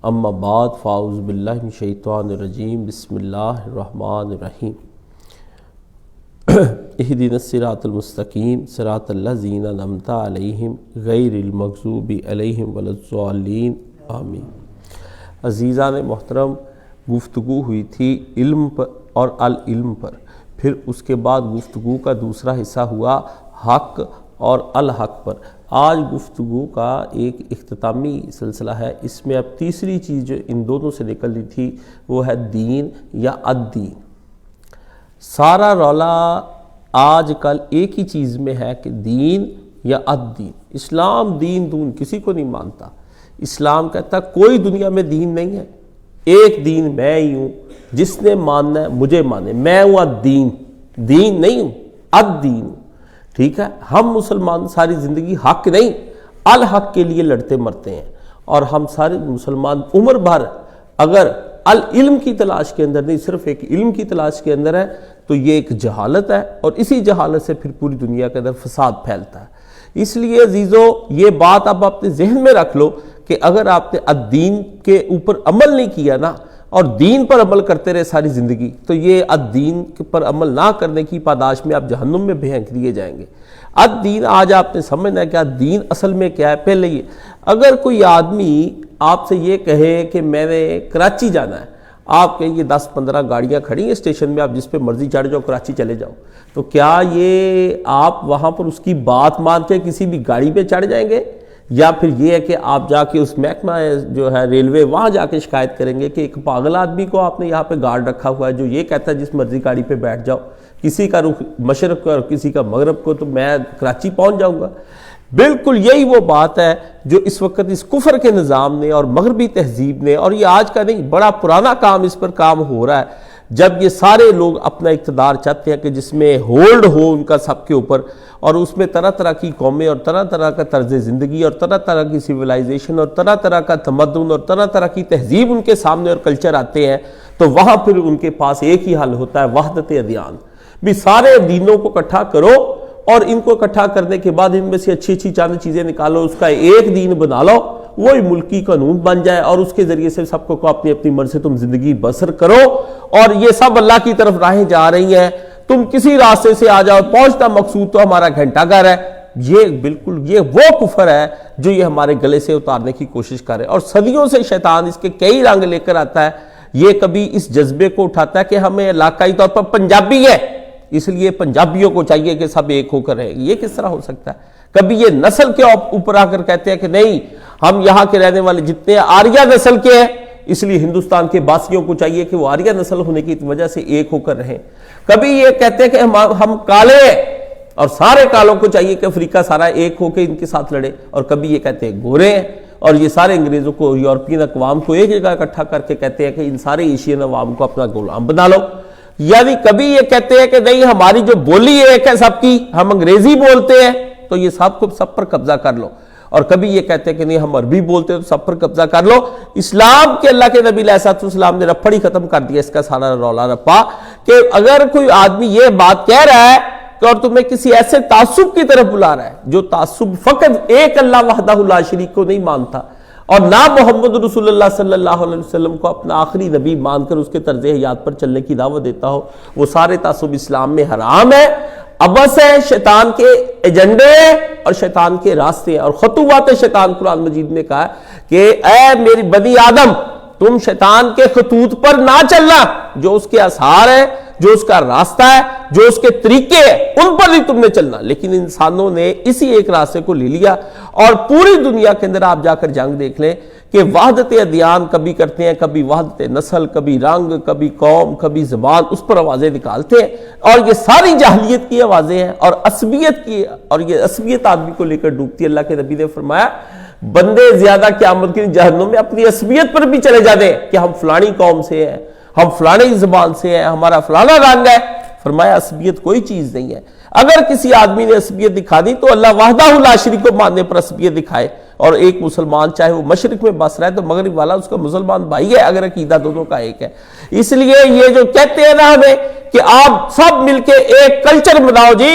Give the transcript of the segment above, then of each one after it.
اما بعد فاعوذ باللہ من الشیطان الرجیم بسم اللہ الرحمن الرحیم اہدنا الصراط المستقیم صراط الذین انعمت علیہم غیر المغضوب علیہم ولا الضالین آمین۔ عزیزان محترم، گفتگو ہوئی تھی علم پر اور العلم پر، پھر اس کے بعد گفتگو کا دوسرا حصہ ہوا حق اور الحق پر۔ آج گفتگو کا ایک اختتامی سلسلہ ہے، اس میں اب تیسری چیز جو ان دونوں سے نکل رہی تھی وہ ہے دین یا الدین۔ سارا رولا آج کل ایک ہی چیز میں ہے کہ دین یا الدین۔ اسلام دین دون کسی کو نہیں مانتا۔ اسلام کہتا کوئی دنیا میں دین نہیں ہے، ایک دین میں ہی ہوں، جس نے ماننا ہے مجھے مانے، میں ہوں الدین، دین نہیں ہوں، الدین ہوں۔ ٹھیک ہے، ہم مسلمان ساری زندگی حق نہیں الحق کے لیے لڑتے مرتے ہیں، اور ہم سارے مسلمان عمر بھر اگر العلم کی تلاش کے اندر نہیں، صرف ایک علم کی تلاش کے اندر ہے، تو یہ ایک جہالت ہے، اور اسی جہالت سے پھر پوری دنیا کے اندر فساد پھیلتا ہے۔ اس لیے عزیزو یہ بات اب اپنے ذہن میں رکھ لو کہ اگر آپ نے الدین کے اوپر عمل نہیں کیا نا، اور دین پر عمل کرتے رہے ساری زندگی، تو یہ الدین پر عمل نہ کرنے کی پاداش میں آپ جہنم میں بھینک دیے جائیں گے۔ الدین آج آپ نے سمجھنا ہے کہ الدین اصل میں کیا ہے۔ پہلے یہ اگر کوئی آدمی آپ سے یہ کہے کہ میں نے کراچی جانا ہے، آپ کہیں گے 10-15 گاڑیاں کھڑی ہیں اسٹیشن میں، آپ جس پہ مرضی چڑھ جاؤ کراچی چلے جاؤ، تو کیا یہ آپ وہاں پر اس کی بات مان کے کسی بھی گاڑی پہ چڑھ جائیں گے، یا پھر یہ ہے کہ آپ جا کے اس محکمہ جو ہے ریلوے وہاں جا کے شکایت کریں گے کہ ایک پاگل آدمی کو آپ نے یہاں پہ گارڈ رکھا ہوا ہے جو یہ کہتا ہے جس مرضی گاڑی پہ بیٹھ جاؤ، کسی کا رخ مشرق کو اور کسی کا مغرب کو، تو میں کراچی پہنچ جاؤں گا۔ بالکل یہی وہ بات ہے جو اس وقت اس کفر کے نظام نے اور مغربی تہذیب نے، اور یہ آج کا نہیں بڑا پرانا کام اس پر کام ہو رہا ہے، جب یہ سارے لوگ اپنا اقتدار چاہتے ہیں کہ جس میں ہولڈ ہو ان کا سب کے اوپر، اور اس میں طرح طرح کی قومیں اور طرح طرح کا طرز زندگی اور طرح طرح کی سویلائزیشن اور طرح طرح کا تمدن اور طرح طرح کی تہذیب ان کے سامنے اور کلچر آتے ہیں، تو وہاں پھر ان کے پاس ایک ہی حل ہوتا ہے، وحدت ادیان۔ بھی سارے دینوں کو اکٹھا کرو، اور ان کو اکٹھا کرنے کے بعد ان میں سے اچھی اچھی چند چیزیں نکالو، اس کا ایک دین بنا لو، وہی ملکی قانون بن جائے، اور اس کے ذریعے سے سب کو اپنی اپنی مرضی سے تم زندگی بسر کرو، اور یہ سب اللہ کی طرف راہیں جا رہی ہیں، تم کسی راستے سے آ جاؤ، پہنچتا مقصود تو ہمارا گھنٹہ گھر ہے۔ یہ بالکل یہ وہ کفر ہے جو یہ ہمارے گلے سے اتارنے کی کوشش کرے، اور صدیوں سے شیطان اس کے کئی رنگ لے کر آتا ہے۔ یہ کبھی اس جذبے کو اٹھاتا ہے کہ ہمیں علاقائی طور پر پنجابی ہے، اس لیے پنجابیوں کو چاہیے کہ سب ایک ہو کر رہیں۔ یہ کس طرح ہو سکتا ہے؟ کبھی یہ نسل کے اوپر آ کر کہتے ہیں کہ نہیں، ہم یہاں کے رہنے والے جتنے آریہ نسل کے ہیں، اس لیے ہندوستان کے باسیوں کو چاہیے کہ وہ آریہ نسل ہونے کی وجہ سے ایک ہو کر رہیں۔ کبھی یہ کہتے ہیں کہ ہم کالے ہیں، اور سارے کالوں کو چاہیے کہ افریقہ سارا ایک ہو کے ان کے ساتھ لڑے، اور کبھی یہ کہتے ہیں گورے ہیں، اور یہ سارے انگریزوں کو، یورپین اقوام کو ایک جگہ اکٹھا کر کے کہتے ہیں کہ ان سارے ایشین عوام کو اپنا غلام بنا لو۔ یعنی کبھی یہ کہتے ہیں کہ نہیں، ہماری جو بولی ایک ہے سب کی، ہم انگریزی بولتے ہیں تو یہ سب پر قبضہ کر لو، اور کبھی یہ کہتے ہیں کہ نہیں، ہم عربی بولتے ہیں تو سب پر قبضہ کر لو۔ اسلام کے اللہ کے نبی علیہ السلام نے رپڑ ہی ختم کر دیا اس کا سارا رولا رپا، کہ اگر کوئی آدمی یہ بات کہہ رہا ہے اور تمہیں کسی ایسے تعصب کی طرف بلا رہا ہے جو تعصب فقط ایک اللہ وحدہ لا شریک کو نہیں مانتا، اور نہ محمد رسول اللہ صلی اللہ علیہ وسلم کو اپنا آخری نبی مان کر اس کے طرز حیات پر چلنے کی دعوت دیتا ہو، وہ سارے تعصب اسلام میں حرام ہے، ابس ہے، شیطان کے ایجنڈے ہیں اور شیطان کے راستے ہیں۔ اور خطوات شیطان قرآن مجید میں کہا کہ اے میری بنی آدم، تم شیطان کے خطوط پر نہ چلنا، جو اس کے اثار ہیں، جو اس کا راستہ ہے، جو اس کے طریقے ہیں، ان پر نہیں تم نے چلنا۔ لیکن انسانوں نے اسی ایک راستے کو لے لیا، اور پوری دنیا کے اندر آپ جا کر جنگ دیکھ لیں کہ وحدت ادیان کبھی کرتے ہیں، کبھی وحدت نسل، کبھی رنگ، کبھی قوم، کبھی زبان، اس پر آوازیں نکالتے ہیں، اور یہ ساری جاہلیت کی آوازیں ہیں اور عصبیت کی، اور یہ عصبیت آدمی کو لے کر ڈوبتی ہے۔ اللہ کے نبی نے فرمایا بندے زیادہ قیامت کی جہنم میں اپنی عصبیت پر بھی چلے جاتے ہیں کہ ہم فلانی قوم سے ہیں، ہم فلانی زبان سے ہیں، ہمارا فلانا رنگ ہے۔ فرمایا عصبیت کوئی چیز نہیں ہے۔ اگر کسی آدمی نے عصبیت دکھا دی تو اللہ وحدہ لا شریک کو ماننے پر عصبیت دکھائے، اور ایک مسلمان چاہے وہ مشرق میں بس رہا ہے تو مغرب والا اس کا مسلمان بھائی ہے، اگر عقیدہ دونوں کا ایک ہے۔ اس لیے یہ جو کہتے ہیں نا ہمیں کہ آپ سب مل کے ایک کلچر بناؤ، جی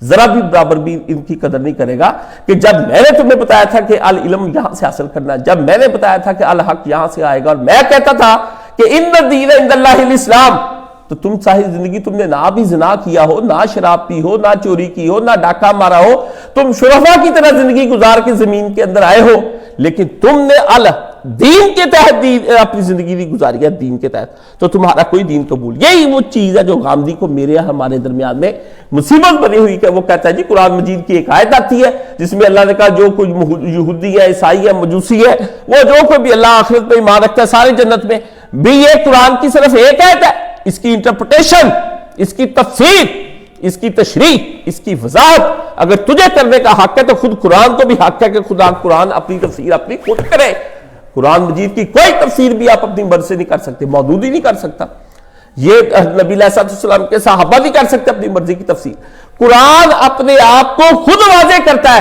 ذرا بھی برابر بھی ان کی قدر نہیں کرے گا کہ جب میں نے تمہیں بتایا تھا کہ العلم یہاں سے حاصل کرنا ہے، جب میں نے بتایا تھا کہ الحق یہاں سے آئے گا، اور میں کہتا تھا کہ ان الدین عند اللہ الاسلام، تو تم ساری زندگی تم نے نہ بھی زنا کیا ہو، نہ شراب پی ہو، نہ چوری کی ہو، نہ ڈاکہ مارا ہو، تم شرفا کی طرح زندگی گزار کے زمین کے اندر آئے ہو، لیکن تم نے دین کے تحت اپنی زندگی بھی گزاری ہے، دین کے تحت، تو تمہارا کوئی دین قبول۔ یہی وہ چیز ہے جو غامدی کو میرے ہمارے درمیان میں مصیبت بنی ہوئی کہ وہ کہتا ہے جی قرآن مجید کی ایک آیت آتی ہے جس میں اللہ نے کہا جو کوئی یہودی ہے، عیسائی ہے، مجوسی ہے، وہ جو کوئی بھی اللہ آخرت پہ ایمان رکھتا ہے سارے جنت میں۔ بھی یہ قرآن کی صرف ایک آیت ہے، اس کی انٹرپریٹیشن، اس کی تفسیر، اس کی تشریح، اس کی وضاحت اگر تجھے کرنے کا حق ہے تو خود قرآن کو بھی حق ہے کہ خدا قرآن اپنی تفسیر اپنی خود کرے۔ قرآن مجید کی کوئی تفسیر بھی آپ اپنی مرضی سے نہیں کر سکتے، مودود ہی نہیں کر سکتا، یہ نبی علیہ السلام کے صحابہ نہیں کر سکتے اپنی مرضی کی تفسیر۔ قرآن اپنے آپ کو خود واضح کرتا ہے،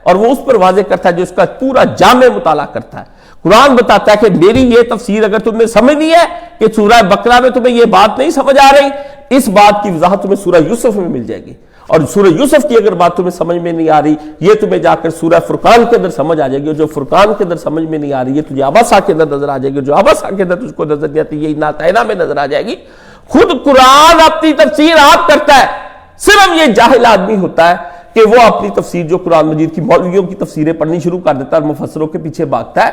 اور وہ اس پر واضح کرتا ہے جو اس کا پورا جامع مطالعہ کرتا ہے۔ قرآن بتاتا ہے کہ میری یہ تفسیر اگر تم نے سمجھ لی ہے کہ سورہ بقرہ میں تمہیں یہ بات نہیں سمجھ آ رہی، اس بات کی وضاحت تمہیں سورہ یوسف میں مل جائے گی، اور سورہ یوسف کی اگر بات تمہیں سمجھ میں نہیں آ رہی، یہ تمہیں جا کر سورہ فرقان کے اندر سمجھ آ جائے گی، اور جو فرقان کے اندر سمجھ میں نہیں آ رہی، یہ تجھے عبسہ کے اندر نظر آ جائے گی، جو عبسہ کے اندر تجھ کو نظر نہیں آتی یہ ناتعینہ میں نظر آ جائے گی۔ خود قرآن اپنی تفسیر آپ کرتا ہے، صرف یہ جاہل آدمی ہوتا ہے کہ وہ اپنی تفسیر جو قرآن مجید کی مولویوں کی تفسیریں پڑھنی شروع کر دیتا ہے اور مفسروں کے پیچھے بھاگتا ہے۔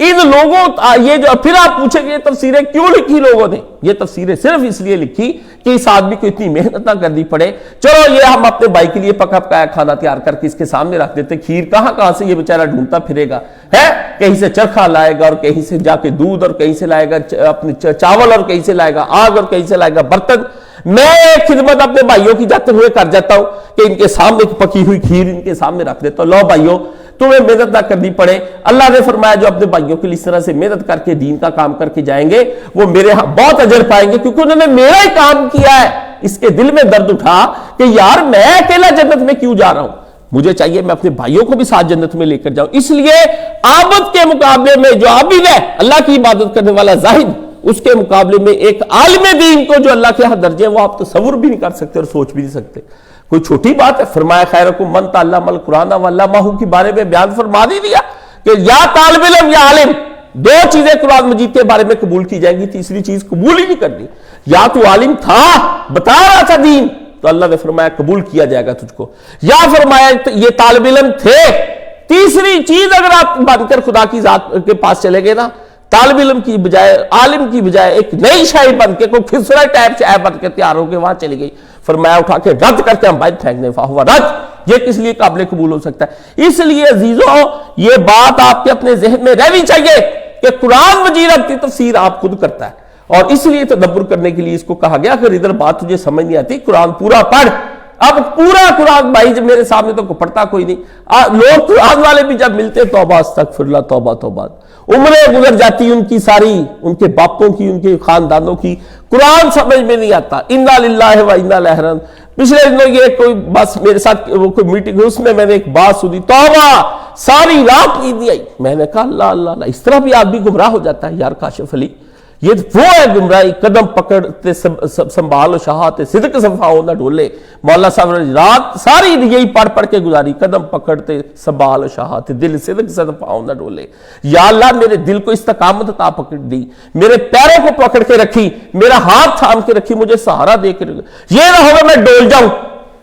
ان لوگوں یہ جو پھر آپ پوچھیں کہ یہ تفسیریں کیوں لکھی لوگوں نے؟ یہ تفسیریں صرف اس لیے لکھی کہ اس آدمی کو اتنی محنت نہ کرنی پڑے، چلو یہ ہم اپنے بھائی کے لیے پکا پکایا کھانا تیار کر کے اس کے سامنے رکھ دیتے، کھیر کہاں سے یہ بیچارہ ڈھونڈتا پھرے گا، ہے کہیں سے چرخا لائے گا اور کہیں سے جا کے دودھ، اور کہیں سے لائے گا اپنے چاول، اور کہیں سے لائے گا آگ، اور کہیں سے لائے گا برتن۔ میں ایک خدمت اپنے بھائیوں کی جاتے ہوئے کر جاتا ہوں کہ ان کے سامنے پکی ہوئی کھیر ان کے سامنے رکھ دیتا ہوں، لو بھائیوں تمہیں محنت نہ کرنی پڑے۔ اللہ نے فرمایا جو اپنے بھائیوں کے لیے اس طرح سے محنت کر کے دین کا کام کر کے جائیں گے وہ میرے ہاں بہت اجر پائیں گے، کیونکہ انہوں نے میرا ہی کام کیا ہے۔ اس کے دل میں درد اٹھا کہ یار میں اکیلا جنت میں کیوں جا رہا ہوں، مجھے چاہیے میں اپنے بھائیوں کو بھی ساتھ جنت میں لے کر جاؤں۔ اس لیے عابد کے مقابلے میں جو عابد ہے اللہ کی عبادت کرنے والا زاہد، اس کے مقابلے میں ایک عالم دین کو جو اللہ کے ہاں درجے وہ آپ تصور بھی نہیں کر سکتے اور سوچ بھی نہیں سکتے۔ کوئی چھوٹی بات ہے؟ فرمایا خیرکم من تعلم القرآن وعلمہ کے بارے میں بیان فرما دیا کہ یا طالب علم یا عالم، دو چیزیں قرآن مجید کے بارے میں قبول کی جائیں گی، تیسری چیز قبول ہی نہیں کرنی۔ یا تو عالم تھا بتا رہا تھا دین تو اللہ نے فرمایا قبول کیا جائے گا تجھ کو، یا فرمایا یہ طالب علم تھے، تیسری چیز اگر آپ بن کر خدا کی ذات کے پاس چلے گئے نا، طالب علم کی بجائے عالم کی بجائے ایک نئی شے بن کے کوئی کھسرا ٹائپ سے بن کے تیار ہو کے وہاں چلی گئی، فرمایا اٹھا کے رد کر کے ہم باہر پھینکنے فاہوا رد، یہ کس لیے قابل قبول ہو سکتا ہے؟ اس لیے عزیزوں یہ بات آپ کے اپنے ذہن میں رہنی چاہیے کہ قرآن مجید کی تفسیر آپ خود کرتا ہے، اور اس لیے تدبر کرنے کے لیے اس کو کہا گیا اگر ادھر بات تجھے سمجھ نہیں آتی قرآن پورا پڑھ۔ اب پورا قرآن بھائی جب میرے سامنے تو پڑھتا کوئی نہیں، لوگ قرآن والے بھی جب ملتے توبہ استغفر اللہ توبہ توبہ، عمریں گزر جاتی ان کی ساری، ان کے باپوں کی، ان کے خاندانوں کی، قرآن سمجھ میں نہیں آتا۔ انا للہ و انا الیہ راجعون۔ پچھلے دنوں یہ کوئی بس میرے ساتھ کوئی میٹنگ ہوئی، اس میں نے ایک بات سنی، توبہ ساری رات نیند نہیں آئی۔ میں نے کہا اللہ اللہ اللہ، اس طرح بھی آدمی گمراہ ہو جاتا ہے یار کاشف علی، یہ وہ ہے گمراہی، قدم پکڑتے سنبھال شہات صدق صفاؤں نہ ڈولے۔ مولا صاحب نے رات ساری یہی پڑھ کے گزاری، قدم پکڑتے سنبھال شہات دل صدق صفاؤں نہ ڈولے۔ یا اللہ میرے دل کو استقامت عطا پکڑ دی، میرے پیروں کو پکڑ کے رکھی، میرا ہاتھ تھام کے رکھی، مجھے سہارا دے کے رکھی، یہ نہ ہوگا میں ڈول جاؤں۔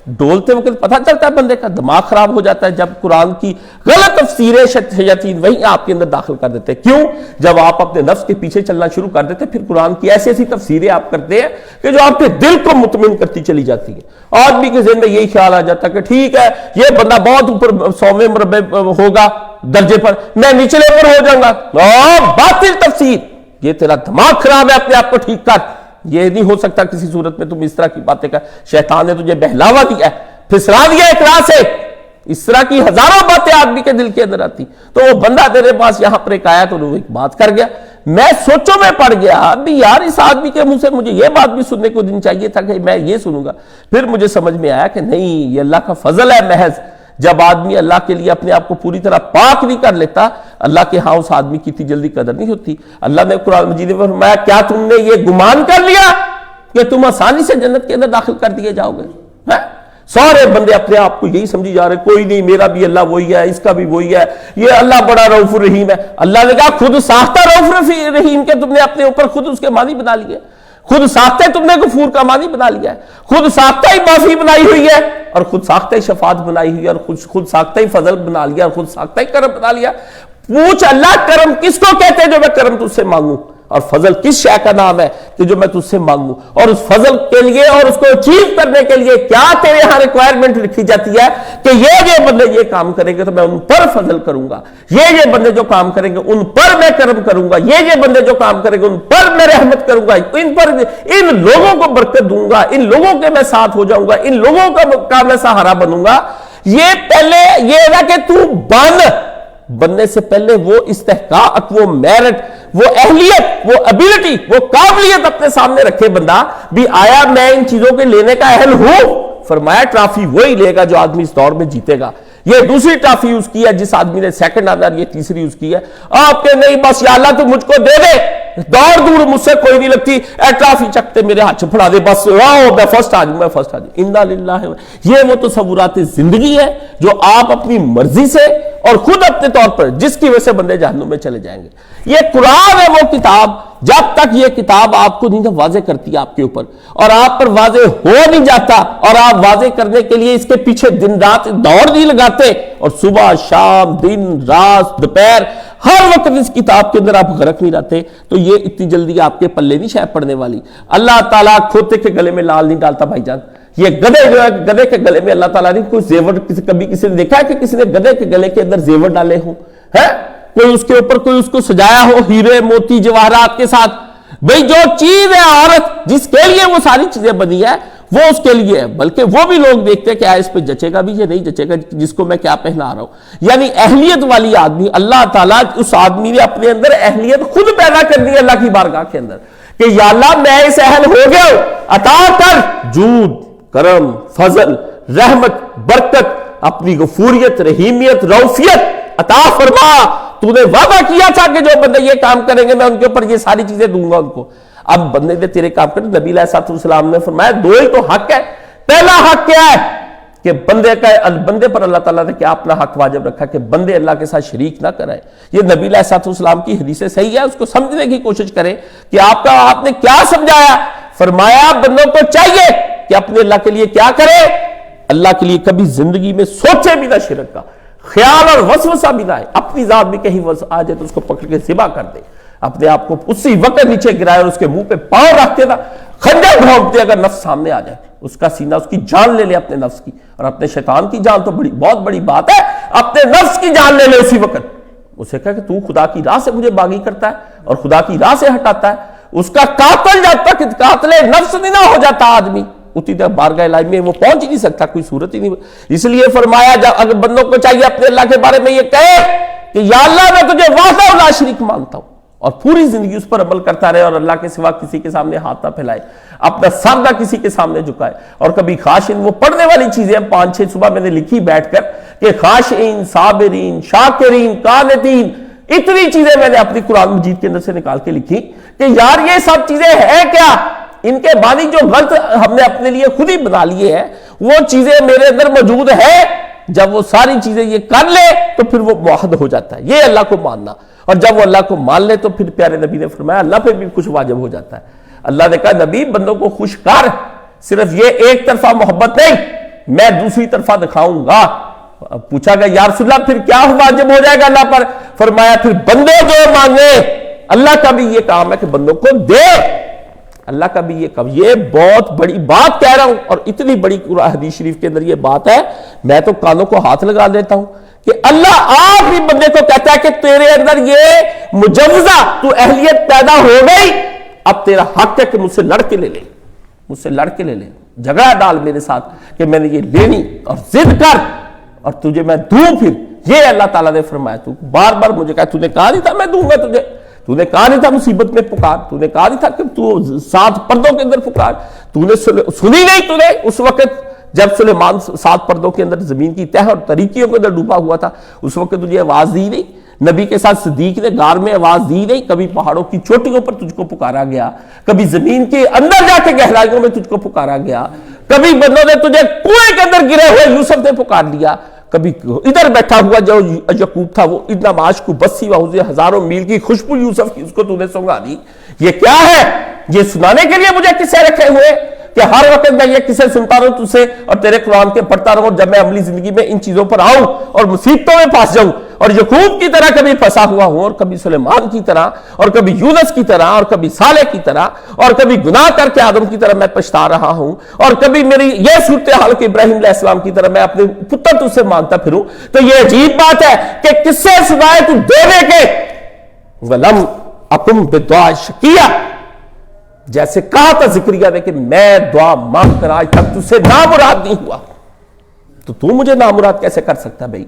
ڈولتے وقت پتہ چلتا ہے بندے کا دماغ خراب ہو جاتا ہے جب قرآن کی غلط تفسیریں شیاطین وہی آپ کے اندر داخل کر دیتے ہیں۔ کیوں؟ جب آپ اپنے نفس کے پیچھے چلنا شروع کر دیتے پھر قرآن کی ایسی ایسی تفسیریں آپ کرتے ہیں کہ جو آپ کے دل کو مطمئن کرتی چلی جاتی ہیں۔ آدمی کے ذہن میں یہی خیال آ جاتا ہے کہ ٹھیک ہے یہ بندہ بہت اوپر 100ویں مربع ہوگا درجے پر، میں نچلے پر ہو جاؤں گا، باطل تفسیر، یہ تیرا دماغ خراب ہے، اپنے آپ کو ٹھیک کر۔ یہ نہیں ہو سکتا کسی صورت میں تم اس طرح کی باتیں کر، شیطان نے تجھے بہلاوا دیا ہے، پھسلا دیا ایک راہ سے۔ اس طرح کی ہزاروں باتیں آدمی کے دل کے اندر آتی، تو وہ بندہ تیرے پاس یہاں پر ایک آیا تو وہ ایک بات کر گیا، میں سوچوں میں پڑ گیا ابھی یار اس آدمی کے منہ سے مجھے یہ بات بھی سننے کو دن چاہیے تھا کہ میں یہ سنوں گا۔ پھر مجھے سمجھ میں آیا کہ نہیں، یہ اللہ کا فضل ہے محض، جب آدمی اللہ کے لیے اپنے آپ کو پوری طرح پاک نہیں کر لیتا اللہ کے ہاں اس آدمی کی اتنی جلدی قدر نہیں ہوتی۔ اللہ نے قرآن مجید میں فرمایا کیا تم نے یہ گمان کر لیا کہ تم آسانی سے جنت کے اندر داخل کر دیے جاؤ گے؟ سارے بندے اپنے آپ کو یہی سمجھی جا رہے کوئی نہیں، میرا بھی اللہ وہی ہے، اس کا بھی وہی ہے، یہ اللہ بڑا رؤوف الرحیم ہے۔ اللہ نے کہا خود ساختہ رؤوف الرحیم کے تم نے اپنے اوپر خود اس کے معنی بنا لیے، خود ساختہ تم نے غفور کا معنی بنا لیا ہے، خود ساختہ ہی معافی بنائی ہوئی ہے، اور خود ساختہ ہی شفاعت بنائی ہوئی ہے، اور خود ساختہ ہی فضل بنا لیا، اور خود ساختہ ہی کرم بنا لیا۔ پوچھ اللہ کرم کس کو کہتے ہیں جو میں کرم تجھ سے مانگوں، اور فضل کس شے کا نام ہے کہ جو میں تجھ سے مانگوں، اور اس فضل کے لیے اور اس کو اچیو کرنے کے لیے کیا تیرے یہاں ریکوائرمنٹ لکھی جاتی ہے کہ یہ بندے یہ کام کریں گے تو میں ان پر فضل کروں گا، یہ بندے جو کام کریں گے ان پر میں کرم کروں گا، یہ بندے جو کام کریں گے ان پر میں رحمت کروں گا، ان پر ان لوگوں کو برکت دوں گا، ان لوگوں کے میں ساتھ ہو جاؤں گا، ان لوگوں کا میں سہارا بنوں گا۔ یہ پہلے یہ نہ کہ تو بننے سے پہلے وہ استحقاق، وہ میرٹ، وہ اہلیت، وہ ابیلٹی، وہ قابلیت اپنے سامنے رکھے بندہ بھی، آیا میں ان چیزوں کے لینے کا اہل ہوں؟ فرمایا ٹرافی وہی لے گا جو آدمی اس دور میں جیتے گا۔ یہ دوسری ٹرافی یوز کی ہے جس آدمی نے سیکنڈ آنا، یہ تیسری یوز کی ہے۔ آپ کے نہیں بس یا اللہ تو مجھ کو دے دے، دور دور مجھ سے کوئی نہیں لگتی، اے ٹرافی چکتے میرے ہاتھ پڑا دے، بس واو میں فرسٹ آ جاؤں، میں فرسٹ آ جاؤں۔ انا للہ، یہ وہ تصورات زندگی ہے جو آپ اپنی مرضی سے اور خود اپنے طور پر جس کی وجہ سے بندے جہنم میں چلے جائیں گے۔ یہ قرآن ہے وہ کتاب، جب تک یہ کتاب آپ کو نہیں واضح کرتی آپ کے اوپر اور آپ پر واضح ہو نہیں جاتا، اور آپ واضح کرنے کے لیے اس کے پیچھے دن رات دوڑ نہیں لگاتے، اور صبح شام دن رات دوپہر ہر وقت اس کتاب کے اندر آپ غرق نہیں رہتے، تو یہ اتنی جلدی آپ کے پلے نہیں شاید پڑنے والی۔ اللہ تعالیٰ کھوتے کے گلے میں لال نہیں ڈالتا بھائی جان۔ یہ گدھے جو ہے، گدھے کے گلے میں اللہ تعالیٰ نے کوئی زیور، کبھی کسی نے دیکھا ہے کہ کسی نے گدھے کے گلے کے اندر زیور ڈالے ہوں؟ ہے کوئی اس کے اوپر کوئی اس کو سجایا ہو ہیرے موتی جواہرات کے ساتھ؟ بھئی جو چیز ہے عورت جس کے لیے وہ ساری چیزیں بنی ہے وہ اس کے لیے ہے، بلکہ وہ بھی لوگ دیکھتے ہیں کہ اس پہ جچے گا بھی یا نہیں جچے گا جس کو میں کیا پہنا رہا ہوں۔ یعنی اہلیت والی آدمی، اللہ تعالیٰ اس آدمی نے اپنے اندر اہلیت خود پیدا کر دی اللہ کی بارگاہ کے اندر کہ یا اللہ میں اس اہل ہو گیا ہوں، عطا کر جود، کرم، فضل، رحمت، برکت، اپنی غفوریت، رحیمیت، رؤوفیت عطا فرما۔ تو نے وعدہ کیا تھا کہ جو بندے یہ کام کریں گے میں ان کے اوپر یہ ساری چیزیں دوں گا ان کو۔ اب بندے نے تیرے کام کرے، نبی علیہ السلام نے فرمایا دو ہی تو حق ہے۔ پہلا حق کیا ہے کہ بندے پر اللہ تعالیٰ نے کیا اپنا حق واجب رکھا کہ بندے اللہ کے ساتھ شریک نہ کرائے۔ یہ نبی علیہ السلام کی حدیث صحیح ہے، اس کو سمجھنے کی کوشش کریں کہ آپ نے کیا سمجھایا۔ فرمایا بندوں کو چاہیے کہ اپنے اللہ کے لیے کیا کرے، اللہ کے لیے کبھی زندگی میں سوچے بھی نہ شرک کا، خیال اور وسوسہ بھی نہ آئے، اپنی ذات بھی کہیں آ جائے تو اس کو پکڑ کے ذبح کر دے، اپنے آپ کو اسی وقت نیچے گرائے اور اس کے منہ پہ پاؤں رکھتے تھا، خنجر گھونپتے اگر نفس سامنے آ جائے، اس کا سینہ، اس کی جان لے لے اپنے نفس کی، اور اپنے شیطان کی جان تو بہت بڑی بات ہے، اپنے نفس کی جان لے لے اسی وقت۔ اسے کہا کہ تو خدا کی راہ سے مجھے باغی کرتا ہے اور خدا کی راہ سے ہٹاتا ہے۔ اس کا قاتل جب تک قاتل نفس نہیں نہ ہو جاتا آدمی، اتنی تک بارگاہ الہی میں وہ پہنچ ہی نہیں سکتا، کوئی صورت ہی نہیں۔ اس لیے فرمایا اگر بندوں کو چاہیے اپنے اللہ کے بارے میں یہ کہے کہ یا اللہ میں تجھے وحدہ لا شریک مانتا ہوں، اور پوری زندگی اس پر عمل کرتا رہے اور اللہ کے سوا کسی کے سامنے ہاتھ نہ پھیلائے، اپنا سر نہ کسی کے سامنے جھکائے۔ اور کبھی خاشعین، وہ پڑھنے والی چیزیں 5-6 صبح میں نے لکھی بیٹھ کر کہ خاشعین، صابرین، شاکرین، قانتین، اتنی چیزیں میں نے اپنی قرآن مجید کے اندر سے نکال کے لکھی کہ یار یہ سب چیزیں ہیں کیا؟ ان کے بعد جو غلط ہم نے اپنے لیے خود ہی بنا لیے ہیں وہ چیزیں میرے اندر موجود ہیں۔ جب وہ ساری چیزیں یہ کر لے تو پھر وہ موحد ہو جاتا ہے، یہ اللہ کو ماننا۔ اور جب وہ اللہ کو مان لے تو پھر پیارے نبی نے فرمایا اللہ پہ بھی کچھ واجب ہو جاتا ہے۔ اللہ نے کہا نبی بندوں کو خوش کر، صرف یہ ایک طرفہ محبت نہیں، میں دوسری طرفہ دکھاؤں گا۔ پوچھا گیا یا رسول اللہ پھر کیا واجب ہو جائے گا اللہ پر؟ فرمایا پھر بندے جو مانگے، اللہ کا بھی یہ کام ہے کہ بندوں کو دے، اللہ کا بھی یہ کام۔ یہ بہت بڑی بات کہہ رہا ہوں، اور اتنی بڑی حدیث شریف کے اندر یہ بات ہے، میں تو کانوں کو ہاتھ لگا دیتا ہوں کہ اللہ آپ بھی بندے کو کہتا ہے کہ تیرے اندر یہ مجوزہ تو اہلیت پیدا ہو گئی، اب تیرا حق ہے کہ مجھ سے لڑ کے لے لے، مجھ سے لڑ کے لے لے، جھگڑا ڈال میرے ساتھ کہ میں نے یہ لینی، اور ضد کر اور تجھے میں دوں۔ پھر یہ اللہ تعالیٰ نے فرمایا، تو بار بار مجھے کہا تو نے کہا نہیں تھا میں دوں گا تجھے، تو نے کہا نہیں تھا مصیبت میں پکار، تو نے کہا نہیں تھا کہ تو 7 پردوں کے اندر پکار، تو نے سنی نہیں، تو نے اس وقت جب سلیمان 7 پردوں کے اندر زمین کی تہ اور تاریکیوں کے اندر ڈوبا ہوا تھا اس وقت تجھے آواز دی نہیں، نبی کے ساتھ صدیق نے غار میں آواز دی نہیں، کبھی پہاڑوں کی چوٹیوں پر تجھ کو پکارا گیا، کبھی زمین کے اندر جا کے گہرائیوں میں تجھ کو پکارا گیا، کبھی بندوں نے تجھے کنویں کے اندر گرے ہوئے یوسف نے پکار لیا، کبھی ادھر بیٹھا ہوا جو یعقوب تھا وہ اتنا معاش کو بسی واؤزے ہزاروں میل کی خوشبو یوسف کی اس کو تو نے سنگا دی۔ یہ کیا ہے؟ یہ سنانے کے لیے مجھے کسے رکھے ہوئے کہ ہر وقت میں یہ کسے سنتا رہوں تجھ سے اور تیرے قرآن کے پڑھتا رہوں، جب میں عملی زندگی میں ان چیزوں پر آؤں اور مصیبتوں میں پھنس جاؤں اور یعقوب کی طرح کبھی پھنسا ہوا ہوں اور کبھی سلیمان کی طرح اور کبھی یونس کی طرح اور کبھی صالح کی طرح اور کبھی گناہ کر کے آدم کی طرح میں پچھتا رہا ہوں اور کبھی میری یہ صورتحال کہ ابراہیم علیہ السلام کی طرح میں اپنے پتر تجھ سے مانگتا پھروں، تو یہ عجیب بات ہے کہ کس سے سوائے تو دینے کے وَلَمْ أَكُمْ بِدُعَاءِ شَقِيًّا، جیسے کہا تھا زکریا نے کہ میں دعا مانگ کر آج تک تجھ سے نامراد نہیں ہوا، تو مجھے نامراد کیسے کر سکتا ہے بھائی؟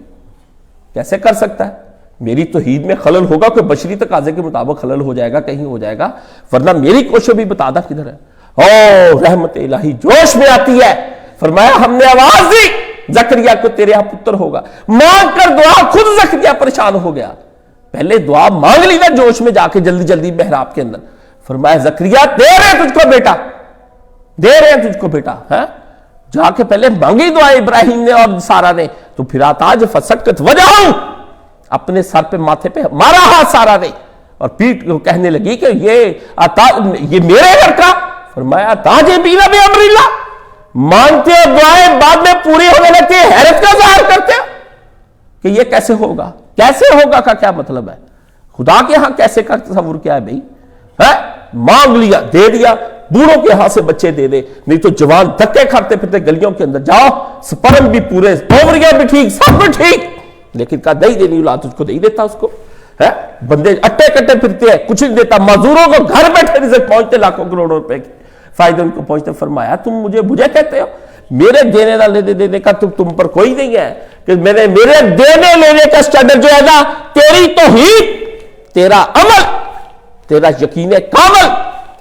کیسے کر سکتا ہے؟ میری توحید میں خلل ہوگا، کوئی بشری تقاضے کے مطابق خلل ہو جائے گا، کہیں ہو جائے گا، ورنہ میری کوشش بھی بتا دا کدھر ہے۔ او رحمت الہی جوش میں آتی ہے، فرمایا ہم نے آواز دی زکریا کو تیرے ہاں پتر ہوگا، مانگ کر دعا خود زکریا پریشان ہو گیا، پہلے دعا مانگ لی نا جوش میں جا کے جلدی جلدی محراب کے اندر، فرمایا زکریا دے رہے ہیں تجھ کو بیٹا، دے رہے ہیں تجھ کو بیٹا، جا کے پہلے مانگی دعا ابراہیم نے اور سارا نے، تو پھر آتاج فسکت وجہوں، اپنے سر پہ ماتھے پہ مارا ہاتھ سارا نے اور پیٹ کہنے لگی کہ یہ میرے گھر کا، فرمایا تاجے بینا بھی امر اللہ، مانگتے ہو دعائیں بعد میں پوری ہونے لگتی ہے، حیرت کا ظاہر کرتے ہو کہ یہ کیسے ہوگا؟ کیسے ہوگا کا کیا مطلب ہے؟ خدا کے ہاں کیسے کا تصور کیا ہے بھائی؟ مانگ لیا دے دیا، بوڑھوں کے ہاتھ سے بچے دے دے، نہیں تو جوان دھکے کھاتے پھرتے گلیوں کے اندر، جاؤ سپرم بھی پورے، اووریاں بھی ٹھیک، سب بھی ٹھیک، لیکن کہا نہیں دینی اولاد اس کو نہیں دیتا، اس کو بندے اٹے کٹے پھرتے ہیں، کچھ نہیں دیتا، مزدوروں کو گھر بیٹھے رزق پہنچتے لاکھوں کروڑوں روپے کے فائدے ان کو پہنچتے۔ فرمایا تم مجھے کہتے ہو میرے دینے نہ لینے دینے کا تم پر کوئی نہیں ہے کہ میرے دینے لینے کا سٹینڈرڈ جو ہے نا، تیری توحید، تیرا عمل، تیرا یقین کامل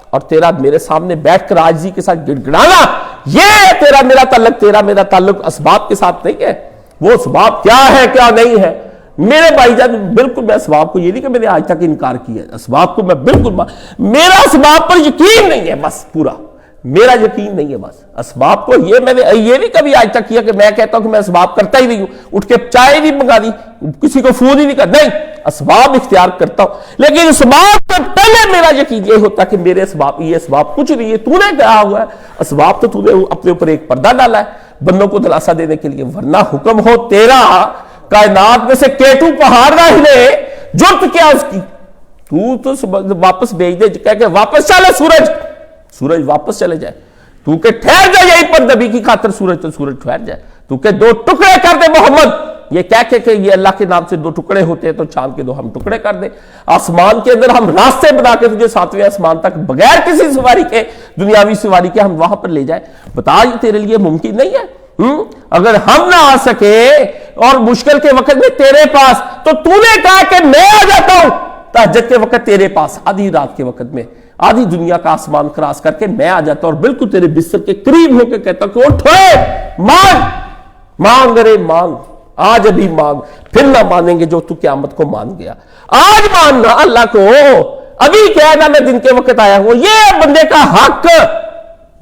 اور تیرا میرے سامنے بیٹھ کر عاجزی کے ساتھ گڑگڑانا، یہ تیرا میرا تعلق، تیرا میرا تعلق اسباب کے ساتھ نہیں ہے۔ وہ اسباب کیا ہے کیا نہیں ہے میرے بھائی جان، بالکل میں اسباب کو یہ نہیں کہ میں نے آج تک انکار کیا ہے، اسباب کو میں بالکل میرا اسباب پر یقین نہیں ہے، بس پورا میرا یقین نہیں ہے، بس اسباب کو میں نے یہ نہیں کبھی آج تک کیا کہ میں کہتا ہوں کہ میں اسباب کرتا ہی نہیں ہوں، اٹھ کے چائے نہیں منگا دی، کسی کو فون ہی نہیں کرتا، نہیں، اسباب اختیار کرتا ہوں، لیکن اسباب سے پہلے میرا یقین یہ ہوتا کہ میرے اسباب، یہ اسباب کچھ نہیں ہے، تو نے کہا ہوا ہے، اسباب تو تو نے اپنے اوپر ایک پردہ ڈالا ہے بندوں کو دلاسا دینے کے لیے، ورنہ حکم ہو تیرا کائنات میں سے کیٹو پہاڑ نہ ہلے، جرت کیا اس کی، تو واپس بھیج دے، کہہ کہ واپس چلے سورج واپس چلے جائے، تو کہ ٹھہر جائے یہیں پر نبی کی خاطر سورج ٹھہر جائے، تو کہ 2 ٹکڑے کر دے محمد، یہ کہہ کے کہ یہ اللہ کے نام سے 2 ٹکڑے ہوتے ہیں تو چاند کے 2 ہم ٹکڑے کر دیں، آسمان کے اندر ہم راستے بنا کے تجھے 7ویں آسمان تک بغیر کسی سواری کے، دنیاوی سواری کے، ہم وہاں پر لے جائیں، بتا یہ تیرے لیے ممکن نہیں ہے؟ اگر ہم نہ آ سکے اور مشکل کے وقت میں تیرے پاس، تو تو نے کہا کہ میں آ جاتا ہوں تہجد کے وقت تیرے پاس، آدھی رات کے وقت میں، آدھی دنیا کا آسمان کراس کر کے میں آ جاتا ہوں اور بالکل تیرے بستر کے قریب ہو کے کہتا ہوں کہ اٹھ مانگ رے مانگ، آج ابھی مانگ، پھر نہ مانیں گے جو تو قیامت کو مان گیا، آج ماننا اللہ کو، ابھی کہنا میں دن کے وقت آیا ہوں، یہ بندے کا حق،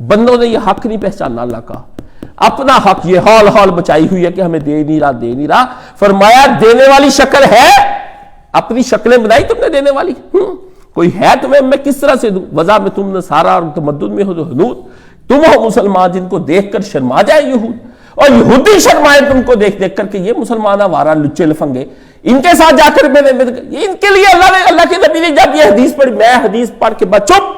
بندوں نے یہ حق نہیں پہچانا اللہ کا، اپنا حق یہ حال بچائی ہوئی ہے کہ ہمیں دے نہیں رہا، فرمایا دینے والی شکل ہے، اپنی شکلیں بنائی تم نے دینے والی، کوئی ہے تمہیں میں کس طرح سے دوں، وضع میں تم نصارہ اور تمدن میں ہو تو حنود، تم ہو مسلمان جن کو دیکھ کر شرما جائے یہود، اور یہودی شرمائے تم کو دیکھ کر کہ یہ مسلمان آوارہ لچے لفنگے، ان کے ساتھ جا کر ان کے لیے اللہ کے نبی نے جب یہ حدیث پڑھی، میں حدیث پڑھ کے بعد چپ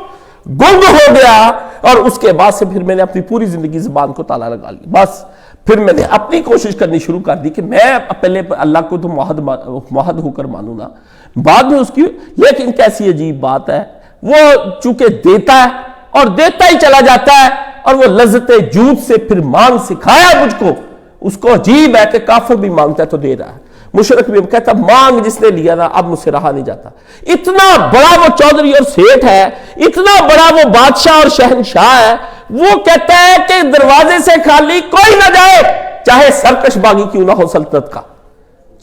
گنگ ہو گیا، اور اس کے بعد سے پھر میں نے اپنی پوری زندگی زبان کو تالا لگا لی، بس پھر میں نے اپنی کوشش کرنی شروع کر دی کہ میں پہلے اللہ کو تو موحد ہو کر مانوں گا، بعد میں اس کی، لیکن کیسی عجیب بات ہے، وہ چونکہ دیتا ہے اور دیتا ہی چلا جاتا ہے، اور وہ لذت جود سے پھر مانگ سکھایا مجھ کو، اس کو عجیب ہے کہ کافر بھی مانگتا ہے تو دے رہا ہے، مشرک بھی کہتا مانگ جس نے لیا نا اب مجھ سے رہا نہیں جاتا، اتنا بڑا وہ چودھری اور سیٹھ ہے، اتنا بڑا وہ بادشاہ اور شہنشاہ ہے، وہ کہتا ہے کہ دروازے سے خالی کوئی نہ جائے چاہے سرکش باغی کیوں نہ ہو سلطنت کا،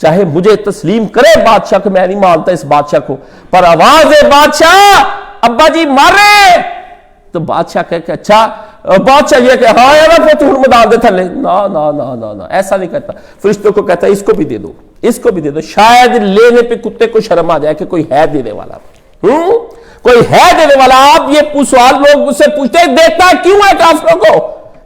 چاہے مجھے تسلیم کرے بادشاہ کو، میں نہیں مانتا اس بادشاہ کو، پر آواز ہے بادشاہ ابا جی مر رہے، تو بادشاہ کہے کہ اچھا، بادشاہ یہ کہ ہاں یا نا فتح میدان دے تھلے، نا ایسا نہیں کہتا، فرشتوں کو کہتا ہے اس کو بھی دے دو، اس کو بھی دے دو، شاید لینے پہ کتے کو شرم آ جائے کہ کوئی ہے دینے والا، کوئی ہے دینے والا۔ آپ یہ سوال لوگ مجھ سے پوچھتے ہیں دیتا کیوں ہے کافروں کو،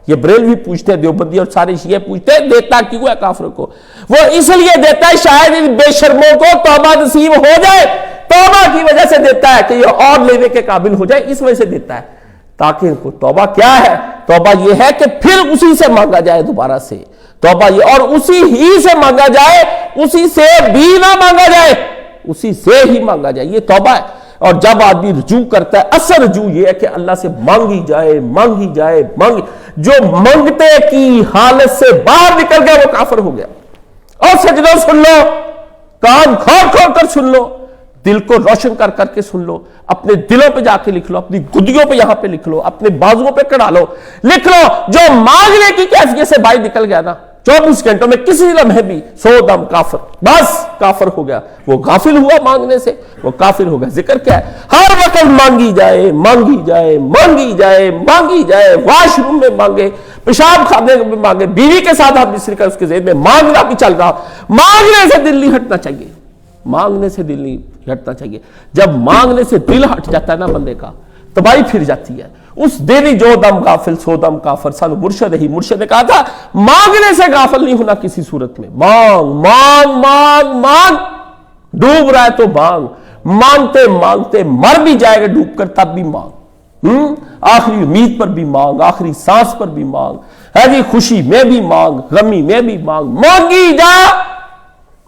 یہ بریلوی پوچھتے ہیں، دیوبندی اور سارے شیعہ پوچھتے ہیں دیتا کیوں ہے کافروں کو، وہ اس لیے دیتا ہے شاید ان بے شرموں کو توبہ نصیب ہو جائے، توبہ کی وجہ سے دیتا ہے کہ یہ اور لینے کے قابل ہو جائے، اس وجہ سے دیتا ہے تاکہ ان کو توبہ کیا ہے، توبہ یہ ہے کہ پھر اسی سے مانگا جائے دوبارہ سے، توبہ یہ اور اسی ہی سے مانگا جائے، اسی سے بھی نہ مانگا جائے، اسی سے ہی مانگا جائے، یہ توبہ ہے۔ اور جب آدمی رجوع کرتا ہے، اصل رجوع یہ ہے کہ اللہ سے مانگی جائے، مانگی جائے، جو منگتے کی حالت سے باہر نکل گیا وہ کافر ہو گیا۔ اور سجدوں سن لو، کان کھول کھول کر سن لو، دل کو روشن کر کر کے سن لو، اپنے دلوں پہ جا کے لکھ لو، اپنی گدیوں پہ یہاں پہ لکھ لو، اپنے بازوؤں پہ کڑا لو، لکھ لو، جو مانگنے کی کیفیت سے باہر نکل گیا نا 24 گھنٹوں میں کسی لمحے بھی 100 دم کافر، بس کافر ہو گیا، وہ غافل ہوا مانگنے سے، وہ کافر ہو گیا۔ ذکر کیا ہے؟ ہر وقت مانگی جائے، مانگی جائے، مانگی جائے، مانگی جائے، واش روم میں مانگے، پیشاب خانے میں مانگے، بیوی کے ساتھ آپ مصری کا اس کے ذہن میں مانگنا بھی چل رہا، مانگنے سے دل نہیں ہٹنا چاہیے، مانگنے سے دل نہیں ہٹنا چاہیے۔ جب مانگنے سے دل ہٹ جاتا ہے نا بندے کا، تباہی پھر جاتی ہے۔ اس دن جو دم غافل سو دم کافر، سانو مرشد نے کہا تھا مانگنے سے غافل نہیں ہونا کسی صورت میں، مانگ مانگ مانگ مانگ، ڈوب رہا ہے تو مانگ، مانگتے مانگتے مر بھی جائے گا ڈوب کر تب بھی مانگ، آخری امید پر بھی مانگ، آخری سانس پر بھی مانگ، ہے جی خوشی میں بھی مانگ، غمی میں بھی مانگ، مانگی جا،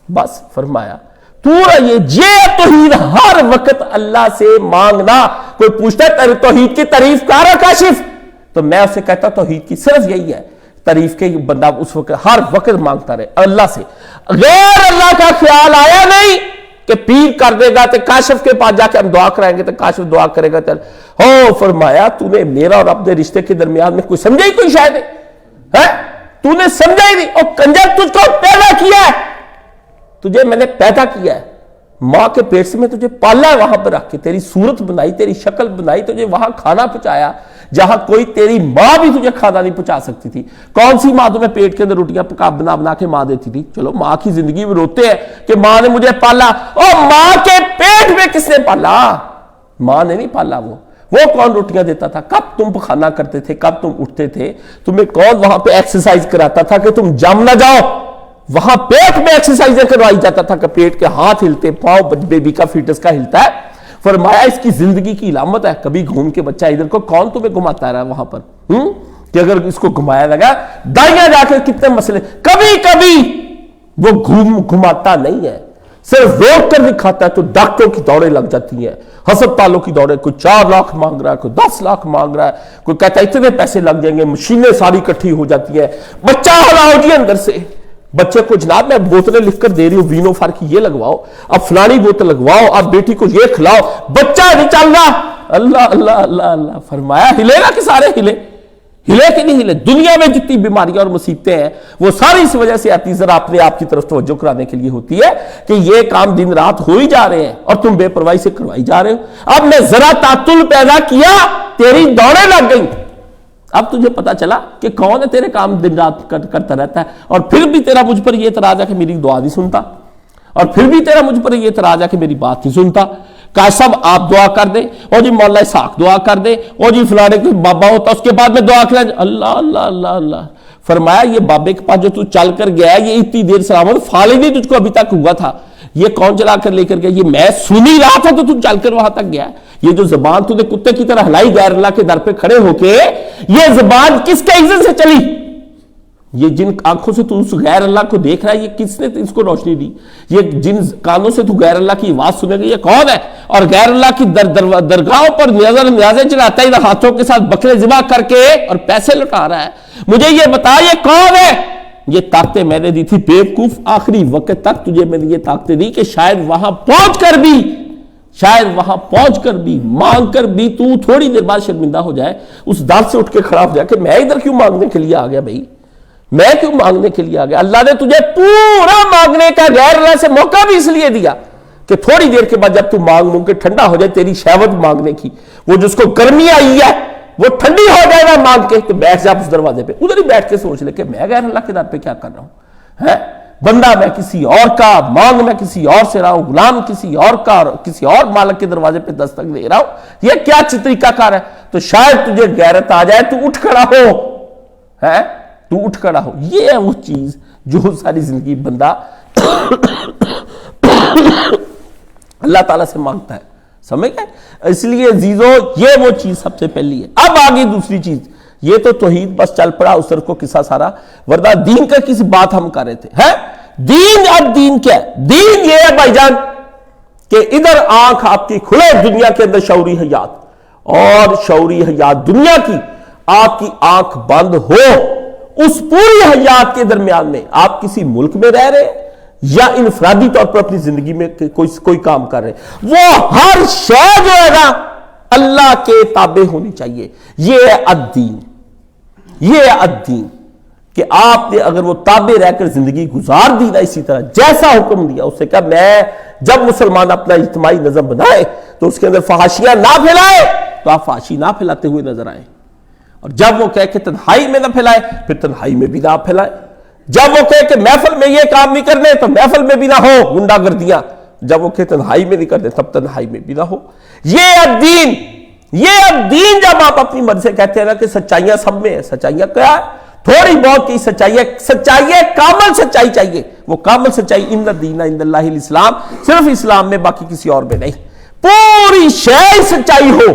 بس فرمایا یہ توحید ہر وقت اللہ سے مانگنا۔ کوئی پوچھتا ہے توحید کی تعریف کر کاشف، تو میں اسے کہتا توحید کی صرف یہی ہے تعریف کے بندہ اس وقت ہر وقت مانگتا رہے اللہ سے، غیر اللہ کا خیال آیا نہیں کہ پیر کر دے گا تو کاشف کے پاس جا کے ہم دعا کرائیں گے تو کاشف دعا کرے گا، چل ہو فرمایا تو نے میرا اور اپنے رشتے کے درمیان میں کوئی سمجھا ہی کوئی شاید ہے، تو نے سمجھا ہی نہیں، اور کنجر تجھ کو پیدا کیا ہے، تجھے میں نے پیدا کیا ہے، ماں کے پیٹ سے میں تجھے پالا ہے وہاں پر رکھ کے، تیری صورت بنائی، تیری شکل بنائی، تجھے وہاں کھانا پہنچایا جہاں کوئی تیری ماں بھی تجھے کھانا نہیں پہنچا سکتی تھی۔ کون سی ماں تمہیں پیٹ کے اندر روٹیاں بنا بنا کے ماں دیتی تھی؟ چلو ماں کی زندگی میں روتے ہیں کہ ماں نے مجھے پالا، اور ماں کے پیٹ میں کس نے پالا؟ ماں نے نہیں پالا، وہ کون روٹیاں دیتا تھا؟ کب تم کھانا کرتے تھے؟ کب تم اٹھتے تھے؟ تمہیں کون وہاں پہ ایکسرسائز کراتا تھا کہ تم جم نہ جاؤ؟ وہاں پیٹ میں ایکسرسائزیں کروائی جاتا تھا کہ پیٹ کے ہاتھ ہلتے، پاؤں بیبی کا فیٹس کا ہلتا ہے۔ فرمایا اس کی زندگی کی علامت ہے، کبھی گھوم کے بچہ ادھر کو، کون تمہیں گھماتا رہا وہاں پر کہ اگر اس کو گھمایا لگا دائیں جا کے کتنے مسئلے، کبھی کبھی وہ گھماتا نہیں ہے، صرف روک کر دکھاتا ہے، تو ڈاکٹروں کی دوڑیں لگ جاتی ہیں، ہسپتالوں کی دوڑیں، کوئی 4 لاکھ مانگ رہا ہے، کوئی 10 لاکھ مانگ رہا ہے، کوئی کہتا ہے اتنے پیسے لگ جائیں گے، مشینیں ساری اکٹھی ہو جاتی ہیں، بچہ ہلاؤ جی اندر سے، بچے کو جناب میں بوتلیں لکھ کر دے رہی ہوں، وینو فار کی یہ لگواؤ، اب فلانی بوتل لگواؤ، اب بیٹی کو یہ کھلاؤ، بچہ نہیں چل رہا، اللہ اللہ اللہ اللہ، فرمایا ہلے گا کہ سارے ہلے کہ نہیں ہلے؟ دنیا میں جتنی بیماریاں اور مصیبتیں ہیں وہ ساری اس وجہ سے آتی، ذرا اپنے آپ کی طرف توجہ کرانے کے لیے ہوتی ہے کہ یہ کام دن رات ہو ہی جا رہے ہیں اور تم بے پرواہی سے کروائی جا رہے ہو۔ اب میں ذرا تعطل پیدا کیا، تیری دوڑیں لگ گئی، اب تجھے پتا چلا کہ کون ہے تیرے کام دن رات کرتا رہتا ہے، اور پھر بھی تیرا مجھ پر یہ اعتراض ہے کہ میری دعا نہیں سنتا، اور پھر بھی تیرا مجھ پر یہ اعتراض ہے کہ میری بات نہیں سنتا۔ کہا سب آپ دعا کر دیں، اور جی مولا اسحاق دعا کر دیں، اور جی فلانے کوئی بابا ہوتا اس کے بعد میں دعا کریں، اللہ اللہ اللہ اللہ۔ فرمایا یہ بابے کے پاس جو تو چل کر گیا، یہ اتنی دیر سلامت فالج نہیں تجھ کو ابھی تک ہوا تھا، یہ کون چلا کر لے کر گیا؟ یہ میں سن ہی رہا تھا تو تو چل کر وہاں تک گیا۔ یہ جو زبان تو نے کتے کی طرح ہلائی غیر اللہ کے در پہ کھڑے ہو کے، یہ زبان کس کے عزت سے چلی؟ یہ جن آنکھوں سے تو اس غیر اللہ کو دیکھ رہا ہے، یہ کس نے اس کو روشنی دی؟ یہ جن کانوں سے تو غیر اللہ کی آواز سنے گا، یہ کون ہے؟ اور غیر اللہ کی درگاہوں پر نیازیں چڑھاتا ہے ہاتھوں کے ساتھ بکرے ذبح کر کے اور پیسے لٹا رہا ہے۔ مجھے یہ بتا یہ کون ہے؟ یہ طاقتیں میں نے دی تھی بیوقوف، آخری وقت تک تجھے میں نے یہ طاقتیں دی کہ شاید وہاں پہنچ کر بھی مانگ کر بھی تو تھوڑی دیر بعد شرمندہ ہو جائے، اس دار سے اٹھ کے کھڑا ہو جائے کہ میں ادھر کیوں مانگنے کے لیے آ گیا بھائی، میں کیوں مانگنے کے لیے آ گیا؟ اللہ نے تجھے پورا مانگنے کا غیر اللہ سے موقع بھی اس لیے دیا کہ تھوڑی دیر کے بعد جب تو مانگ کے ٹھنڈا ہو جائے تیری شہوت مانگنے کی، وہ جس کو گرمی آئی ہے وہ ٹھنڈی ہو جائے گا مانگ کے، تو بیٹھ جا اس دروازے پہ، ادھر ہی بیٹھ کے سوچ لے کہ میں غیر اللہ کے در پہ کیا کر رہا ہوں، ہے بندہ میں کسی اور کا، مانگ میں کسی اور سے رہا ہوں، غلام کسی اور کا، اور کسی اور مالک کے دروازے پہ دستک دے رہا ہوں، یہ کیا طریقہ کار ہے؟ تو شاید تجھے غیرت آ جائے، تو اٹھ کھڑا ہو، ہے تو اٹھ کھڑا ہو۔ یہ ہے وہ چیز جو ساری زندگی بندہ اللہ تعالیٰ سے مانگتا ہے، سمجھ گئے؟ اس لیے عزیزو یہ وہ چیز سب سے پہلی ہے۔ اب آگے دوسری چیز، یہ تو توحید بس چل پڑا اس طرف کو قصہ سارا، ورنہ دین کا کسی بات ہم کر رہے تھے، ہے دین۔ اب دین کیا ہے؟ دین یہ ہے بھائی جان کہ ادھر آنکھ آپ کی کھلے دنیا کے اندر شعوری حیات، اور شعوری حیات دنیا کی آپ کی آنکھ بند ہو، اس پوری حیات کے درمیان میں آپ کسی ملک میں رہ رہے ہیں یا انفرادی طور پر اپنی زندگی میں کوئی کام کر رہے ہیں، وہ ہر شے جو ہے نا اللہ کے تابع ہونی چاہیے۔ یہ ہے الدین، یہ ہے الدین کہ آپ نے اگر وہ تابع رہ کر زندگی گزار دی نا اسی طرح جیسا حکم دیا، اس سے کہا میں جب مسلمان اپنا اجتماعی نظم بنائے تو اس کے اندر فحاشیاں نہ پھیلائے، تو آپ فحاشی نہ پھیلاتے ہوئے نظر آئے، اور جب وہ کہے کہ تنہائی میں نہ پھیلائے پھر تنہائی میں بھی نہ پھیلائے، جب وہ کہے کہ محفل میں یہ کام نہیں کرنے تو محفل میں بھی نہ ہو گنڈا گردیاں، جب وہ کہے تنہائی میں نہیں کرنے تب تنہائی میں بھی نہ ہو۔ یہ الدین، یہ الدین جب آپ اپنی مرضی سے کہتے ہیں نا کہ سچائیاں سب میں ہیں، سچائیاں کیا ہے؟ تھوڑی بہت کی سچائی ہے، کامل سچائی چاہیے، وہ کامل سچائی ان الدین عند اللہ الاسلام، صرف اسلام میں، باقی کسی اور میں نہیں، پوری شے سچائی ہو،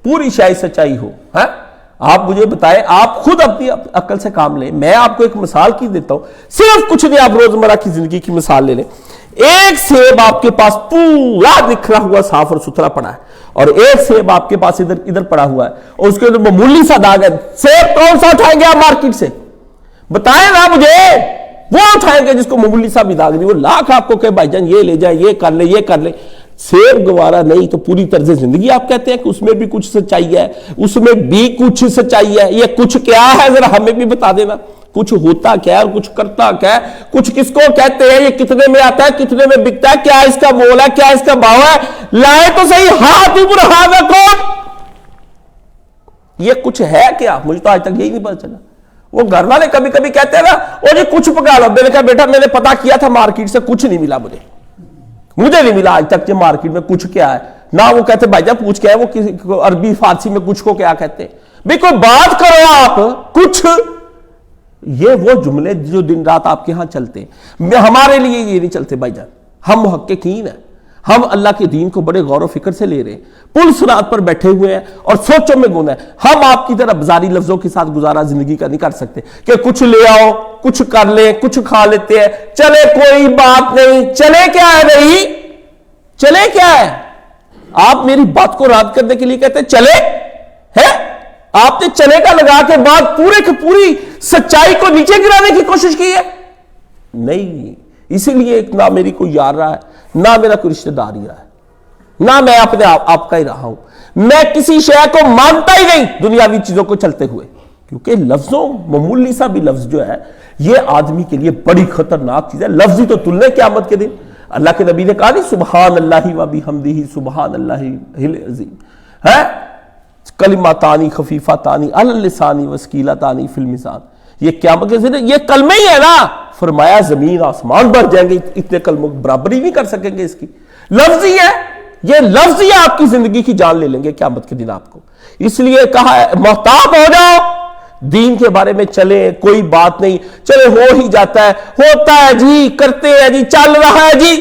پوری شے سچائی ہو۔ آپ مجھے بتائیں، آپ خود اپنی عقل سے کام لیں، میں آپ کو ایک مثال کی دیتا ہوں، صرف کچھ نہیں، آپ روزمرہ کی زندگی کی مثال لے لیں۔ ایک سیب آپ کے پاس پورا نکھرا ہوا صاف اور ستھرا پڑا ہے، اور ایک سیب آپ کے پاس ادھر پڑا ہوا ہے اور اس کے اندر معمولی سا داغ ہے، سیب کون سا اٹھائیں گے آپ مارکیٹ سے؟ بتائیں نا مجھے، وہ اٹھائیں گے جس کو معمولی سا بھی داغ نہیں، وہ لاکھ آپ کو کہ بھائی جان یہ لے جائیں، یہ کر لیں، یہ کر لیں، سیب گوارا نہیں۔ تو پوری طرز زندگی آپ کہتے ہیں کہ اس میں بھی کچھ سچائی ہے، اس میں بھی کچھ سچائی ہے، یہ کچھ کیا ہے ذرا ہمیں بھی بتا دینا، کچھ ہوتا کیا ہے اور کچھ کرتا کیا ہے، کچھ کس کو کہتے ہیں، یہ کتنے میں آتا ہے، کتنے میں بکتا ہے، کیا اس کا مول ہے، کیا اس کا بھاؤ ہے، لائے تو صحیح ہاتھ اوپر ہاتھ رکھو، یہ کچھ ہے کیا؟ مجھے تو آج تک یہی نہیں پتا چلا۔ وہ گھر والے کبھی کبھی کہتے ہیں نا وہ جی کچھ پکا لو، میں نے کہا بیٹا میں نے پتا کیا تھا مارکیٹ سے، کچھ نہیں ملا، مجھے نہیں ملا آج تک کہ مارکیٹ میں کچھ کیا ہے، نہ وہ کہتے بھائی جان پوچھ کے ہے وہ عربی فارسی میں کچھ کو کیا کہتے ہیں، بھی کوئی بات کرو آپ کچھ۔ یہ وہ جملے جو دن رات آپ کے ہاں چلتے ہیں، ہمارے لیے یہ نہیں چلتے بھائی جان، ہم محققین ہیں، ہم اللہ کے دین کو بڑے غور و فکر سے لے رہے ہیں، پل صراط پر بیٹھے ہوئے ہیں اور سوچوں میں گم ہیں۔ ہم آپ کی طرح بازاری لفظوں کے ساتھ گزارا زندگی کا نہیں کر سکتے کہ کچھ لے آؤ، کچھ کر لیں، کچھ کھا لیتے ہیں، چلے کوئی بات نہیں، چلے کیا ہے نہیں، چلے کیا ہے؟ آپ میری بات کو رد کرنے کے لیے کہتے ہیں چلے ہے، آپ نے چلے کا لگا کے بعد پورے کی پوری سچائی کو نیچے گرانے کی کوشش کی ہے؟ نہیں، اسی لیے نہ میری کوئی یار رہا ہے، نہ میرا کوئی رشتہ دار ہی رہا ہے، نہ میں اپنے آپ کا ہی رہا ہوں، میں کسی شے کو مانتا ہی نہیں دنیاوی چیزوں کو چلتے ہوئے، کیونکہ لفظوں معمولی سا بھی لفظ جو ہے یہ آدمی کے لیے بڑی خطرناک چیز ہے۔ لفظی تو تلنے قیامت کے دن، اللہ کے نبی نے کہا نہیں سبحان اللہ و بحمدہ سبحان اللہ العظیم، ہے کلماتانی خفیفتانی علی اللسان وثقیلتان فی المیزان، یہ قیامت کے دن یہ کلمے ہی ہے نا، فرمایا زمین آسمان بھر جائیں گے، اتنے کلموں برابری نہیں کر سکیں گے اس کی، لفظ ہی ہے، یہ لفظ ہی آپ کی زندگی کی جان لے لیں گے قیامت کے دن آپ کو۔ اس لیے کہا ہے محتاط ہو جاؤ، دین کے بارے میں چلیں، کوئی بات نہیں، چلے ہو ہی جاتا ہے، ہوتا ہے جی، کرتے ہیں جی، چل رہا ہے جی،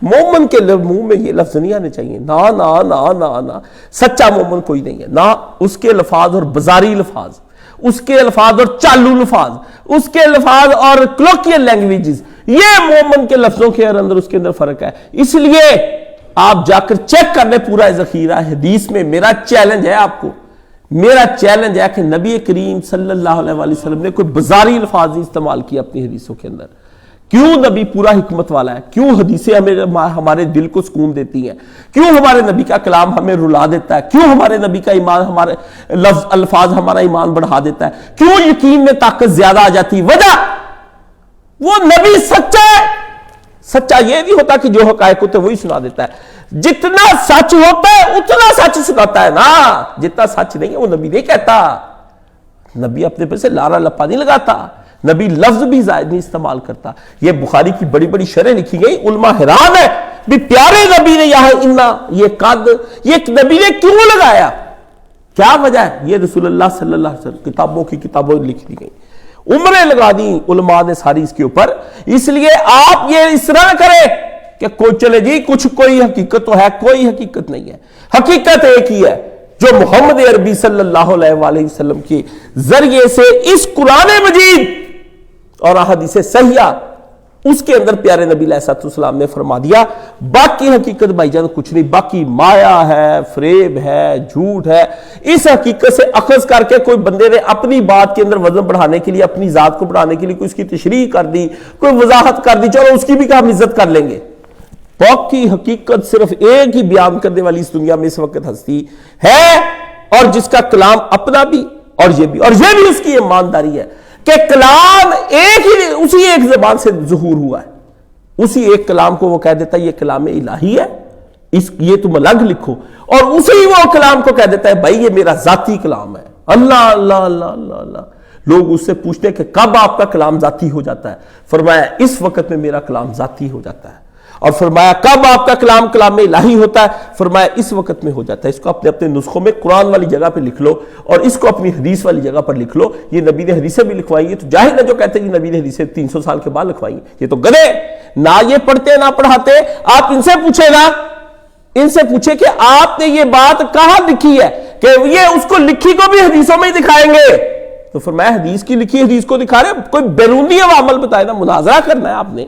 مومن کے منہ میں یہ لفظ نہیں آنے چاہیے، نا نا نا نا نا، سچا مومن کوئی نہیں ہے، نہ اس کے الفاظ اور بازاری الفاظ، اس کے الفاظ اور چالو الفاظ، اس کے الفاظ اور کلوکیل لینگویجز، یہ مومن کے لفظوں کے اندر اس کے اندر فرق ہے۔ اس لیے آپ جا کر چیک کر لیں پورا ذخیرہ حدیث میں۔ میرا چیلنج ہے آپ کو، میرا چیلنج ہے کہ نبی کریم صلی اللہ علیہ وسلم نے کوئی بازاری الفاظ نہیں استعمال کیا اپنی حدیثوں کے اندر، کیوں نبی پورا حکمت والا ہے، کیوں حدیثیں ہمارے دل کو سکون دیتی ہیں، کیوں ہمارے نبی کا کلام ہمیں رلا دیتا ہے، کیوں ہمارے نبی کا ایمان، ہمارے الفاظ ہمارا ایمان بڑھا دیتا ہے، کیوں یقین میں طاقت زیادہ آ جاتی؟ وجہ وہ نبی سچا ہے۔ سچا یہ نہیں ہوتا کہ جو حقائق ہوتے وہی سنا دیتا ہے، جتنا سچ ہوتا ہے اتنا سچ سناتا ہے نا، جتنا سچ نہیں ہے وہ نبی نہیں کہتا۔ نبی اپنے پر سے لارا لپا نہیں لگاتا، نبی لفظ بھی زائد نہیں استعمال کرتا۔ یہ بخاری کی بڑی بڑی شرح لکھی گئی، علماء حیران ہے بھی پیارے نبی نے یہاں یہ قد یہ نبی نے کیوں لگایا، کیا وجہ ہے؟ یہ رسول اللہ صلی اللہ علیہ وسلم کتابوں کی کتابوں لکھ دی گئی، عمریں لگا دی علماء نے ساری اس کے اوپر۔ اس لیے آپ یہ اس طرح نہ کریں کہ کوئی چلے جی کچھ کوئی حقیقت تو ہے، کوئی حقیقت نہیں ہے۔ حقیقت ایک ہی ہے جو محمد عربی صلی اللہ علیہ وآلہ وسلم کے ذریعے سے اس قرآن مجید اور احادیث صحیحہ اس کے اندر پیارے نبی علیہ السلام نے فرما دیا۔ باقی حقیقت بھائی جان کچھ نہیں، باقی مایا ہے، فریب ہے، جھوٹ ہے۔ اس حقیقت سے اخذ کر کے کوئی بندے نے اپنی بات کے اندر وزن بڑھانے کے لیے، اپنی ذات کو بڑھانے کے لیے کوئی اس کی تشریح کر دی، کوئی وضاحت کر دی، چلو اس کی بھی ہم عزت کر لیں گے۔ باقی حقیقت صرف ایک ہی بیان کرنے والی اس دنیا میں اس وقت ہستی ہے، اور جس کا کلام اپنا بھی اور یہ بھی اس کی ایمانداری ہے کہ کلام ایک ہی، اسی ایک زبان سے ظہور ہوا ہے، اسی ایک کلام کو وہ کہہ دیتا ہے یہ کلام الہی ہے، یہ تم الگ لکھو، اور اسی وہ کلام کو کہہ دیتا ہے بھائی یہ میرا ذاتی کلام ہے۔ اللہ اللہ اللہ اللہ اللہ۔ لوگ اس سے پوچھتے ہیں کہ کب آپ کا کلام ذاتی ہو جاتا ہے؟ فرمایا اس وقت میں میرا کلام ذاتی ہو جاتا ہے۔ اور فرمایا کب آپ کا کلام کلام الہی ہوتا ہے؟ فرمایا اس وقت میں ہو جاتا ہے۔ اس کو اپنے اپنے نسخوں میں قرآن والی جگہ پہ لکھ لو، اور اس کو اپنی حدیث والی جگہ پر لکھ لو۔ یہ نبی نے حدیثیں بھی لکھوائی ہیں، تو ظاہر ہے جو کہتے ہیں کہ نبی نے حدیثیں 300 سال کے بعد لکھوائی ہیں، یہ تو گدھے، نہ یہ پڑھتے نہ پڑھاتے۔ آپ ان سے پوچھے گا، ان سے پوچھے کہ آپ نے یہ بات کہاں لکھی ہے، کہ یہ اس کو لکھی کو بھی حدیثوں میں ہی دکھائیں گے۔ تو فرمایا حدیث کی لکھی حدیث کو دکھا رہے، کوئی بیرونی عوامل بتائے نا، مناظرہ کرنا ہے آپ نے،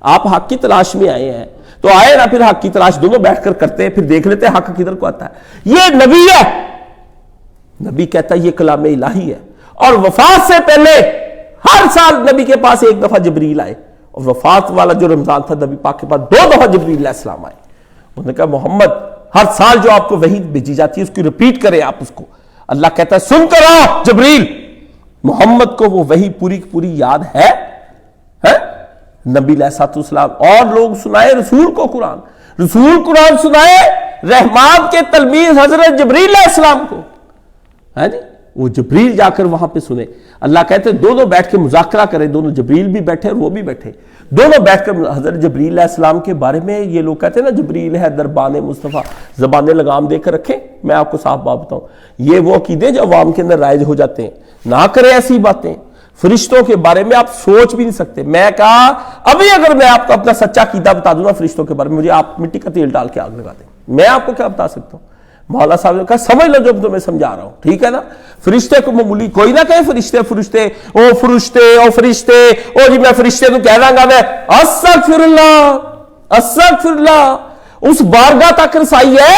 آپ حق کی تلاش میں آئے ہیں تو آئے نا، پھر حق کی تلاش دونوں بیٹھ کر کرتے ہیں، پھر دیکھ لیتے ہیں حق کدھر کو آتا ہے۔ یہ نبی ہے، نبی کہتا ہے یہ کلام الہی ہے، اور وفات سے پہلے ہر سال نبی کے پاس ایک دفعہ جبریل آئے، اور وفات والا جو رمضان تھا نبی پاک کے پاس 2 دفعہ جبریل علیہ السلام آئے۔ انہوں نے کہا محمد ہر سال جو آپ کو وحی بھیجی جاتی ہے اس کی ریپیٹ کریں آپ اس کو۔ اللہ کہتا ہے سن کر آؤ جبریل، محمد کو وہ وحی پوری پوری یاد ہے؟ نبی علیہ السلام اور لوگ سنائے رسول کو قرآن، رسول قرآن سنائے رحمان کے تلمیذ حضرت جبریل علیہ السلام کو، ہے جی وہ جبریل جا کر وہاں پہ سنے۔ اللہ کہتے ہیں دونوں بیٹھ کے مذاکرہ کریں، دونوں جبریل بھی بیٹھے اور وہ بھی بیٹھے، دونوں بیٹھ کر حضرت جبریل علیہ السلام کے بارے میں، یہ لوگ کہتے ہیں نا جبریل ہے دربان مصطفیٰ، زبانیں لگام دے کر رکھیں۔ میں آپ کو صاف بات بتاؤں، یہ وہ عقیدے جو عوام کے اندر رائج ہو جاتے ہیں، نہ کریں ایسی باتیں۔ فرشتوں کے بارے میں آپ سوچ بھی نہیں سکتے۔ میں کہا ابھی اگر میں آپ کو اپنا سچا عقیدہ بتا دوں نا فرشتوں کے بارے میں، مجھے آپ مٹی کا تیل ڈال کے آگ لگا دیں، میں آپ کو کیا بتا سکتا ہوں؟ مولا صاحب نے کہا سمجھ لو جو تمہیں سمجھا رہا ہوں، ٹھیک ہے نا؟ فرشتے کو معمولی کوئی نہ کہے فرشتے فرشتے او فرشتے او فرشتے، او جی میں فرشتے تو کہہ رہا گا، میں استغفر اللہ استغفر اللہ۔ اس بارگاہ تک رسائی ہے،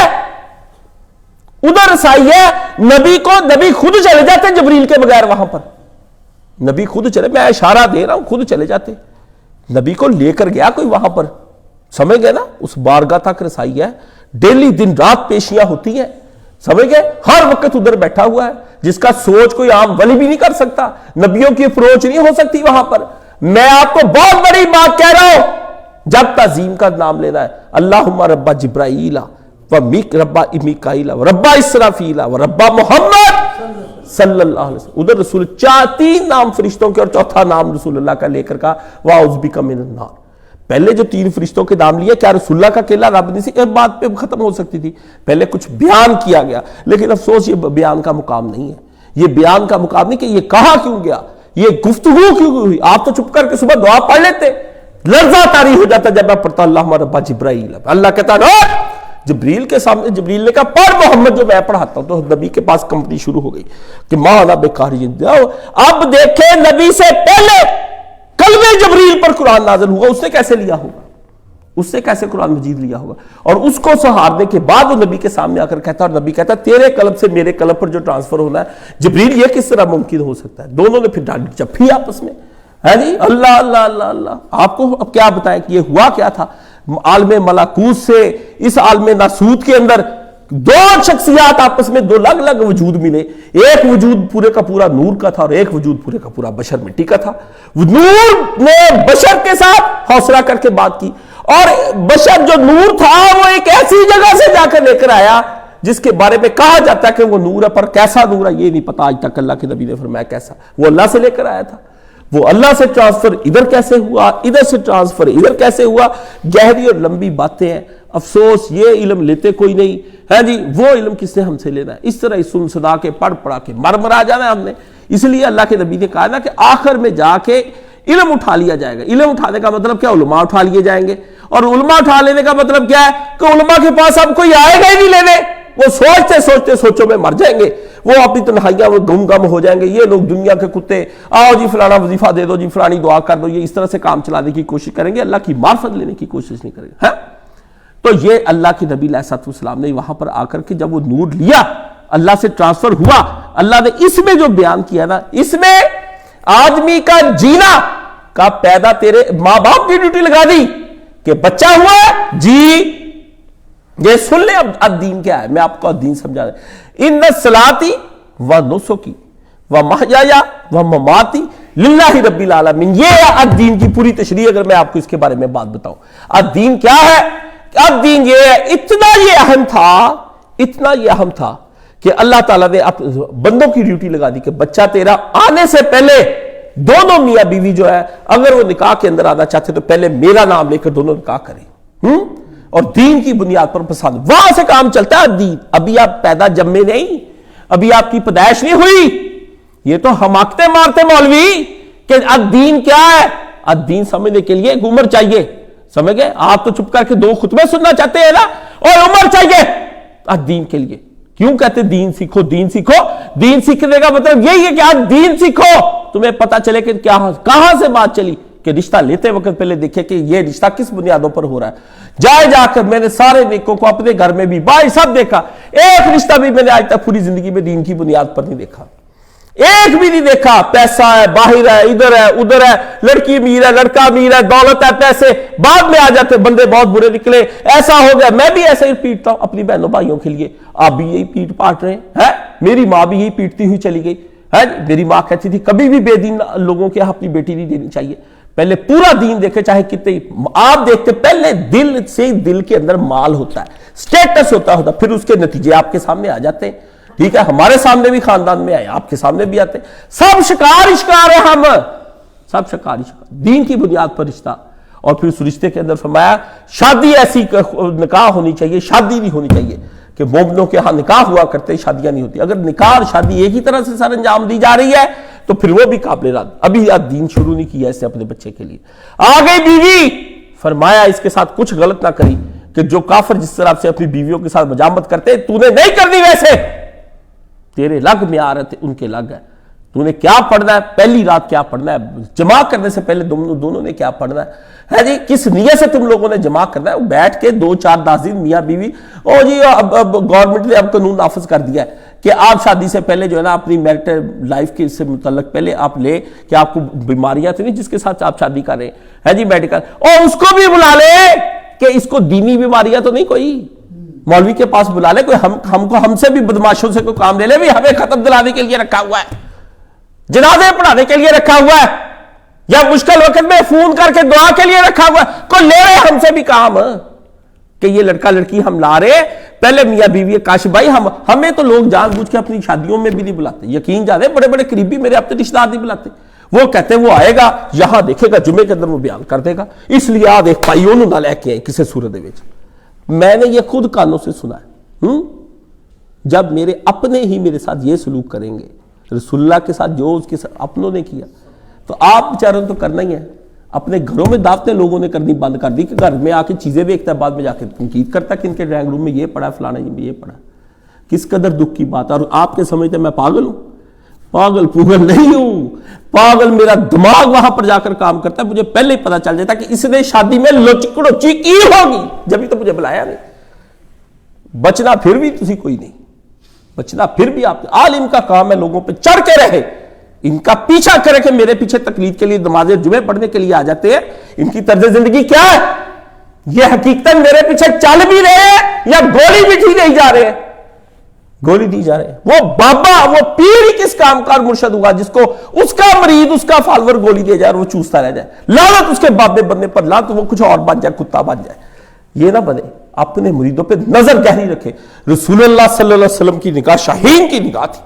ادھر رسائی ہے۔ نبی خود چلے جاتے جبریل کے بغیر وہاں پر، نبی خود چلے، میں اشارہ دے رہا ہوں، خود چلے جاتے، نبی کو لے کر گیا کوئی وہاں پر، سمجھ گئے نا؟ اس بارگاہ تک رسائی ہے، ڈیلی دن رات پیشیاں ہوتی ہیں، سمجھ گئے؟ ہر وقت ادھر بیٹھا ہوا ہے، جس کا سوچ کوئی عام ولی بھی نہیں کر سکتا، نبیوں کی اپروچ نہیں ہو سکتی وہاں پر۔ میں آپ کو بہت بڑی بات کہہ رہا ہوں، جب تعظیم کا نام لینا ہے، اللہم رب جبرائیل و رب میکائیل و رب اسرافیل و رب محمد صلی اللہ علیہ وسلم، ادھر رسول 3 نام فرشتوں کے اور 4تھا نام رسول اللہ کا لے کر کہا وَأَعُوذُ بِكَ مِنَ النَّارِ۔ پہلے جو 3 فرشتوں کے نام لیے، کیا رسول اللہ کا اکیلا رب نہیں سی؟ ایک بات پہ ختم ہو سکتی تھی، پہلے کچھ بیان کیا گیا، لیکن افسوس یہ بیان کا مقام نہیں ہے، یہ بیان کا مقام نہیں کہ یہ کہا کیوں گیا، یہ گفتگو کیوں ہوئی۔ آپ تو چپ کر کے صبح دعا پڑھ لیتے، لرزہ طاری ہو جاتا جب میں پڑھتا اللہم رب جبرائیل، اللہ کہتا ہے جبریل کے سامنے، جبریل نے کہا پڑھ محمد جو میں پڑھاتا ہوں، تو نبی کے پاس کمپنی شروع ہو گئی کہ مانا بیکاری۔ اب دیکھیں نبی سے پہلے قلب جبریل پر قرآن نازل ہوا، اس نے کیسے لیا ہوگا، اس سے کیسے قرآن مجید لیا ہوگا، اور اس کو سہارنے کے بعد وہ نبی کے سامنے آ کر کہتا ہے، اور نبی کہتا ہے تیرے قلب سے میرے قلب پر جو ٹرانسفر ہونا ہے جبریل یہ کس طرح ممکن ہو سکتا ہے؟ دونوں نے پھر ڈال جپھی آپس میں، ہے جی اللہ اللہ اللہ اللہ. آپ کو اب کیا بتائیں کہ یہ ہوا کیا تھا. عالم ملکوت سے اس عالم ناسوت کے اندر دو شخصیات آپس میں دو الگ الگ وجود ملے. ایک وجود پورے کا پورا نور کا تھا اور ایک وجود پورے کا پورا بشر مٹی کا تھا. وہ نور نے بشر کے ساتھ حوصلہ کر کے بات کی اور بشر جو نور تھا وہ ایک ایسی جگہ سے جا کر لے کر آیا جس کے بارے میں کہا جاتا ہے کہ وہ نور ہے، پر کیسا نور ہے یہ نہیں پتا آج تک. اللہ کے نبی نے فرمایا کیسا. وہ اللہ سے لے کر آیا تھا. وہ اللہ سے ٹرانسفر ادھر کیسے ہوا، ادھر سے ٹرانسفر ادھر کیسے ہوا. گہری اور لمبی باتیں ہیں. افسوس یہ علم لیتے کوئی نہیں ہے جی. وہ علم کس نے ہم سے لینا ہے. اس طرح ہی سن سنا کے پڑھ پڑھا کے مر جانا ہے ہم نے. اس لیے اللہ کے نبی نے کہا نا کہ آخر میں جا کے علم اٹھا لیا جائے گا. علم اٹھانے کا مطلب کیا؟ علماء اٹھا لیے جائیں گے. اور علماء اٹھا لینے کا مطلب کیا ہے کہ علماء کے پاس اب کوئی آئے گا ہی نہیں لینے. وہ سوچتے سوچتے سوچوں میں مر جائیں گے. وہ اپنی تنہائیاں وہ گم ہو جائیں گے. یہ لوگ دنیا کے کتے، آؤ جی فلانا وظیفہ دے دو جی، فلانی دعا کر دو، یہ اس طرح سے کام چلانے کی کوشش کریں گے. اللہ کی معرفت لینے کی کوشش نہیں کریں گے. تو یہ اللہ کے نبی علیہ السلام نے وہاں پر آ کر کے جب وہ نور لیا، اللہ سے ٹرانسفر ہوا، اللہ نے اس میں جو بیان کیا نا، اس میں آدمی کا جینا کا پیدا تیرے ماں باپ کی ڈیوٹی لگا دی کہ بچہ ہوا ہے جی. یہ سن لیں اب دین کیا ہے. میں آپ کو دین سمجھا رہا ہوں. ان صلاتی و نسکی و محیای و مماتی للہ رب العالمین. یہ الدین کی پوری تشریح اگر میں آپ کو اس کے بارے میں بات بتاؤں. الدین کیا ہے؟ الدین یہ ہے. اتنا یہ اہم تھا کہ اللہ تعالیٰ نے بندوں کی ڈیوٹی لگا دی کہ بچہ تیرا آنے سے پہلے دونوں میاں بیوی جو ہے اگر وہ نکاح کے اندر آنا چاہتے تو پہلے میرا نام لے کر دونوں نکاح کریں. اور دین کی بنیاد پر پسند وہاں سے کام چلتا ہے. دین ابھی آپ پیدا جمے نہیں، ابھی آپ کی پیدائش نہیں ہوئی. یہ تو حماقتیں مارتے مولوی کہ الدین کیا ہے. الدین سمجھنے کے لیے ایک عمر چاہیے. سمجھ گئے؟ آپ تو چپ کر کے دو خطبے سننا چاہتے ہیں نا، اور عمر چاہیے الدین کے لیے. کیوں کہتے دین سیکھو دین سیکھو؟ دین سیکھنے کا مطلب یہی ہے کہ آپ دین سیکھو. تمہیں پتا چلے کہ کہاں سے بات چلی. کہ رشتہ لیتے وقت پہلے دیکھے کہ یہ رشتہ کس بنیادوں پر ہو رہا ہے. جا کر میں نے سارے نیکوں کو اپنے گھر میں بھی بھائی سب دیکھا. ایک رشتہ بھی میں نے آج تک پوری زندگی میں دین کی بنیاد پر نہیں دیکھا. ایک بھی نہیں دیکھا. پیسہ ہے، باہر ہے، ادھر ہے ادھر ہے، لڑکی امیر ہے، لڑکا امیر ہے، دولت ہے، پیسے بعد میں آ جاتے. بندے بہت برے نکلے، ایسا ہو گیا. میں بھی ایسے ہی پیٹتا ہوں اپنی بہنوں بھائیوں کے لیے. آپ بھی یہی پیٹ پاٹ رہے ہیں. میری ماں بھی یہی پیٹتی ہوئی چلی گئی. میری ماں کہتی تھی کبھی بھی بے دین لوگوں کے اپنی بیٹی نہیں دینی چاہیے. پہلے پورا دین دیکھے چاہے کتنے. آپ دیکھتے پہلے دل سے، دل کے اندر مال ہوتا ہے، سٹیٹس ہوتا ہے، پھر اس کے نتیجے آپ کے سامنے آ جاتے ہیں. ٹھیک ہے، ہمارے سامنے بھی خاندان میں آئے، آپ کے سامنے بھی آتے ہیں. سب شکار ہیں ہم، سب شکار. دین کی بنیاد پر رشتہ. اور پھر اس رشتے کے اندر فرمایا شادی ایسی نکاح ہونی چاہیے، شادی نہیں ہونی چاہیے کہ مومنوں کے ہاں نکاح ہوا کرتے شادیاں نہیں ہوتی. اگر نکاح اور شادی ایک ہی طرح سے سر انجام دی جا رہی ہے تو پھر وہ بھی قابل رد. ابھی دین شروع نہیں کیا اس نے اپنے بچے کے لیے. آ گئی بیوی، فرمایا اس کے ساتھ کچھ غلط نہ کری کہ جو کافر جس طرح سے اپنی بیویوں کے ساتھ مجامت کرتے تو نے نہیں کرنی ویسے. تیرے لگ میں آ رہے تھے، ان کے لگ ہے. تو نے کیا پڑھنا ہے؟ پہلی رات کیا پڑھنا ہے؟ جمع کرنے سے پہلے دونوں نے کیا پڑھنا ہے جی؟ کس نیت سے تم لوگوں نے جمع کرنا ہے؟ بیٹھ کے 2-4 دن میاں بیوی، او جی اب گورنمنٹ نے اب قانون نافذ کر دیا ہے کہ آپ شادی سے پہلے جو ہے نا اپنی میرٹل لائف کے سے متعلق پہلے آپ لے کہ آپ کو بیماریاں تو نہیں جس کے ساتھ آپ شادی کر رہے ہیں جی میڈیکل، اور اس کو بھی بلا لے کہ اس کو دینی بیماریاں تو نہیں کوئی. مولوی کے پاس بلا لے، کوئی ہم سے بھی بدماشوں سے کوئی کام لے لے. بھی ہمیں ختم دلانے کے لیے رکھا ہوا ہے، جنازے پڑھانے کے لیے رکھا ہوا ہے، یا مشکل وقت میں فون کر کے دعا کے لیے رکھا ہوا ہے. کوئی لے رہے ہم سے بھی کام کہ یہ لڑکا لڑکی ہم لا رہے. پہلے میاں بیوی کاش بھائی ہمیں تو لوگ جان بوجھ کے اپنی شادیوں میں بھی نہیں بلاتے. یقین جانے بڑے بڑے قریبی میرے اپنے رشتہ دار نہیں بلاتے. وہ کہتے ہیں وہ آئے گا یہاں دیکھے گا جمعے کے اندر وہ بیان کر دے گا، اس لیے آ دیکھ پائی انہوں نہ لے کے آئے کسی صورت دے وچ. میں نے یہ خود کانوں سے سنا ہے. جب میرے اپنے ہی میرے ساتھ یہ سلوک کریں گے رسول اللہ کے ساتھ جو اس کے ساتھ اپنوں نے کیا، تو آپ بیچاروں تو کرنا ہی ہے. اپنے گھروں میں دعوتیں لوگوں نے کرنی بند کر دی کہ گھر میں آ کے چیزیں دیکھتا ہے، بعد میں جا کے تنقید کرتا ہے کہ ان کے ڈرائنگ روم میں یہ پڑا ہے، فلانا میں یہ پڑا ہے. کس قدر دکھ کی بات ہے. اور آپ کے سمجھتے میں پاگل ہوں؟ پاگل پوگل نہیں ہوں. پاگل میرا دماغ وہاں پر جا کر کام کرتا ہے. مجھے پہلے ہی پتا چل جاتا کہ اس نے شادی میں لچکڑوچی کی ہوگی، جبھی تو مجھے بلایا نہیں. بچنا پھر بھی تسی کوئی نہیں، بچنا پھر بھی آپ عالم کا کام ہے لوگوں پہ چڑھ کے رہے. ان کا پیچھا کرے کہ میرے پیچھے تقلید کے لیے نماز جمعے پڑھنے کے لیے آ جاتے ہیں، ان کی طرز زندگی کیا ہے؟ یہ حقیقتاً میرے پیچھے چل بھی رہے ہیں یا گولی بھی دی نہیں جا رہے ہیں؟ گولی دی جا رہے ہیں۔ وہ بابا، وہ پیر ہی کس کام کا مرشد ہوگا جس کو اس کا مرید، اس کا فالور گولی دے جائے اور وہ چوستا رہ جائے؟ لعنت اس کے بابے بننے پر، لعنت وہ کچھ اور بن جائے، کتا بن جائے۔ یہ نہ بنے، اپنے مریدوں پہ نظر گہری رکھے۔ رسول اللہ صلی اللہ علیہ وسلم کی نگاہ شاہین کی نگاہ تھی۔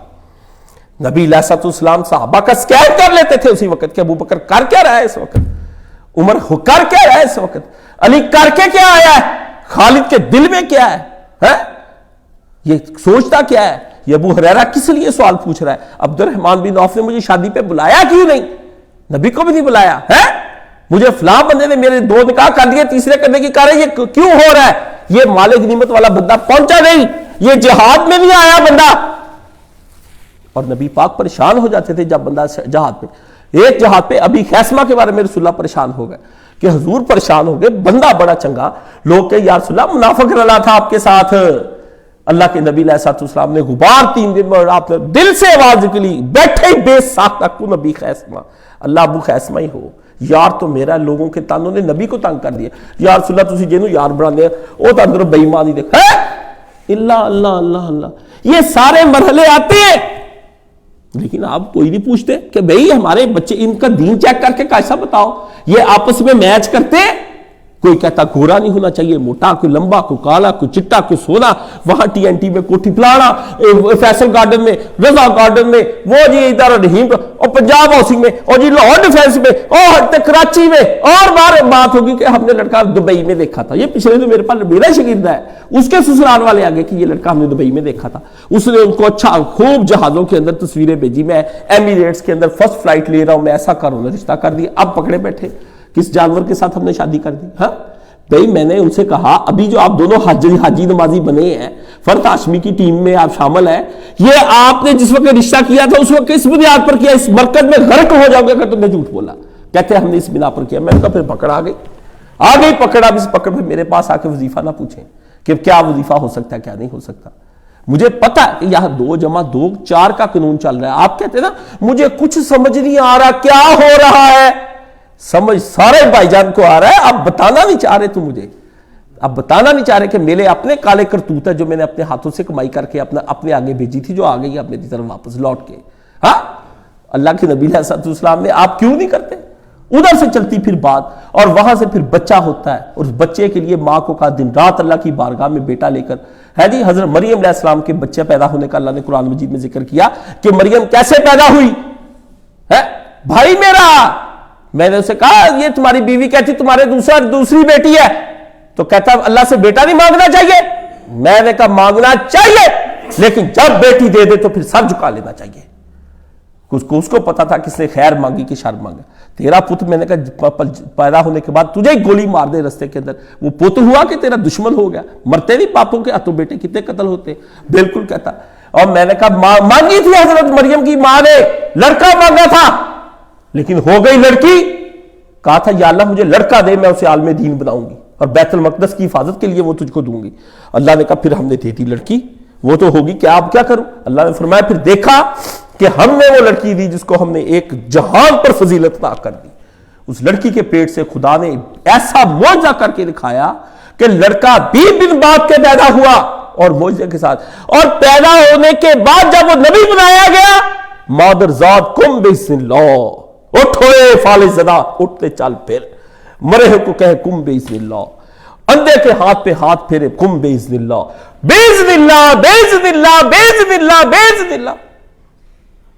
نبی علیہ السلام صحابہ کا سکین کر لیتے تھے اسی وقت کہ ابو بکر کر کیا رہا ہے اس وقت، عمر کر کیا رہا ہے اس وقت، علی کر کے کیا آیا ہے، خالد کے دل میں کیا ہے، یہ سوچتا کیا ہے؟ یہ ابو ہریرہ کس لیے سوال پوچھ رہا ہے؟ عبد الرحمن بن عوف نے مجھے شادی پہ بلایا کیوں نہیں؟ نبی کو بھی نہیں بلایا ہے؟ مجھے فلاں بندے نے میرے 2 نکاح کر دیے، تیسرے کرنے کی کہہ رہے ہیں، یہ کیوں ہو رہا ہے؟ یہ مال غنیمت والا بندہ پہنچا نہیں، یہ جہاد میں نہیں آیا بندہ۔ اور نبی پاک پریشان ہو جاتے تھے جب بندہ جہاد پہ، ایک جہاد پہ ابھی خیسمہ کے بارے میں رسول اللہ پریشان ہو گئے کہ حضور پریشان ہو گئے، بندہ بڑا چنگا، لوگ کہ یا رسول اللہ منافق رلا تھا آپ کے ساتھ۔ اللہ کے نبی علیہ السلام نے غبار 3 دن میں آپ نے دل سے آواز نکلی، بیٹھے ہی بے ساختہ کو نبی خیسمہ، اللہ ابو خیسمہ ہی ہو یار تو میرا، لوگوں کے تانوں نے نبی کو تنگ کر دیا، یا رسول اللہ تسی جنوں یار بنا دیا، او تا اندر بے ایمانی دیکھ اللہ اللہ اللہ اللہ۔ یہ سارے مرحلے آتے ہیں، لیکن آپ کوئی نہیں پوچھتے کہ بھئی ہمارے بچے ان کا دین چیک کر کے کیسا بتاؤ، یہ آپس میں میچ کرتے ہیں۔ کوئی کہتا گورا نہیں ہونا چاہیے، موٹا، کوئی لمبا، کوئی کالا، کوئی چٹا، کوئی سونا، وہاں ٹی این ٹی میں کوٹھی پلانا، فیصل گارڈن میں، رضا گارڈن میں، وہ جی ادھر رحیم اور پنجاب ہاؤسنگ میں، اور جی لاہور ڈیفینس میں، اور کراچی میں، اور بار بات ہوگی کہ ہم نے لڑکا دبئی میں دیکھا تھا۔ یہ پچھلے دن میرے پاس میرا شاگرد ہے، اس کے سسرال والے آگے کہ یہ لڑکا ہم نے دبئی میں دیکھا تھا، اس نے ان کو اچھا خوب جہازوں کے اندر تصویریں بھیجی، میں ایمریٹس کے اندر فرسٹ فلائٹ لے رہا ہوں، میں ایسا کروں، رشتہ کر دیا۔ اب پکڑے بیٹھے کس جانور کے ساتھ ہم نے شادی کر دی؟ ہاں بھئی میں نے ان سے کہا ابھی جو آپ دونوں حاجی نمازی بنے ہیں، فرد ہاشمی کی ٹیم میں آپ شامل ہیں، یہ آپ نے جس وقت رشتہ کیا تھا اس وقت کس بنیاد پر کیا؟ اس مرکز میں غرق ہو جاؤ گے اگر تم نے جھوٹ بولا۔ کہتے ہیں ہم نے اس بنا پر کیا۔ میں نے کہا پھر پکڑ آ گئی پکڑ، اب اس پکڑ پہ میرے پاس آ کے وظیفہ نہ پوچھیں کہ کیا وظیفہ ہو سکتا ہے کیا نہیں ہو سکتا۔ مجھے پتا ہے کہ یہاں 2 + 2 = 4 کا قانون چل رہا ہے۔ آپ کہتے ہیں نا مجھے کچھ سمجھ نہیں آ رہا کیا ہو رہا ہے، سمجھ سارے بھائی جان کو آ رہا ہے، آپ بتانا نہیں چاہ رہے، تو مجھے اب بتانا نہیں چاہ رہے کہ میرے اپنے کالے کرتوت ہے جو میں نے اپنے ہاتھوں سے کمائی کر کے اپنے آگے بھیجی تھی، جو آ گئی اپنے طرف واپس لوٹ کے۔ ہاں اللہ کے نبی علیہ السلام نے آپ کیوں نہیں کرتے؟ ادھر سے چلتی پھر بات، اور وہاں سے پھر بچہ ہوتا ہے، اور اس بچے کے لیے ماں کو کہا دن رات اللہ کی بارگاہ میں بیٹا لے کر ہے جی۔ حضرت مریم علیہ السلام کے بچے پیدا ہونے کا اللہ نے قرآن مجید میں ذکر کیا کہ مریم کیسے پیدا ہوئی ہے؟ بھائی میرا، میں نے اسے کہا یہ تمہاری بیوی کہتی تمہارے دوسری بیٹی ہے، تو کہتا اللہ سے بیٹا نہیں مانگنا چاہیے؟ میں نے کہا مانگنا چاہیے، لیکن جب بیٹی دے دے تو پھر سر جھکا لینا چاہیے۔ اس کو پتا تھا کس نے خیر مانگی کہ شر مانگا۔ تیرا پت میں نے کہا پیدا ہونے کے بعد تجھے ہی گولی مار دے رستے کے اندر، وہ پت ہوا کہ تیرا دشمن ہو گیا؟ مرتے نہیں باپوں کے ہاتھوں بیٹے کتنے قتل ہوتے؟ بالکل کہتا۔ اور میں نے کہا مانگی تھی حضرت مریم کی ماں نے، لڑکا مانگا تھا، لیکن ہو گئی لڑکی۔ کہا تھا یا اللہ مجھے لڑکا دے، میں اسے عالم دین بناؤں گی اور بیت المقدس کی حفاظت کے لیے وہ تجھ کو دوں گی۔ اللہ نے کہا پھر ہم نے دے دی لڑکی، وہ تو ہوگی، کیا اب کیا کروں؟ اللہ نے فرمایا پھر دیکھا کہ ہم نے وہ لڑکی دی جس کو ہم نے ایک جہان پر فضیلت عطا کر دی۔ اس لڑکی کے پیٹ سے خدا نے ایسا معجزہ کر کے دکھایا کہ لڑکا بھی بن باپ کے پیدا ہوا، اور معجزے کے ساتھ، اور پیدا ہونے کے بعد جب وہ نبی بنایا گیا، مادر ذات کم بسم اللہ، اٹھوئے فال زدہ، اٹھتے چل پھر، مرے کو کہے کم باذن اللہ، اندھے کے ہاتھ پہ ہاتھ پھیرے کم باذن اللہ، باذن اللہ باذن اللہ باذن اللہ باذن اللہ۔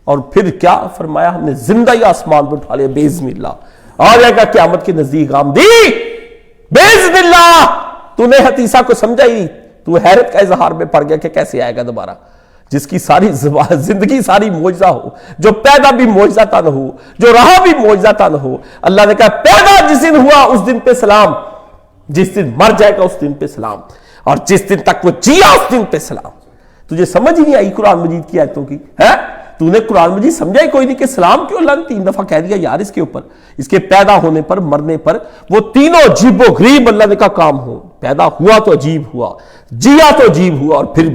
اور پھر کیا فرمایا؟ ہم نے زندہ ہی آسمان پر اٹھا لیا باذن اللہ، آ جائے گا قیامت کے نزدیک آمدی باذن اللہ۔ تو نے حتیثہ کو سمجھا ہی نہیں، تو حیرت کا اظہار میں پڑ گیا کہ کیسے آئے گا دوبارہ، جس کی ساری زندگی ساری معجزہ ہو، جو پیدا بھی معجزہ تن ہو، جو رہا بھی معجزہ تن ہو۔ اللہ نے کہا پیدا جس دن ہوا اس دن پہ سلام، جس دن مر جائے گا اس دن پہ سلام، اور جس دن تک وہ جیا اس دن پہ سلام۔ تجھے سمجھ ہی نہیں آئی قرآن مجید کی آیتوں کی ہے؟ تو نے قرآن مجید سمجھا ہی کوئی نہیں کہ سلام کیوں اللہ نے 3 دفعہ کہہ دیا یار اس کے اوپر، اس کے پیدا ہونے پر، مرنے پر، وہ تینوں عجیب و غریب اللہ نے کہا کام ہو۔ پیدا ہوا تو عجیب ہوا، جیا تو عجیب ہوا، اور پھر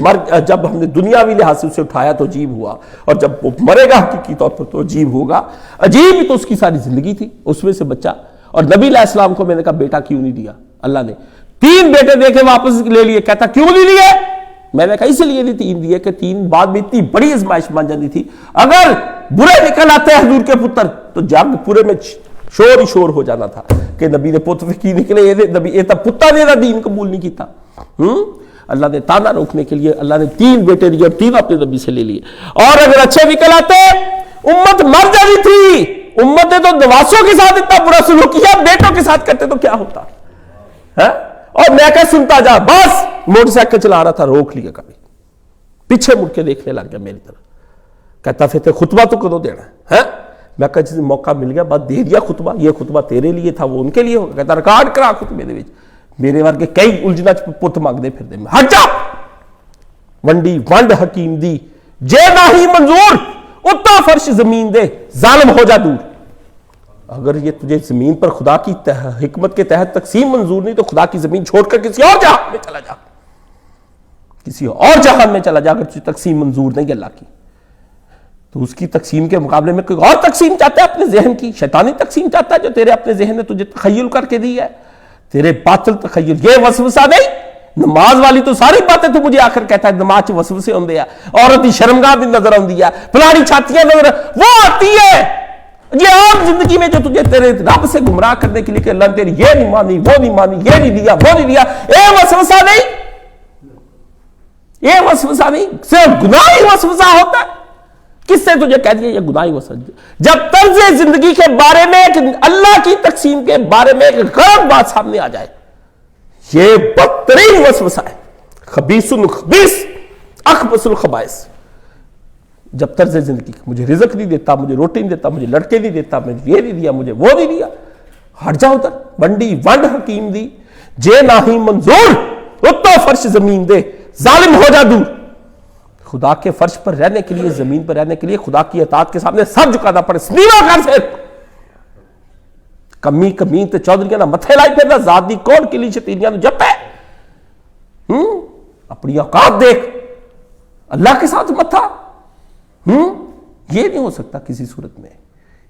جب ہم نے دنیاوی لحاظ سے اسے اٹھایا تو عجیب ہوا، اور جب وہ مرے گا حقیقی طور پر تو عجیب ہوگا۔ عجیب تو اس کی ساری زندگی تھی، اس میں سے بچہ۔ اور نبی علیہ السلام کو میں نے کہا بیٹا کیوں نہیں دیا؟ اللہ نے 3 بیٹے دے کے واپس لے لیے۔ کہتا کیوں نہیں لیے؟ میں نے کہا اس لیے نہیں 3 دیے کہ 3 بعد میں اتنی بڑی آزمائش بن جاتی تھی، اگر برے نکل آتے حضور کے پتر تو جگ پورے میں شور ہی شور ہو جانا تھا کہ نبی نے پتر کی نکلے، نبی یہ پتا نے دین قبول نہیں کیتا۔ اللہ نے تانا روکنے کے لیے اللہ نے 3 بیٹے دیے اور 3 اپنے نبی سے لے لیے۔ اور اگر اچھے نکل آتے امت مر جانی تھی۔ امت نے تو نواسوں کے ساتھ اتنا برا سلوک کیا، بیٹوں کے ساتھ کرتے تو کیا ہوتا ہے؟ اور میں کہ سنتا جا، بس موٹر سائیکل چلا رہا تھا، روک لیا کبھی، پیچھے مڑ کے دیکھنے لگ گیا میری طرف، کہتا پھر خطبہ تو کدو دینا ہے؟ میں کہا جس موقع مل گیا بس دے دیا خطبہ، یہ خطبہ تیرے لیے تھا وہ ان کے لیے ہوگا۔ کہتا ریکارڈ کرا خطبے دے وچ، میرے ورگے کئی الجھنا پت منگدے پھر دے، ہٹ جا، ونڈی ونڈ حکیم دی جے نہیں منظور اتا فرش زمین دے ظالم ہو جا دور۔ اگر یہ تجھے زمین پر خدا کی حکمت کے تحت تقسیم منظور نہیں تو خدا کی زمین چھوڑ کر کسی اور جہان میں چلا جا، کسی اور جہان میں چلا جا، اگر تجھے تقسیم منظور نہیں اللہ کی تو اس کی تقسیم کے مقابلے میں کوئی اور تقسیم چاہتا ہے اپنے ذہن کی، شیطانی تقسیم چاہتا ہے جو تیرے اپنے ذہن نے تجھے تخیل کر کے دی ہے، تیرے باطل تخیل۔ یہ وسوسہ نہیں، نماز والی تو ساری باتیں تو مجھے آخر کہتا ہے نماز چ وسوسے ہوندے ہیں، عورت کی شرمگاہ بھی نظر آندی ہے، فلانی چھاتیاں نظر وہ آتی ہے، یہ عام زندگی میں جو تجھے تیرے رب سے گمراہ کرنے کے لیے کہ اللہ نے تیری یہ نہیں مانی، وہ نہیں مانی، یہ نہیں دیا، وہ نہیں دیا، یہ وسوسہ نہیں، یہ وسوسہ نہیں، صرف گناہ ہی وسوسہ ہوتا ہے۔ کس سے تجھے کہہ دیا یہ گناہی وسوسہ؟ جب طرز زندگی کے بارے میں اللہ کی تقسیم کے بارے میں ایک غلط بات سامنے آ جائے، یہ بدترین وسوسہ ہے، خبیث الخبیث اخبث الخبائث۔ جب طرز زندگی مجھے رزق نہیں دیتا، مجھے روٹی نہیں دیتا، مجھے لڑکے نہیں دیتا، مجھے یہ نہیں دیا، مجھے وہ نہیں دیا، ہٹ جاؤ ادھر، بنڈی ونڈ حکیم دی جے نہیں منظور اتو فرش زمین دے ظالم ہو جا دور۔ خدا کے فرش پر رہنے کے لیے، زمین پر رہنے کے لیے خدا کی اطاعت کے سامنے سر جھکانا پڑے، سنیوا کر سے کمی کمین تے چودھریاں نہ متھے لائی پھرنا، ذات دی کون کے لیے شتیریاں جپ ہے، اپنی اوقات دیکھ، اللہ کے ساتھ متھا، یہ نہیں ہو سکتا کسی صورت میں۔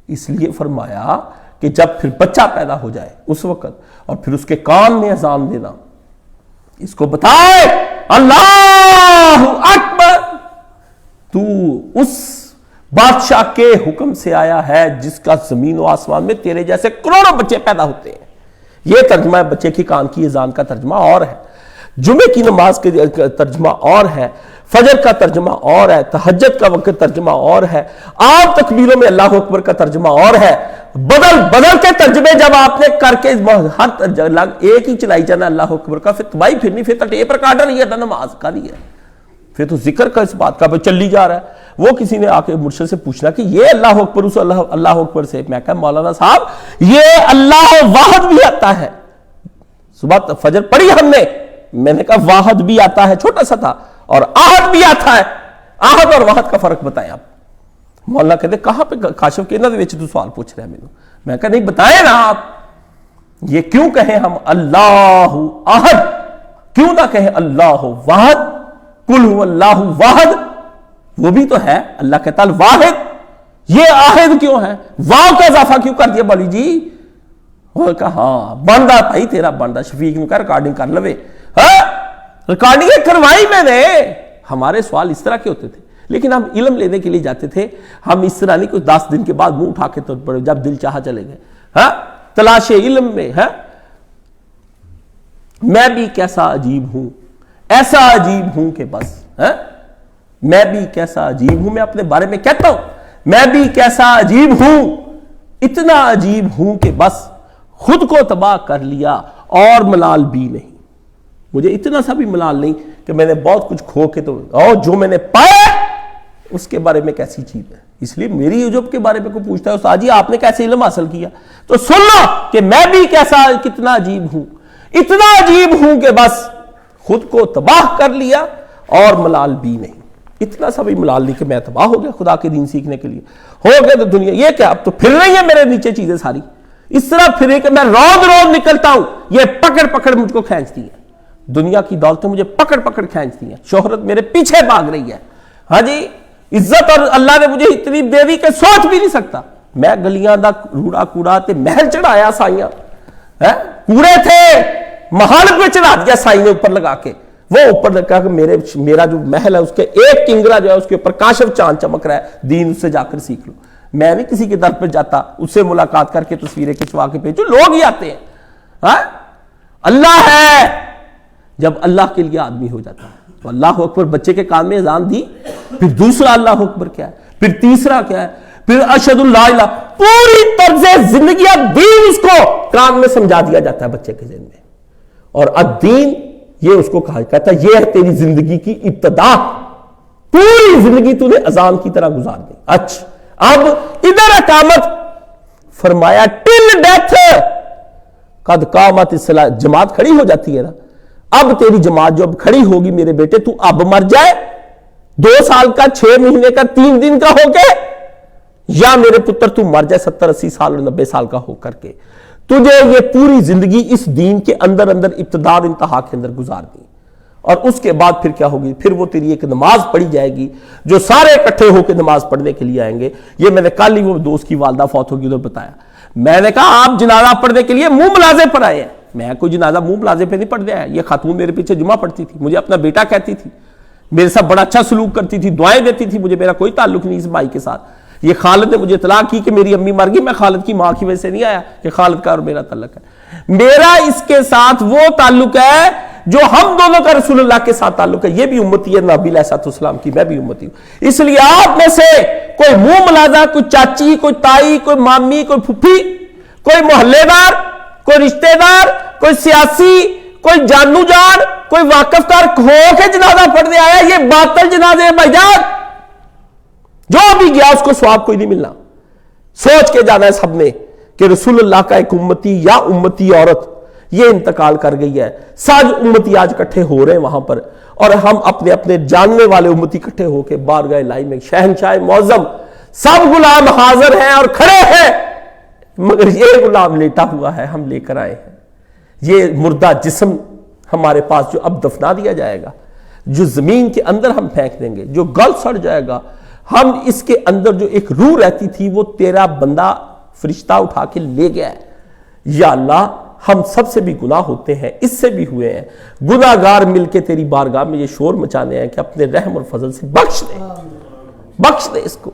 اس لیے فرمایا کہ جب پھر بچہ پیدا ہو جائے اس وقت، اور پھر اس کے کان میں اذان دینا، اس کو بتائے اللہ اکبر، تو اس بادشاہ کے حکم سے آیا ہے جس کا زمین و آسمان میں تیرے جیسے کروڑوں بچے پیدا ہوتے ہیں۔ یہ ترجمہ ہے بچے کی کان کی اذان کا ترجمہ اور ہے، جمعے کی نماز کا ترجمہ اور ہے، فجر کا ترجمہ اور ہے، تہجد کا وقت ترجمہ اور ہے، عام تکبیروں میں اللہ اکبر کا ترجمہ اور ہے۔ بدل کے ترجمے جب آپ نے کر کے ہر ایک ہی چلائی جانا اللہ اکبر کا، پھر تباہی پھرنی، پھر تو ٹیپ ریکارڈر نہیں ہے، نماز کا نہیں ہے، پھر تو ذکر کا اس بات کا چلی جا رہا ہے۔ وہ کسی نے آ کے مرشد سے پوچھنا کہ یہ اللہ اکبر اس اللہ اکبر سے، میں کہا مولانا صاحب یہ اللہ واحد بھی آتا ہے، صبح فجر پڑھی ہم نے، میں نے کہا واحد بھی آتا ہے، چھوٹا سا تھا، اور آہد بھی آتا ہے، آہد اور واحد کا فرق بتائیں آپ۔ مولانا کہتے کہاں پہ کاشف کے انہوں نے تو سوال پوچھ رہے ہیں میں کہا نہیں بتائیں نا آپ، یہ کیوں کہیں ہم اللہ احد، کیوں نہ کہیں اللہ واحد، قل هو اللہ واحد، وہ بھی تو ہے اللہ کہتا ہے واحد، یہ آہد کیوں ہے، واو کا اضافہ کیوں کر دیا بولی جی؟ وہ کہا ہاں بندہ بھائی تیرا بندہ، شفیق نے کہا ریکارڈنگ کر لوے، ہاں ریکارڈنگ کروائی میں نے۔ ہمارے سوال اس طرح کے ہوتے تھے، لیکن ہم علم لینے کے لیے جاتے تھے، ہم اس طرح نہیں کوئی 10 دن کے بعد منہ اٹھا کے تو پڑے جب دل چاہا چلے گئے، ہاں تلاش علم میں، ہاں میں بھی کیسا عجیب ہوں، ایسا عجیب ہوں کہ بس، ہاں میں بھی کیسا عجیب ہوں، میں اپنے بارے میں کہتا ہوں میں بھی کیسا عجیب ہوں، اتنا عجیب ہوں کہ بس خود کو تباہ کر لیا اور ملال بھی نہیں، مجھے اتنا سا بھی ملال نہیں کہ میں نے بہت کچھ کھو کے تو، اور جو میں نے پایا اس کے بارے میں کیسی چیز ہے۔ اس لیے میری عجب کے بارے میں کوئی پوچھتا ہے استاد جی آپ نے کیسے علم حاصل کیا، تو سن لو کہ میں بھی کیسا کتنا عجیب ہوں، اتنا عجیب ہوں کہ بس خود کو تباہ کر لیا اور ملال بھی نہیں، اتنا سا بھی ملال نہیں کہ میں تباہ ہو گیا خدا کے دین سیکھنے کے لیے، ہو گیا تو دنیا یہ کیا اب تو پھر رہی ہے میرے نیچے چیزیں ساری، اس طرح پھرے کہ میں روز روز نکلتا ہوں، یہ پکڑ پکڑ مجھ کو کھینچتی ہے، دنیا کی دولتیں مجھے پکڑ پکڑ کھینچتی ہیں، شہرت میرے پیچھے بھاگ رہی ہے، ہاں جی، عزت اور اللہ نے مجھے اتنی دے دی کہ سوچ بھی نہیں سکتا۔ میں گلیاں دا روڑا کوڑا تے محل چڑھایا سائیاں، کوڑے تھے محل پہ چڑھا دیا سائی نے اوپر لگا کے، وہ اوپر لگا کہ میرا جو محل ہے اس کے ایک کنگرا جو ہے اس کے اوپر کاشف چاند چمک رہا ہے، دین اس سے جا کر سیکھ لو۔ میں نہیں کسی کے در پہ جاتا اس سے ملاقات کر کے تصویریں کھنچوا کے بھیجو، لوگ ہی آتے ہیں۔ اللہ ہے، جب اللہ کے لیے آدمی ہو جاتا ہے تو اللہ اکبر بچے کے کان میں اذان دی، پھر دوسرا اللہ اکبر کیا ہے، پھر تیسرا کیا ہے، پھر اشہد اللہ الہ، پوری طرز زندگی دین اس کو کان میں سمجھا دیا جاتا ہے بچے کے ذہن میں۔ اور الدین یہ اس کو کہا کہتا ہے یہ ہے تیری زندگی کی ابتدا، پوری زندگی تو نے اذان کی طرح گزار دی۔ اچھا اب ادھر اقامت فرمایا ٹل ڈیتھ قد قامت الصلاۃ، جماعت کھڑی ہو جاتی ہے نا، اب تیری جماعت جو اب کھڑی ہوگی میرے بیٹے، تو اب مر جائے 2 سال کا 6 مہینے کا 3 دن کا ہو کے، یا میرے پتر تو مر جائے 70 80 سال اور 90 سال کا ہو کر کے، تجھے یہ پوری زندگی اس دین کے اندر ابتدا اور انتہا کے اندر گزار دی۔ اور اس کے بعد پھر کیا ہوگی، پھر وہ تیری ایک نماز پڑھی جائے گی جو سارے اکٹھے ہو کے نماز پڑھنے کے لیے آئیں گے۔ یہ میں نے کل ہی وہ دوست کی والدہ فوت ہوگی ادھر بتایا، میں نے کہا آپ جنازہ پڑھنے کے لیے منہ ملازے پر آئے ہیں، میں کوئی جنازہ منہ ملازے پہ نہیں پڑھنے آیا۔ یہ خاتون میرے پیچھے جمعہ پڑھتی تھی، مجھے اپنا بیٹا کہتی تھی، میرے ساتھ بڑا اچھا سلوک کرتی تھی، دعائیں دیتی تھی، مجھے میرا کوئی تعلق نہیں اس بھائی کے ساتھ۔ یہ خالد نے مجھے اطلاع کی کہ میری امی مر گئی، میں خالد کی ماں کی وجہ سے نہیں آیا کہ خالد کا اور میرا تعلق ہے، میرا اس کے ساتھ وہ تعلق ہے جو ہم دونوں کا رسول اللہ کے ساتھ تعلق ہے۔ یہ بھی امتی ہے نبی علیہ السلام کی، میں بھی امتی ہوں۔ اس لیے آپ میں سے کوئی منہ ملازہ، کوئی چاچی، کوئی تائی، کوئی مامی، کوئی پھپھی، کوئی محلے دار، کوئی رشتہ دار، کوئی سیاسی، کوئی جانو جان، کوئی واقف کار ہو کے جنازہ پڑھنے آیا، یہ باطل جنازے ہیں بھائی جان۔ جو بھی گیا اس کو ثواب کوئی نہیں ملنا۔ سوچ کے جانا ہے سب نے کہ رسول اللہ کا ایک امتی یا امتی عورت یہ انتقال کر گئی ہے، سج امتی آج کٹھے ہو رہے ہیں وہاں پر، اور ہم اپنے اپنے جاننے والے امتی کٹھے ہو کے بارگاہ الہی میں شہنشاہ معظم سب غلام حاضر ہیں اور کھڑے ہیں، مگر یہ غلام لیٹا ہوا ہے، ہم لے کر آئے ہیں یہ مردہ جسم ہمارے پاس جو اب دفنا دیا جائے گا، جو زمین کے اندر ہم پھینک دیں گے، جو گل سڑ جائے گا، ہم اس کے اندر جو ایک روح رہتی تھی وہ تیرا بندہ فرشتہ اٹھا کے لے گیا ہے۔ یا اللہ ہم سب سے بھی گناہ ہوتے ہیں، اس سے بھی ہوئے ہیں، گناہگار مل کے تیری بارگاہ میں یہ شور مچانے ہیں کہ اپنے رحم اور فضل سے بخش دے، بخش دے اس کو۔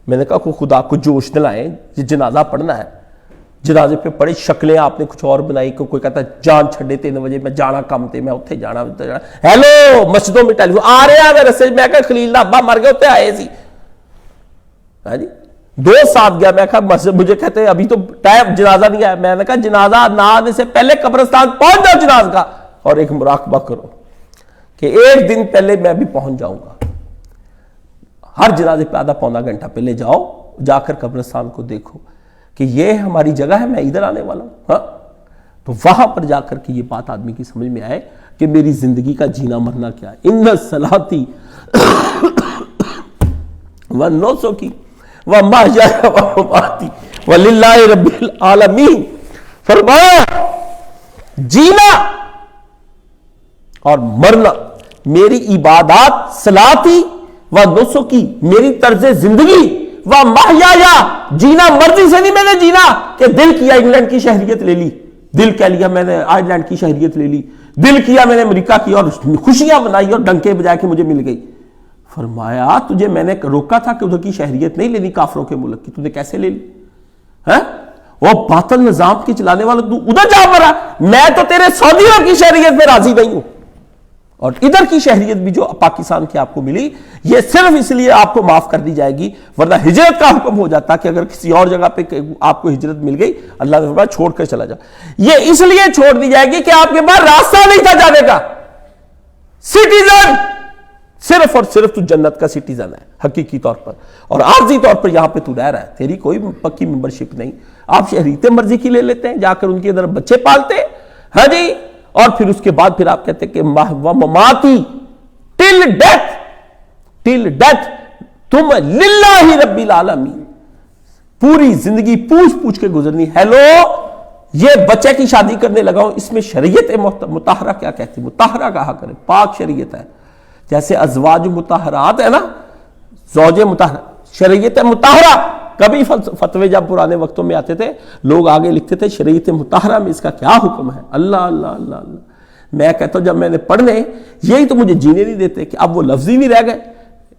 میں نے کہا کوئی خدا کو جوش دلائیں، یہ جنازہ پڑھنا ہے، جنازے پہ پڑی شکلیں آپ نے کچھ اور بنائی، کوئی کہتا ہے جان چھڑے 3 بجے میں جانا کم تے، میں اتھے جانا، ہیلو مسجدوں میں ٹیلی فون آ رہے ہیں میرے سے، میں کہا خلیل دا ابا مر گئے اتھے آئے سی، ہاں جی 2 ساتھ گیا، میں کہا مسجد، مجھے کہتے ہیں ابھی تو ٹائم جنازہ نہیں آیا، میں نے کہا جنازہ نہ آنے سے پہلے قبرستان پہنچ جاؤ جنازہ کا، اور ایک مراقبہ کرو کہ 1 دن پہلے میں بھی پہنچ جاؤں گا، ہر جنازے پہ آدھا پونا گھنٹہ پہلے جاؤ، جا کر قبرستان کو دیکھو کہ یہ ہماری جگہ ہے، میں ادھر آنے والا ہوں، ہاں تو وہاں پر جا کر کے یہ بات آدمی کی سمجھ میں آئے کہ میری زندگی کا جینا مرنا کیا ہے۔ ان صلاتی ونسکی ومحیایا ومماتی وللہ رب العالمین، فرمایا جینا اور مرنا میری عبادات، صلاتی ونسکی میری طرز زندگی، ومحیایا جینا مرضی سے نہیں میں نے جینا کہ دل کیا انگلینڈ کی شہریت لے لی، دل کہہ لیا میں نے آئرلینڈ کی شہریت لے لی، دل کیا میں نے امریکہ کی اور خوشیاں منائی اور ڈنکے بجائے کہ مجھے مل گئی۔ فرمایا تجھے میں نے روکا تھا کہ ادھر کی شہریت نہیں لینی کافروں کے ملک کی، تجھے کیسے لے لی ہے؟ وہ باطل نظام کی چلانے والا تو ادھر جا مرا، میں تو تیرے سعودیوں کی شہریت میں راضی نہیں ہوں، اور ادھر کی شہریت بھی جو پاکستان کی آپ کو ملی یہ صرف اس لیے آپ کو معاف کر دی جائے گی، ورنہ ہجرت کا حکم ہو جاتا کہ اگر کسی اور جگہ پہ آپ کو ہجرت مل گئی اللہ نے فرمایا چھوڑ کر چلا جا، یہ اس لیے چھوڑ دی جائے گی کہ آپ کے پاس راستہ نہیں تھا جانے کا۔ سٹیزن صرف اور صرف تو جنت کا سٹیزن ہے حقیقی طور پر، اور عارضی طور پر یہاں پہ تو رہ رہا ہے، تیری کوئی پکی ممبرشپ نہیں، آپ شہریت مرضی کی لے لیتے ہیں، جا کر ان کے اندر بچے پالتے ہاں جی، اور پھر اس کے بعد پھر آپ کہتے ہیں کہ مماتی ٹل ڈیتھ تم للہ رب العالمین، پوری زندگی پوچھ پوچھ کے گزرنی، ہیلو یہ بچے کی شادی کرنے لگا ہوں، اس میں شریعت مطہرہ کیا کہتی ہے؟ مطہرہ کہا کرے، پاک شریعت ہے. جیسے ازواج مطہرات ہے نا، زوج مطہرہ، شریعت مطہرہ. کبھی فتوے جب پرانے وقتوں میں آتے تھے لوگ آگے لکھتے تھے شریعت مطہرہ میں اس کا کیا حکم ہے. اللہ اللہ اللہ اللہ. میں کہتا ہوں جب میں نے پڑھنے یہی تو مجھے جینے نہیں دیتے کہ اب وہ لفظ ہی نہیں رہ گئے.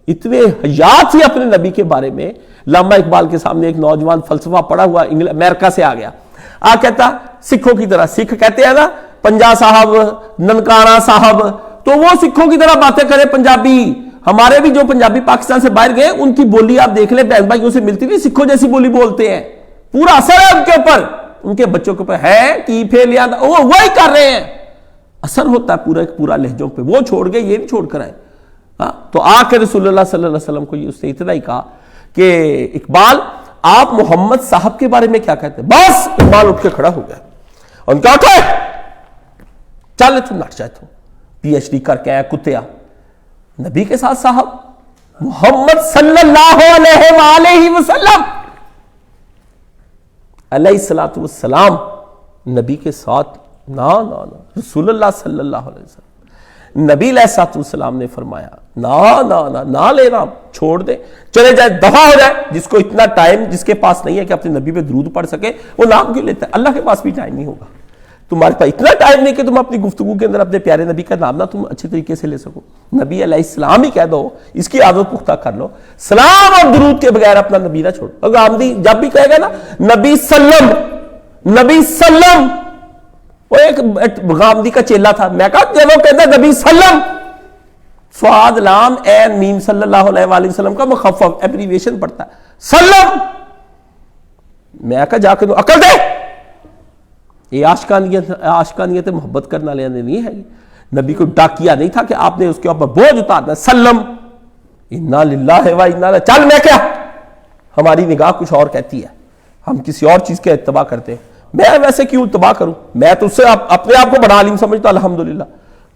اتنے حیات ہی اپنے نبی کے بارے میں. علامہ اقبال کے سامنے ایک نوجوان فلسفہ پڑھا ہوا امریکہ سے آ گیا، کہتا سکھوں کی طرح، سکھ کہتے ہیں نا پنجا صاحب، ننکانہ صاحب، تو وہ سکھوں کی طرح باتیں کرے پنجابی. ہمارے بھی جو پنجابی پاکستان سے باہر گئے ان کی بولی آپ دیکھ لیں، بہن بھائیوں سے ملتی نہیں، سکھوں جیسی بولی بولتے ہیں. پورا اثر ہے ان کے اوپر، ان کے بچوں کے اوپر ہے کی پھیل یاد وہی کر رہے ہیں. اثر ہوتا ہے پورا ایک پورا لہجوں پہ. وہ چھوڑ گئے، یہ نہیں چھوڑ کر آئے. تو آ کے رسول اللہ صلی اللہ علیہ وسلم کو اس نے اتنا ہی کہا کہ اقبال آپ محمد صاحب کے بارے میں کیا کہتے ہیں؟ بس اقبال اٹھ کے کھڑا ہو گیا. ان کا کہ چل تو نٹ جائے، تو پی ایچ ڈی کر کے آیا کتیا. نبی کے ساتھ صاحب محمد صلی اللہ علیہ وآلہ وسلم علیہ السلام نبی کے ساتھ نا نا نا. رسول اللہ صلی اللہ علیہ وسلم نبی علیہ السلام نے فرمایا نا نا نا نہ لینا، چھوڑ دے، چلے جائے، دفع ہو جائے. جس کو اتنا ٹائم جس کے پاس نہیں ہے کہ اپنے نبی پہ درود پڑھ سکے وہ نام کیوں لیتا ہے؟ اللہ کے پاس بھی ٹائم نہیں ہوگا. تمہارے پاس اتنا ٹائم نہیں کہ تم اپنی گفتگو کے اندر اپنے پیارے نبی کا نام نہ تم اچھے طریقے سے لے سکو. نبی علیہ السلام ہی کہہ دو، اس کی عادت پختہ کر لو. سلام اور درود کے بغیر اپنا نبی نہ چھوڑو. اور غامدی جب بھی کہے گا نا نبی سلم، نبی سلم، وہ ایک غامدی کا چیلا تھا، میں کہا جب وہ کہتا نبی سلم، صاد لام عین میم صلی اللہ علیہ وآلہ وسلم کا مخفف ایبریویشن پڑتا ہے سلم. میں کہا جا کے تو عقل دے، یہ عاشقانیت محبت کرنا لینے نہیں ہے. نبی کو ڈاکیا نہیں تھا کہ آپ نے اس کے اوپر بوجھ اتارنا. سلم انا للہ و انا الیہ. چل میں کیا، ہماری نگاہ کچھ اور کہتی ہے، ہم کسی اور چیز کے اتباع کرتے ہیں. میں ویسے کیوں اتباع کروں؟ میں تو اس سے اپنے آپ کو بڑا عالم سمجھتا، الحمدللہ.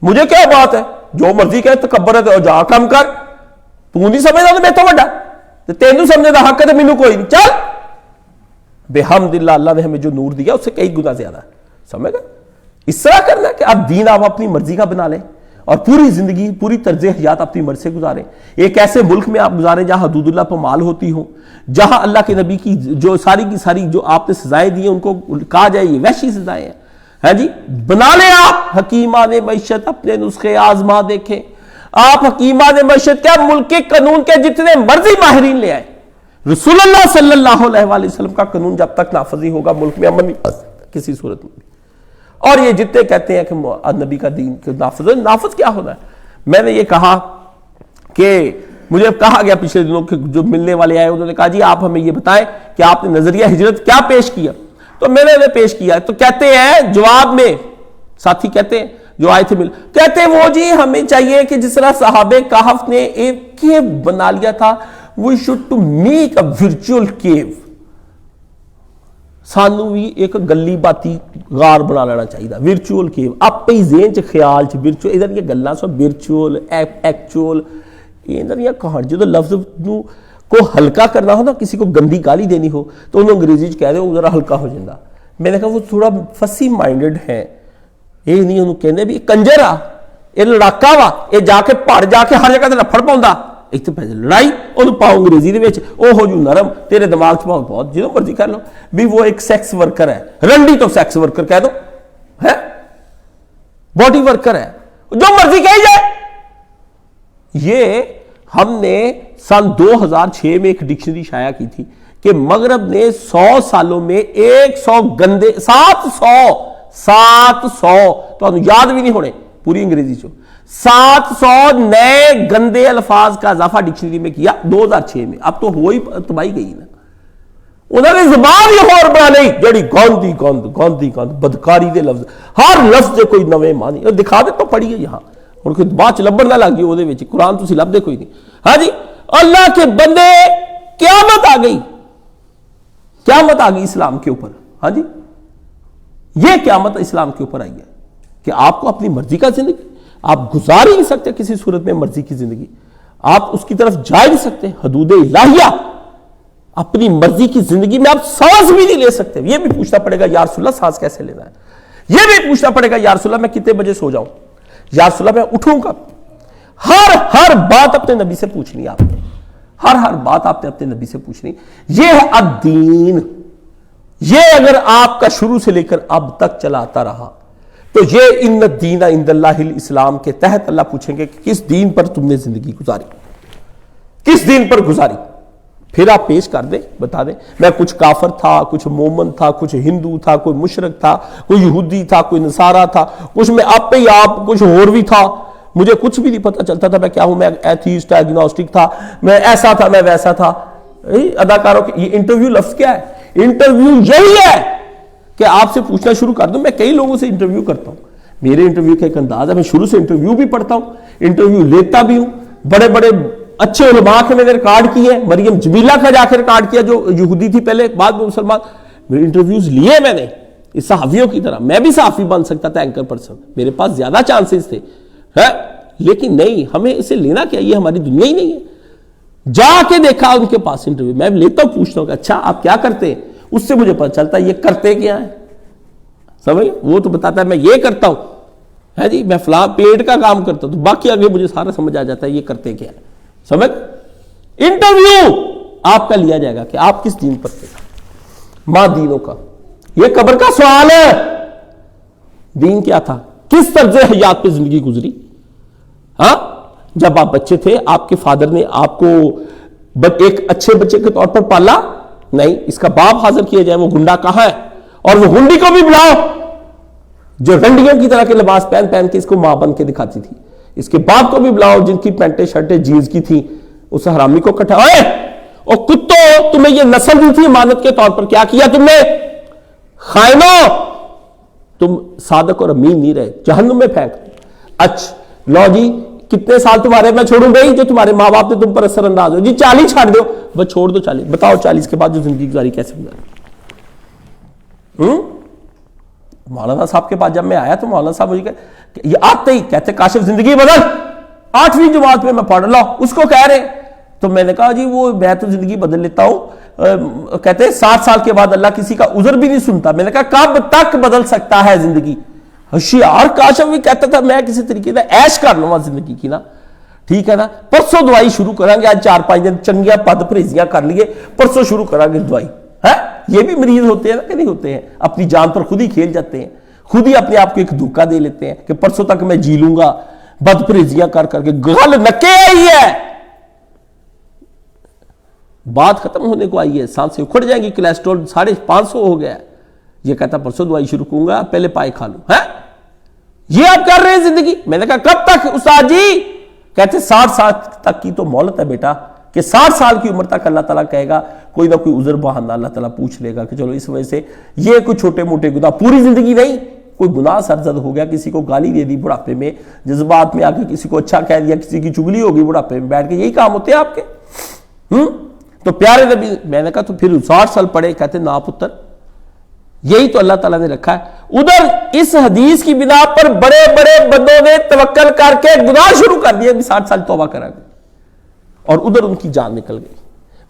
مجھے کیا بات ہے، جو مرضی کہے تکبر ہے تو جا کم کر. تو نہیں سمجھتا تو میں تو بڑا، تو تینوں سمجھے دا حق ہے تو مینوں کوئی نہیں. چل بحمدللہ اللہ نے ہمیں جو نور دیا اس سے کئی گنا زیادہ ہے. سمجھ گئے؟ اس طرح کرنا ہے کہ اب دین آپ اپنی مرضی کا بنا لیں اور پوری زندگی پوری طرز حیات اپنی مرضی سے گزاریں. ایک ایسے ملک میں آپ گزاریں جہاں حدود اللہ پر مال ہوتی ہوں، جہاں اللہ کے نبی کی جو ساری کی ساری جو آپ نے سزائیں دی ہیں ان کو کہا جائے یہ وحشی سزائیں ہیں. ہے جی، بنا لیں آپ حکیمان معیشت، اپنے نسخے آزما دیکھیں. آپ حکیمان معیشت کیا ملک کے قانون کے جتنے مرضی ماہرین لے آئے، رسول اللہ صلی اللہ علیہ وآلہ وسلم کا قانون جب تک نافذ نہیں ہوگا ملک میں امن نہیں کسی صورت میں بھی. اور یہ جتنے کہتے ہیں کہ نبی کا دین نافذ کیا ہونا ہے. میں نے یہ کہا کہ مجھے کہا گیا پچھلے دنوں کہ جو ملنے والے آئے انہوں نے کہا جی آپ ہمیں یہ بتائیں کہ آپ نے نظریہ ہجرت کیا پیش کیا. تو میں نے پیش کیا تو کہتے ہیں جواب میں، ساتھی کہتے ہیں جو آئے تھے کہتے ہیں وہ جی ہمیں چاہیے کہ جس طرح صحابہ کہف نے ایک کیو بنا لیا تھا، we should to make a virtual cave. سانو بھی ایک گلی باتی غار بنا لینا چاہیے تھا، ورچوئل کیو. آپ پہ ذہن چ خیال چ ورچوئل ادھر یہ گلاں سو ورچوئل ایکچوئل ادھر یہ کہاں جدو لفظ کو ہلکا کرنا ہو نا، کسی کو گندی گالی دینی ہو تو انہوں انگریزی چ کہہ دے وہ ذرا ہلکا ہو جاتا. میں نے کہا وہ تھوڑا فسی مائنڈڈ ہے، یہ نہیں انہوں کہنے بھی کنجر آ یہ لڑاکا وا یہ جا کے پڑ جا کے ہر جگہ تے لفڑ پاؤندا ایک تو لڑائی انہوں پاؤ انگریزی دے وچ او ہو جو نرم تیرے دماغ چ پاؤ بہت جدوں مرضی کر لو بھی وہ ایک سیکس ورکر ہے، رنڈی تو سیکس ورکر کہہ دو ہے، باڈی ورکر ہے، جو مرضی کہی جائے. یہ ہم نے سن 2006 میں ایک ڈکشنری شائع کی تھی کہ مغرب نے 100 سالوں میں 100 گندے 700 تو یاد بھی نہیں ہونے پوری انگریزی چو 700 نئے گندے الفاظ کا اضافہ ڈکشنری میں کیا 2006 میں. اب تو ہوئی تباہی گئی نا، انہوں نے زبان یہ اور بنا لی جڑی گاندھی گاندھی بدکاری دے لفظ، ہر لفظ دے کوئی نوے معنی دکھا دے تو پڑھیے یہاں ان کو بعد چ لبن نہ لگ گئی وہ قرآن تو لب دے کوئی نہیں. ہاں جی اللہ کے بندے قیامت آ گئی، قیامت آ گئی اسلام کے اوپر. ہاں جی یہ قیامت اسلام کے اوپر آئی ہے کہ آپ کو اپنی مرضی کا زندگی آپ گزار ہی نہیں سکتے کسی صورت میں، مرضی کی زندگی آپ اس کی طرف جا ہی نہیں سکتے. حدود الہیہ اپنی مرضی کی زندگی میں آپ سانس بھی نہیں لے سکتے. یہ بھی پوچھنا پڑے گا یا رسول اللہ سانس کیسے لینا ہے. یہ بھی پوچھنا پڑے گا یا رسول اللہ میں کتنے بجے سو جاؤں, یا رسول اللہ میں اٹھوں کب. ہر بات اپنے نبی سے پوچھنی آپ نے, ہر بات آپ نے اپنے نبی سے پوچھنی. یہ ہے الدین. یہ اگر آپ کا شروع سے لے کر اب تک چلاتا رہا تو یہ ان الدین عند اللہ الاسلام کے تحت اللہ پوچھیں گے کہ کس دین پر تم نے زندگی گزاری, کس دین پر گزاری. پھر آپ پیش کر دیں, بتا دیں میں کچھ کافر تھا, کچھ مومن تھا, کچھ ہندو تھا, کوئی مشرک تھا, کوئی یہودی تھا, کوئی نصارہ تھا, کچھ میں آپ پہ ہی آپ, کچھ اور بھی تھا, مجھے کچھ بھی نہیں پتا چلتا تھا میں کیا ہوں, میں ایتھیسٹ, ایگنوسٹک تھا, میں ایسا تھا, میں ویسا تھا. اداکاروں کے یہ انٹرویو لفظ کیا ہے؟ انٹرویو یہی ہے کہ آپ سے پوچھنا شروع کر دوں. میں کئی لوگوں سے انٹرویو کرتا ہوں, میرے انٹرویو کا ایک انداز ہے, میں شروع سے انٹرویو بھی پڑھتا ہوں, انٹرویو لیتا بھی ہوں. بڑے بڑے اچھے علماء کے میں نے ریکارڈ کیے, مریم جمیلہ کا جا کے ریکارڈ کیا جو یہودی تھی پہلے, بعد میں مسلمان. میرے انٹرویوز لیے میں نے اس صحافیوں کی طرح. میں بھی صحافی بن سکتا تھا, اینکر پرسن, میرے پاس زیادہ چانسز تھے, لیکن نہیں, ہمیں اسے لینا کیا, یہ ہماری دنیا ہی نہیں ہے. جا کے دیکھا ان کے پاس انٹرویو, میں لیتا ہوں, پوچھتا ہوں کہ اچھا آپ کیا کرتے ہیں, اس سے مجھے پتہ چلتا ہے یہ کرتے کیا ہیں. سمجھ, وہ تو بتاتا ہے میں یہ کرتا ہوں, ہے جی میں فلاں پیٹ کا کام کرتا ہوں, تو باقی آگے مجھے سارا سمجھ آ جاتا ہے یہ کرتے کیا ہے. سمجھ, انٹرویو آپ کا لیا جائے گا کہ آپ کس دین پر تھے. ماں دینوں کا, یہ قبر کا سوال ہے. دین کیا تھا, کس طرز حیات پہ زندگی گزری. ہاں, جب آپ بچے تھے آپ کے فادر نے آپ کو ایک اچھے بچے کے طور پر پالا نہیں, اس کا باپ حاضر کیا جائے, وہ گنڈا کہاں ہے, اور وہ گنڈی کو بھی بلاؤ جو رنڈیوں کی طرح کے لباس پہن کے اس کو ماں بن کے دکھاتی تھی. اس کے باپ کو بھی بلاؤ جن کی پینٹیں شرٹیں جینز کی تھی, اس حرامی کو کٹھا. اور کتوں, تمہیں یہ نسل دی تھی امانت کے طور پر, کیا کیا تم نے؟ خائنوں, تم صادق اور امین نہیں رہے, جہنم میں پھینک. اچھا لو جی, کتنے سال تمہارے میں چھوڑوں گئی جو تمہارے ماں باپ نے تم پر اثر انداز ہو جی, 40 چھاڑ دو, بس چھوڑ دو 40. بتاؤ 40 کے بعد جو زندگی گزاری کیسے گزاری. مولانا صاحب کے پاس جب میں آیا تو مولانا صاحب مجھے کہ یہ آتے ہی کہتے کاشف زندگی بدل, 8ویں جماعت میں پڑھ لو, اس کو کہہ رہے. تو میں نے کہا جی وہ میں تو زندگی بدل لیتا ہوں. کہتے ہیں 60 سال کے بعد اللہ کسی کا عذر بھی نہیں سنتا. میں نے کہا کب تک بدل سکتا ہے زندگی. ہوشیار کاشف بھی کہتا تھا میں کسی طریقے سے عیش کر لوں زندگی کی نا, ٹھیک ہے نا, پرسوں دوائی شروع کریں گے, آج 4-5 دن چنگیاں پد پرہیزیاں کر لیے, پرسوں شروع کریں گے دوائی. ہے یہ بھی مریض ہوتے ہیں نا کہ نہیں ہوتے ہیں, اپنی جان پر خود ہی کھیل جاتے ہیں, خود ہی اپنے آپ کو ایک دھوکہ دے لیتے ہیں کہ پرسوں تک میں جی لوں گا, بد پرہیزیاں کر کے. گل نکے آئی ہے, بات ختم ہونے کو آئی ہے, سانسیں اکھڑ جائیں گی, کولیسٹرول 550 ہو گیا ہے. یہ کہتا پرسوں دوائی شروع کروں گا, پہلے پائے کھا لوں. ہے یہ آپ کر رہے ہیں زندگی. میں نے کہا کب تک استاد جی؟ کہتے 60 سال تک کی تو مہلت ہے بیٹا, کہ 60 سال کی عمر تک اللہ تعالیٰ کہے گا کوئی نہ کوئی عذر بہانہ اللہ تعالیٰ پوچھ لے گا کہ چلو اس وجہ سے یہ کوئی چھوٹے موٹے گناہ, پوری زندگی نہیں, کوئی گناہ سرزد ہو گیا, کسی کو گالی دے دی بڑھاپے میں, جذبات میں آ کے کسی کو اچھا کہہ دیا, کسی کی چگلی ہوگی بڑھاپے میں بیٹھ کے, یہی کام ہوتے ہیں آپ کے. تو پیارے نبی, میں نے کہا تو پھر 60 سال پڑھے. کہتے نا پتر, یہی تو اللہ تعالیٰ نے رکھا ہے. ادھر اس حدیث کی بنا پر بڑے بڑے بندوں نے توکل کر کے گناہ شروع کر دیا, 60 سال توبہ کرا گئے, اور ادھر ان کی جان نکل گئی.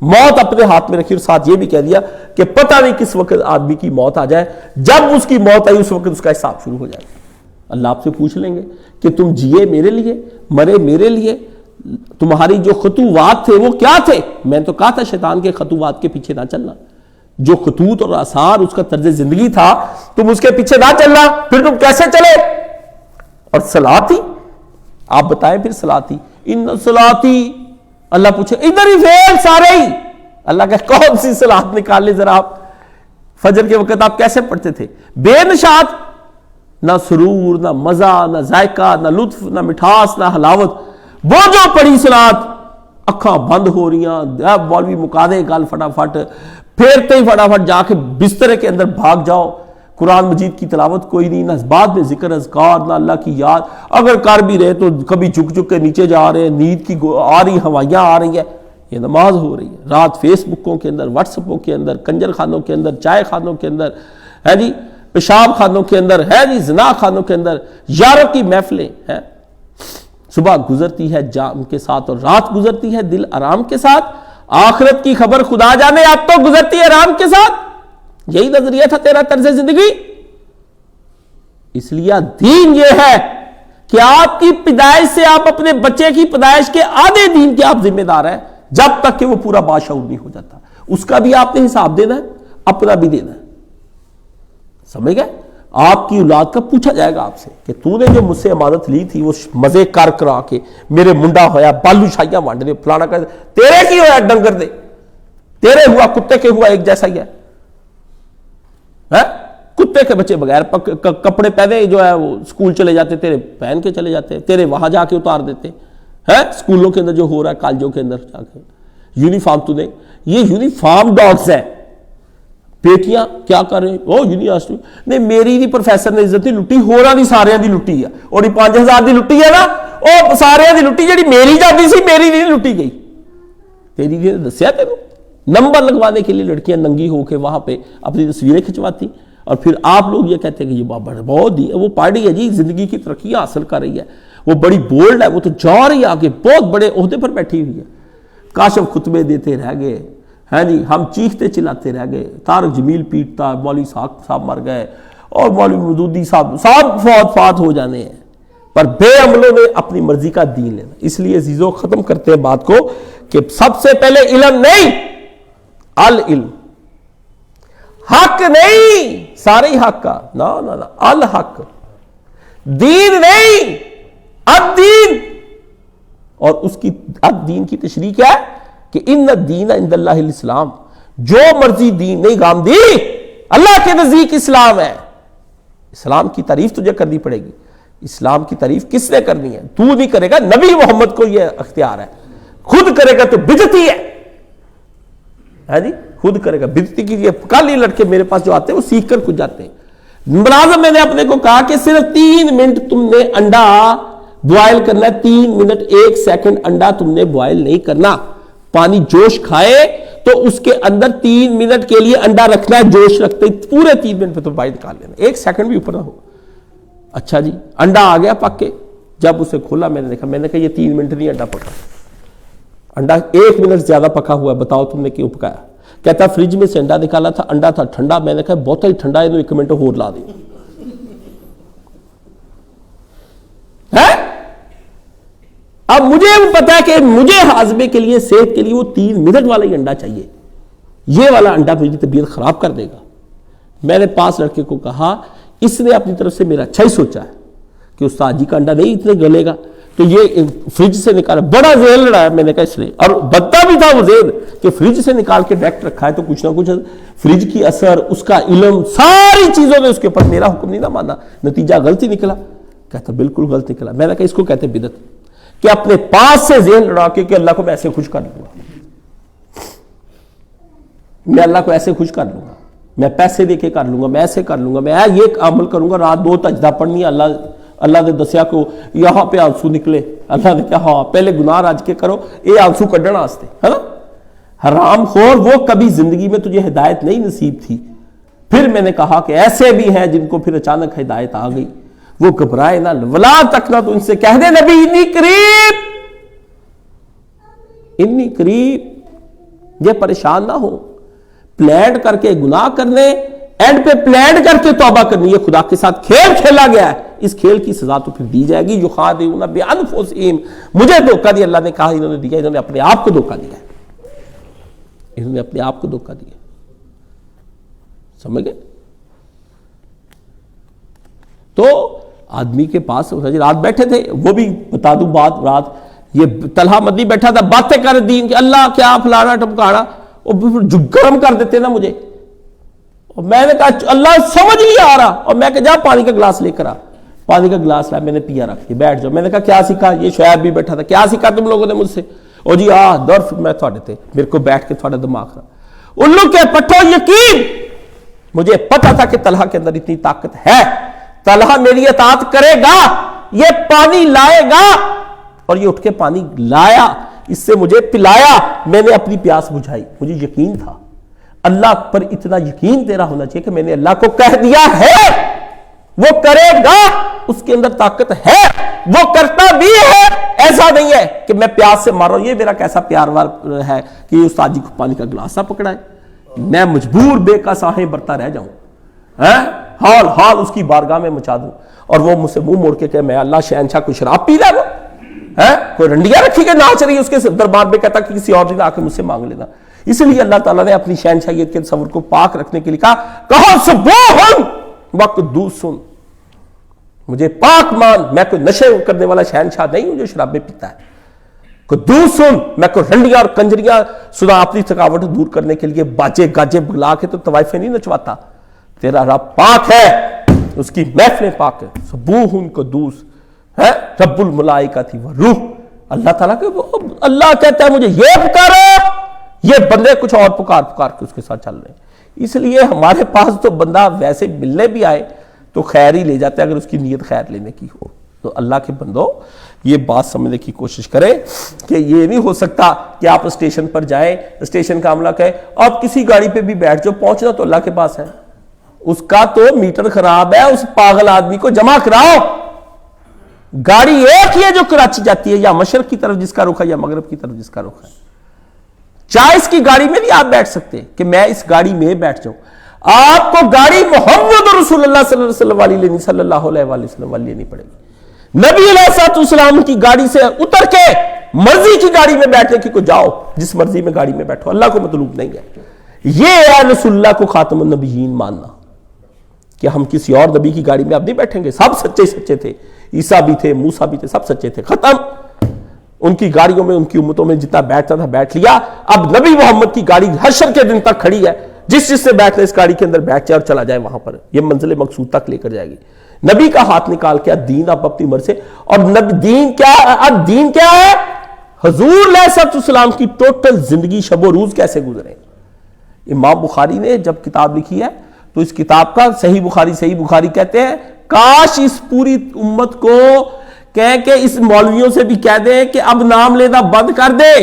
موت اپنے ہاتھ میں رکھی, اور ساتھ یہ بھی کہہ دیا کہ پتہ نہیں کس وقت آدمی کی موت آ جائے. جب اس کی موت آئی اس وقت اس کا حساب شروع ہو جائے. اللہ آپ سے پوچھ لیں گے کہ تم جیے میرے لیے, مرے میرے لیے, تمہاری جو خطوات تھے وہ کیا تھے. میں تو کہا تھا شیطان کے خطوات کے پیچھے نہ چلنا, جو خطوط اور آثار اس کا طرز زندگی تھا تم اس کے پیچھے نہ چلنا. پھر تم کیسے چلے؟ اور صلاتی, آپ بتائیں پھر صلاتی, ان صلاتی, اللہ پوچھے ادھر ہی فیل سارے ہی. اللہ کہ کون سی صلات نکال لے ذرا آپ. فجر کے وقت آپ کیسے پڑھتے تھے؟ بے نشاط, نہ سرور, نہ مزہ, نہ ذائقہ, نہ لطف, نہ مٹھاس, نہ حلاوت. وہ جو پڑھی صلات, اکھاں بند ہو رہی ہیں, مولوی مکا دے گل فٹافٹ, پھیرتے ہی فٹافٹ جا کے بسترے کے اندر بھاگ جاؤ. قرآن مجید کی تلاوت کوئی نہیں, نہ بعد میں ذکر اذکار, نہ اللہ کی یاد. اگر کر بھی رہے تو کبھی جھک جھک کے نیچے جا رہے ہیں, نیند کی آ رہی ہوائیاں آ رہی ہیں. یہ نماز ہو رہی ہے. رات فیس بکوں کے اندر, واٹس اپوں کے اندر, کنجر خانوں کے اندر, چائے خانوں کے اندر, ہے جی پیشاب خانوں کے اندر, ہے جی زنا خانوں کے اندر, یاروں کی محفلیں ہیں. صبح گزرتی ہے جام کے ساتھ اور رات گزرتی ہے دل آرام کے ساتھ. آخرت کی خبر خدا جانے اب تو گزرتی ہے آرام کے ساتھ. یہی نظریہ تھا تیرا طرز زندگی. اس لیے دین یہ ہے کہ آپ کی پیدائش سے آپ اپنے بچے کی پیدائش کے آدھے دین کے آپ ذمہ دار ہیں جب تک کہ وہ پورا بادشاہ نہیں ہو جاتا. اس کا بھی آپ نے حساب دینا ہے, اپنا بھی دینا ہے. سمجھ گئے؟ آپ کی اولاد کا پوچھا جائے گا آپ سے کہ تو نے جو مجھ سے امانت لی تھی وہ مزے کر کرا کے میرے منڈا ہویا, بالو شاہیاں وانڈ دے, فلانا کر دے, تیرے کی ہویا ڈنگر دے, تیرے ہوا کتے کے ہوا ایک جیسا ہی ہے. کتے کے بچے بغیر کپڑے پہنے جو ہے وہ اسکول چلے جاتے, تیرے پہن کے چلے جاتے, تیرے وہاں جا کے اتار دیتے ہیں. اسکولوں کے اندر جو ہو رہا ہے, کالجوں کے اندر جا کے یونیفارم تو نہیں, یہ یونیفارم ڈاگز ہے. بیٹیاں کیا کر رہے ہیں, وہ یونیورسٹی نہیں, میری دی پروفیسر نے عزت نہیں لٹی, ہوراں دی ساریاں دی لٹی ہے. اور 5000 دی لٹی ہے نا, وہ ساریاں دی لٹی جڑی میری جاتی سی, میری نہیں لٹی گئی. تیری نے دسیا تینوں نمبر لگوانے کے لیے لڑکیاں ننگی ہو کے وہاں پہ اپنی تصویریں کھنچواتی, اور پھر آپ لوگ یہ کہتے ہیں کہ یہ بہت وہ پارٹی ہے جی زندگی کی ترقی حاصل کر رہی ہے, وہ بڑی بولڈ ہے, وہ تو جا رہی ہے آگے, بہت بڑے عہدے پر بیٹھی ہوئی ہے. کاشف خطبے دیتے رہ گئے ہیں جی, ہم چیختے چلاتے رہ گئے, طارق جمیل پیٹتا, مولوی صاحب مر گئے, اور مولوی مودودی صاحب فوت ہو جانے ہیں, پر بے عملوں نے اپنی مرضی کا دین لینا. اس لیے عزیزوں ختم کرتے ہیں بات کو کہ سب سے پہلے علم نہیں, العلم, حق نہیں سارے ہی حق کا, نا الحق, دین نہیں الدین. اور اس کی الدین کی تشریح کیا ہے کہ ان الدین عند اللہ الاسلام, جو مرضی دین نہیں گامدی, اللہ کے نزدیک اسلام ہے. اسلام کی تعریف تجھے کرنی پڑے گی. اسلام کی تعریف کس نے کرنی ہے؟ تو نہیں کرے گا, نبی محمد کو یہ اختیار ہے. خود کرے گا تو بدعتی ہے جی, خود کرے گا بدعتی کی. کل یہ لڑکے میرے پاس جو آتے ہیں وہ سیکھ کر خود جاتے ہیں. ملازم میں نے اپنے کو کہا کہ صرف 3 منٹ تم نے انڈا بوائل کرنا ہے, 3 منٹ 1 سیکنڈ انڈا تم نے بوائل نہیں کرنا. پانی جوش کھائے تو اس کے اندر 3 منٹ کے لیے انڈا رکھنا ہے, جوش رکھتے پورے 3 منٹ پہ تو باہر نکال لینا, 1 سیکنڈ بھی اوپر نہ ہو. اچھا جی, انڈا آ گیا پک کے, جب اسے کھولا میں نے دیکھا, میں نے کہا یہ 3 منٹ نہیں انڈا پکا, انڈا 1 منٹ زیادہ پکا ہوا ہے, بتاؤ تم نے کیوں پکایا؟ کہتا فریج میں سے انڈا نکالا تھا, انڈا تھا ٹھنڈا, میں نے کہا بہت ہی ٹھنڈا ہے, 1 منٹ اور لا دیں. اب مجھے پتا ہے کہ مجھے ہاضمے کے لیے, صحت کے لیے وہ 3 منٹ والا ہی انڈا چاہیے, یہ والا انڈا میری طبیعت خراب کر دے گا. میں نے پاس لڑکے کو کہا, اس نے اپنی طرف سے میرا اچھا ہی سوچا ہے کہ استاد جی کا انڈا نہیں اتنے گلے گا, تو یہ فریج سے نکالا, بڑا ذہن لڑایا. میں نے کہا اس نے, اور بدتا بھی تھا وہ ذہن کہ فریج سے نکال کے ڈائریکٹ رکھا ہے تو کچھ نہ کچھ فریج کی اثر, اس کا علم, ساری چیزوں نے اس کے اوپر میرا حکم نہیں نہ مانا, نتیجہ غلط ہی نکلا. کہتا بالکل غلط نکلا. میں نے کہا اس کو کہتے بدعت, کہ اپنے پاس سے ذہن لڑا کے کہ اللہ کو میں ایسے خوش کر لوں گا, میں اللہ کو ایسے خوش کر لوں گا, میں پیسے دے کے کر لوں گا, میں ایسے کر لوں گا, میں یہ عمل کروں گا, رات 2 تجدہ پڑھنی ہے, اللہ نے دسیا کو یہاں پہ آنسو نکلے, اللہ نے کہا ہاں پہلے گناہ راج کے کرو, یہ آنسو کڈن واسطے ہے نا. حرام خور, وہ کبھی زندگی میں تجھے ہدایت نہیں نصیب تھی. پھر میں نے کہا کہ ایسے بھی ہیں جن کو پھر اچانک ہدایت آ گئی, وہ گھبرائے نہ, ولا تک نہ, تو ان سے کہہ دے نبی انی قریب, یہ پریشان نہ ہو. پلان کر کے گناہ کرنے, اینڈ پہ پلان کر کے توبہ کرنی, یہ خدا کے ساتھ کھیل کھیلا گیا ہے, اس کھیل کی سزا تو پھر دی جائے گی. یخادعون بانفسہم, مجھے دھوکہ دیا, اللہ نے کہا انہوں نے دیا, انہوں نے اپنے آپ کو دھوکہ دیا, انہوں نے اپنے آپ کو دھوکہ دیا. سمجھ گئے؟ تو آدمی کے پاس رات بیٹھے تھے, وہ بھی بتا دوں بات, رات یہ طلحہ مدنی بیٹھا تھا, باتیں کر دین کہ اللہ کیا فلانا ٹمکانا, اور گرم کر دیتے نا مجھے. اور میں نے کہا اللہ سمجھ نہیں آ رہا, اور میں کہا جا پانی کا گلاس لے کر آ. پانی کا گلاس لایا, میں نے پیا, رکھ کے بیٹھ جاؤ. میں نے کہا کیا سیکھا؟ یہ شعیب بھی بیٹھا تھا, کیا سیکھا تم لوگوں نے مجھ سے؟ اور جی درف میں تھوڑے تھے, میرے کو بیٹھ کے تھوڑا دماغ تھا. الو کے پٹھو یقین, مجھے پتا تھا کہ طلحہ کے اندر اتنی طاقت ہے, طلحہ میری اطاعت کرے گا, یہ پانی لائے گا. اور یہ اٹھ کے پانی لایا, اس سے مجھے پلایا, میں نے اپنی پیاس بجھائی. مجھے یقین تھا, اللہ پر اتنا یقین تیرا ہونا چاہیے کہ میں نے اللہ کو کہہ دیا ہے وہ کرے گا, اس کے اندر طاقت ہے. وہ کرتا بھی ہے. ایسا نہیں ہے کہ میں پیاس سے مار رہا ہوں, یہ میرا کیسا پیار وار ہے کہ یہ استاد جی کو پانی کا گلاس نہ پکڑائے, میں مجبور بے قص آہیں برتا رہ جاؤں, حال اس کی بارگاہ میں مچا دوں, اور وہ مجھ سے منہ موڑ کے کہ میں اللہ شہنشاہ کوئی شراب پی رہا ہے, کوئی رنڈیاں رکھی کے ناچ رہی ہے اس کے دربار میں, کہتا کہ کسی اور دن آ کے مجھ سے مانگ لینا. اس لیے اللہ تعالیٰ نے اپنی شہنشاہیت کے تصور کو پاک رکھنے کے لیے کہا, کہو سبوحن وقدوس, مجھے پاک مان, میں کوئی نشے کرنے والا شہنشاہ نہیں ہوں جو شرابیں پیتا ہے. قدوس, میں کوئی رنڈیاں اور کنجریاں سنا اپنی تھکاوٹ دور کرنے کے لیے باجے گاجے بلا کے تو طوائفیں نہیں نچواتا. تیرا رب پاک ہے, اس کی محفلیں پاک ہے. سبوحن قدوس ہے رب الملائکۃ والروح. اللہ تعالیٰ کہ اللہ کہتا ہے مجھے یہ پکارو, یہ بندے کچھ اور پکار کے اس کے ساتھ چل رہے ہیں. اس لیے ہمارے پاس تو بندہ ویسے ملنے بھی آئے تو خیر ہی لے جاتا ہے اگر اس کی نیت خیر لینے کی ہو. تو اللہ کے بندوں یہ بات سمجھنے کی کوشش کریں کہ یہ نہیں ہو سکتا کہ آپ اسٹیشن پر جائیں, اسٹیشن کا عملہ کہے آپ کسی گاڑی پہ بھی بیٹھ جاؤ, پہنچنا تو اللہ کے پاس ہے, اس کا تو میٹر خراب ہے, اس پاگل آدمی کو جمع کراؤ. گاڑی ایک ہی ہے جو کراچی جاتی ہے, یا مشرق کی طرف جس کا رخ ہے یا مغرب کی طرف جس کا رخ ہے. چاہے اس کی گاڑی میں بھی آپ بیٹھ سکتے کہ میں اس گاڑی میں بیٹھ جاؤں, آپ کو گاڑی محمد رسول اللہ صلی اللہ علیہ وسلم والی لینی پڑے گی. نبی علیہ السلام کی گاڑی سے اتر کے مرضی کی گاڑی میں بیٹھنے کی کو جاؤ, جس مرضی میں گاڑی میں بیٹھو, اللہ کو مطلوب نہیں ہے. یہ ہے رسول اللہ کو خاتم النبیین ماننا کہ ہم کسی اور نبی کی گاڑی میں اب نہیں بیٹھیں گے. سب سچے تھے, عیسیٰ بھی تھے, موسیٰ بھی تھے, سب سچے تھے, ختم. ان کی گاڑیوں میں ان کی امتوں میں جتنا بیٹھتا تھا بیٹھ لیا. اب نبی محمد کی گاڑی حشر کے دن تک کھڑی ہے, جس سے بیٹھنا اس گاڑی کے اندر بیٹھ جائے اور چلا جائے وہاں پر, یہ منزل مقصود تک لے کر جائے گی. نبی کا ہاتھ نکال کے دین آپ اپنی مرضی سے, اور دین کیا ہے, حضور علیہ السلام کی ٹوٹل زندگی شب و روز کیسے گزرے. امام بخاری نے جب کتاب لکھی ہے تو اس کتاب کا صحیح بخاری کہتے ہیں کاش اس پوری امت کو کہہ کے اس مولویوں سے بھی کہہ دیں کہ اب نام لینا بند کر دے.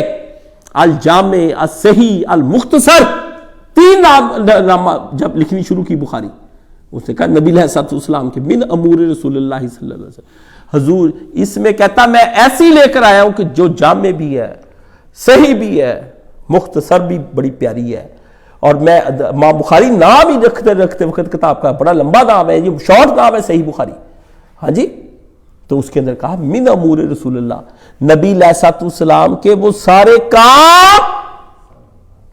الجامع, الصحیح, المختصر, 3 نام جب لکھنی شروع کی بخاری, اس نے کہا نبی علیہ السلام کے من امور رسول اللہ صلی اللہ علیہ وسلم, حضور اس میں کہتا میں ایسی لے کر آیا ہوں کہ جو جامع بھی ہے, صحیح بھی ہے, مختصر بھی بڑی پیاری ہے. اور میں امام بخاری نام ہی رکھتے وقت کتاب کا بڑا لمبا نام ہے, یہ شارٹ نام ہے صحیح بخاری. ہاں جی, تو اس کے اندر کہا من امور رسول اللہ, نبی علیہ السلام کے وہ سارے کام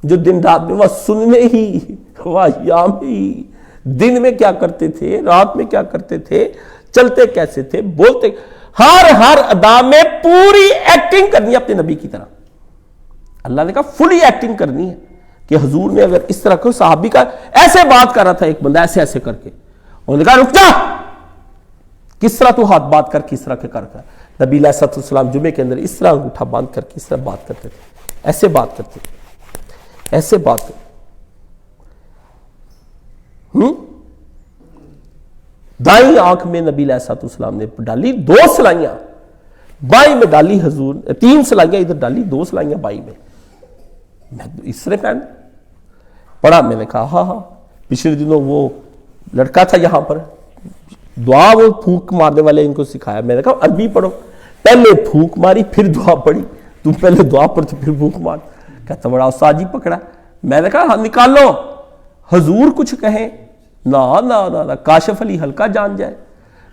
جو دن رات میں وہ سننے ہی, وایام ہی, دن میں کیا کرتے تھے, رات میں کیا کرتے تھے, چلتے کیسے تھے, بولتے, ہر ادا میں پوری ایکٹنگ کرنی ہے اپنے نبی کی طرح. اللہ نے کہا فلی ایکٹنگ کرنی ہے کہ حضور نے اگر اس طرح کو, صحابی کا ایسے بات کر رہا تھا ایک بندہ ایسے کر کے, انہوں نے کہا رک جا, کس طرح تو ہاتھ بات کر کے اس طرح کے کر نبی علیہ السلام جمعے کے اندر اس طرح انگوٹھا باندھ کر کے اس طرح بات کرتے تھے, ایسے بات کرتے تھے, ایسے بات کرتے. دائیں آنکھ میں نبی علیہ السلام نے ڈالی 2 سلائیاں, بائیں میں ڈالی حضور, 3 سلائیاں ادھر ڈالی, 2 سلائیاں بائیں میں. میں اس طرح پہن پڑھا, میں نے کہا ہاں. پچھلے دنوں وہ لڑکا تھا یہاں پر, دعا وہ پھونک مارنے والے ان کو سکھایا, میں نے کہا عربی پڑھو, پہلے پھونک ماری پھر دعا پڑھی, تم پہلے دعا پڑھتے پھر پھونک مار. کہتا بڑا استاد جی پکڑا. میں نے کہا ہاں نکال لو, حضور کچھ کہیں نہ کاشف علی ہلکا جان جائے,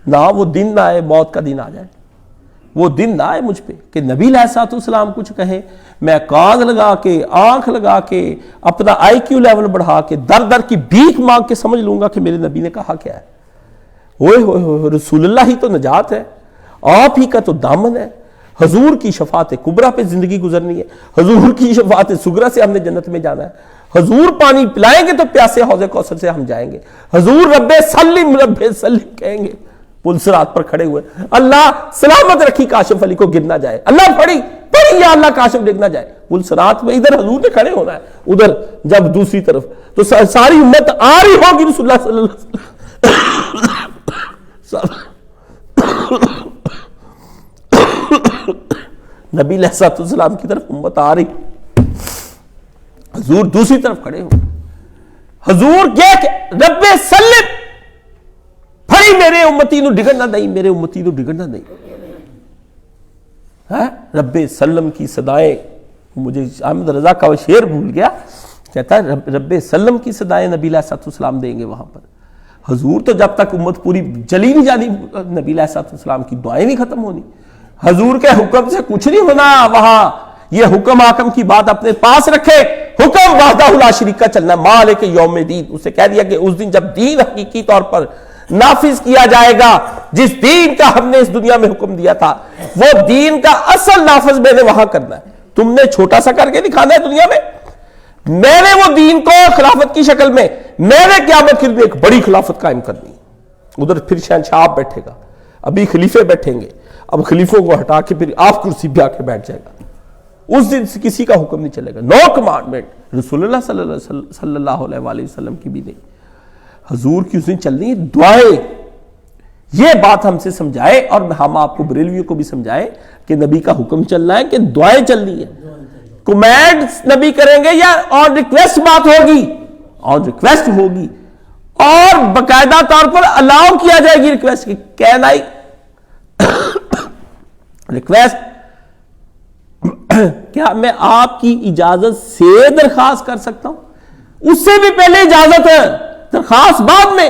نہ وہ دن نہ آئے, موت کا دن آ جائے, وہ دن نہ آئے مجھ پہ کہ نبی علیہ السلام کچھ کہیں, میں کان لگا کے, آنکھ لگا کے, اپنا آئی کیو لیول بڑھا کے, در کی بھیک مانگ کے سمجھ لوں گا کہ میرے نبی نے کہا کیا ہے. ہوئے رسول اللہ ہی تو نجات ہے, آپ ہی کا تو دامن ہے. حضور کی شفاعت کبریٰ پہ زندگی گزرنی ہے, حضور کی شفاعت صغریٰ سے ہم نے جنت میں جانا ہے. حضور پانی پلائیں گے تو پیاسے حوض کوثر سے ہم جائیں گے. حضور رب سلم کہیں گے پل صراط پر کھڑے ہوئے, اللہ سلامت رکھی کاشف علی کو گر نہ جائے, اللہ پڑھی یا اللہ کاشف ڈگ نہ جائے. پل صراط میں ادھر حضور نے کھڑے ہونا ہے, ادھر جب دوسری طرف تو ساری امت آ رہی ہوگی رسول اللہ صلی اللہ علیہ وسلم. نبی علیہ السلام کی طرف امت آ رہی, حضور دوسری طرف کھڑے ہو. حضور رب سلم پھڑی میرے امتی نو ڈگن نہ دئی, میرے امتی نو ڈگن نہ دئی. رب سلم کی صدائیں، مجھے احمد رضا کا وہ شعر بھول گیا، کہتا ہے رب سلم کی صدائیں نبی علیہ السلام دیں گے وہاں پر. حضور تو جب تک امت پوری چلی نہیں جانی نبی علیہ السلام کی دعائیں نہیں ختم ہونی. حضور کے حکم سے کچھ نہیں ہونا وہاں. یہ حکم حاکم کی بات اپنے پاس رکھے، حکم وحدہ لا شریک کا چلنا، مالک یوم دین. اسے کہہ دیا کہ اس دن جب دین حقیقی طور پر نافذ کیا جائے گا، جس دین کا ہم نے اس دنیا میں حکم دیا تھا، وہ دین کا اصل نافذ میں نے وہاں کرنا ہے. تم نے چھوٹا سا کر کے دکھانا ہے دنیا میں، میں نے وہ دین کو خلافت کی شکل میں، میں نے قیامت کے لیے ایک بڑی خلافت قائم کرنی ہے. ادھر پھر شہنشاہ آپ بیٹھے گا، ابھی خلیفے بیٹھیں گے، اب خلیفوں کو ہٹا کے پھر آپ کرسی پہ آ کے بیٹھ جائے گا. اس دن سے کسی کا حکم نہیں چلے گا. نو کمانڈمنٹ رسول اللہ صلی اللہ علیہ وآلہ وسلم کی بھی نہیں، حضور کی اس دن چلنی ہے دعائیں. یہ بات ہم سے سمجھائے اور ہم آپ کو بریلویوں کو بھی سمجھائے کہ نبی کا حکم چلنا ہے کہ دعائیں چلنی ہے. کمانڈ نبی کریں گے یا آن ریکویسٹ بات ہوگی؟ آن ریکویسٹ ہوگی، اور باقاعدہ طور پر الاؤ کیا جائے گی ریکویسٹ کی. کہنا ہی ریکویسٹ کیا میں آپ کی اجازت سے درخواست کر سکتا ہوں؟ اس سے بھی پہلے اجازت ہے، درخواست بعد میں،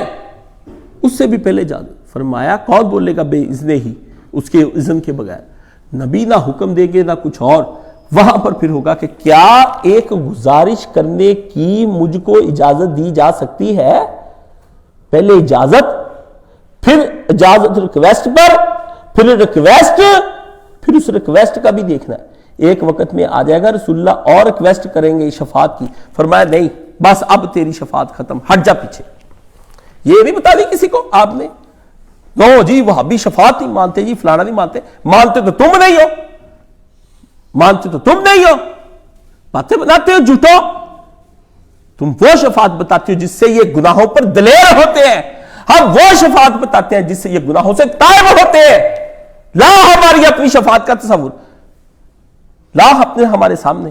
اس سے بھی پہلے اجازت. فرمایا کون بولے گا بے اذن ہی، اس کے اذن کے بغیر. نبی نہ حکم دیں گے نہ کچھ اور. وہاں پر پھر ہوگا کہ کیا ایک گزارش کرنے کی مجھ کو اجازت دی جا سکتی ہے؟ پہلے اجازت، پھر اجازت ریکویسٹ پر، پھر ریکویسٹ، پھر اس ریکویسٹ کا بھی دیکھنا ہے. ایک وقت میں آ جائے گا رسول اللہ اور ریکویسٹ کریں گے شفاعت کی، فرمایا نہیں بس اب تیری شفاعت ختم، ہٹ جا پیچھے. یہ نہیں بتا دی کسی کو آپ نے، نو جی وہابی شفاعت نہیں مانتے، جی فلانا نہیں مانتے. مانتے تو تم نہیں ہو، مانتے تو تم نہیں ہو، باتیں بناتے ہو جھوٹو. تم وہ شفاعت بتاتے ہو جس سے یہ گناہوں پر دلیر ہوتے ہیں، ہم وہ شفاعت بتاتے ہیں جس سے یہ گناہوں سے تائب ہوتے ہیں. لا ہماری اپنی شفاعت کا تصور، لا اپنے ہمارے سامنے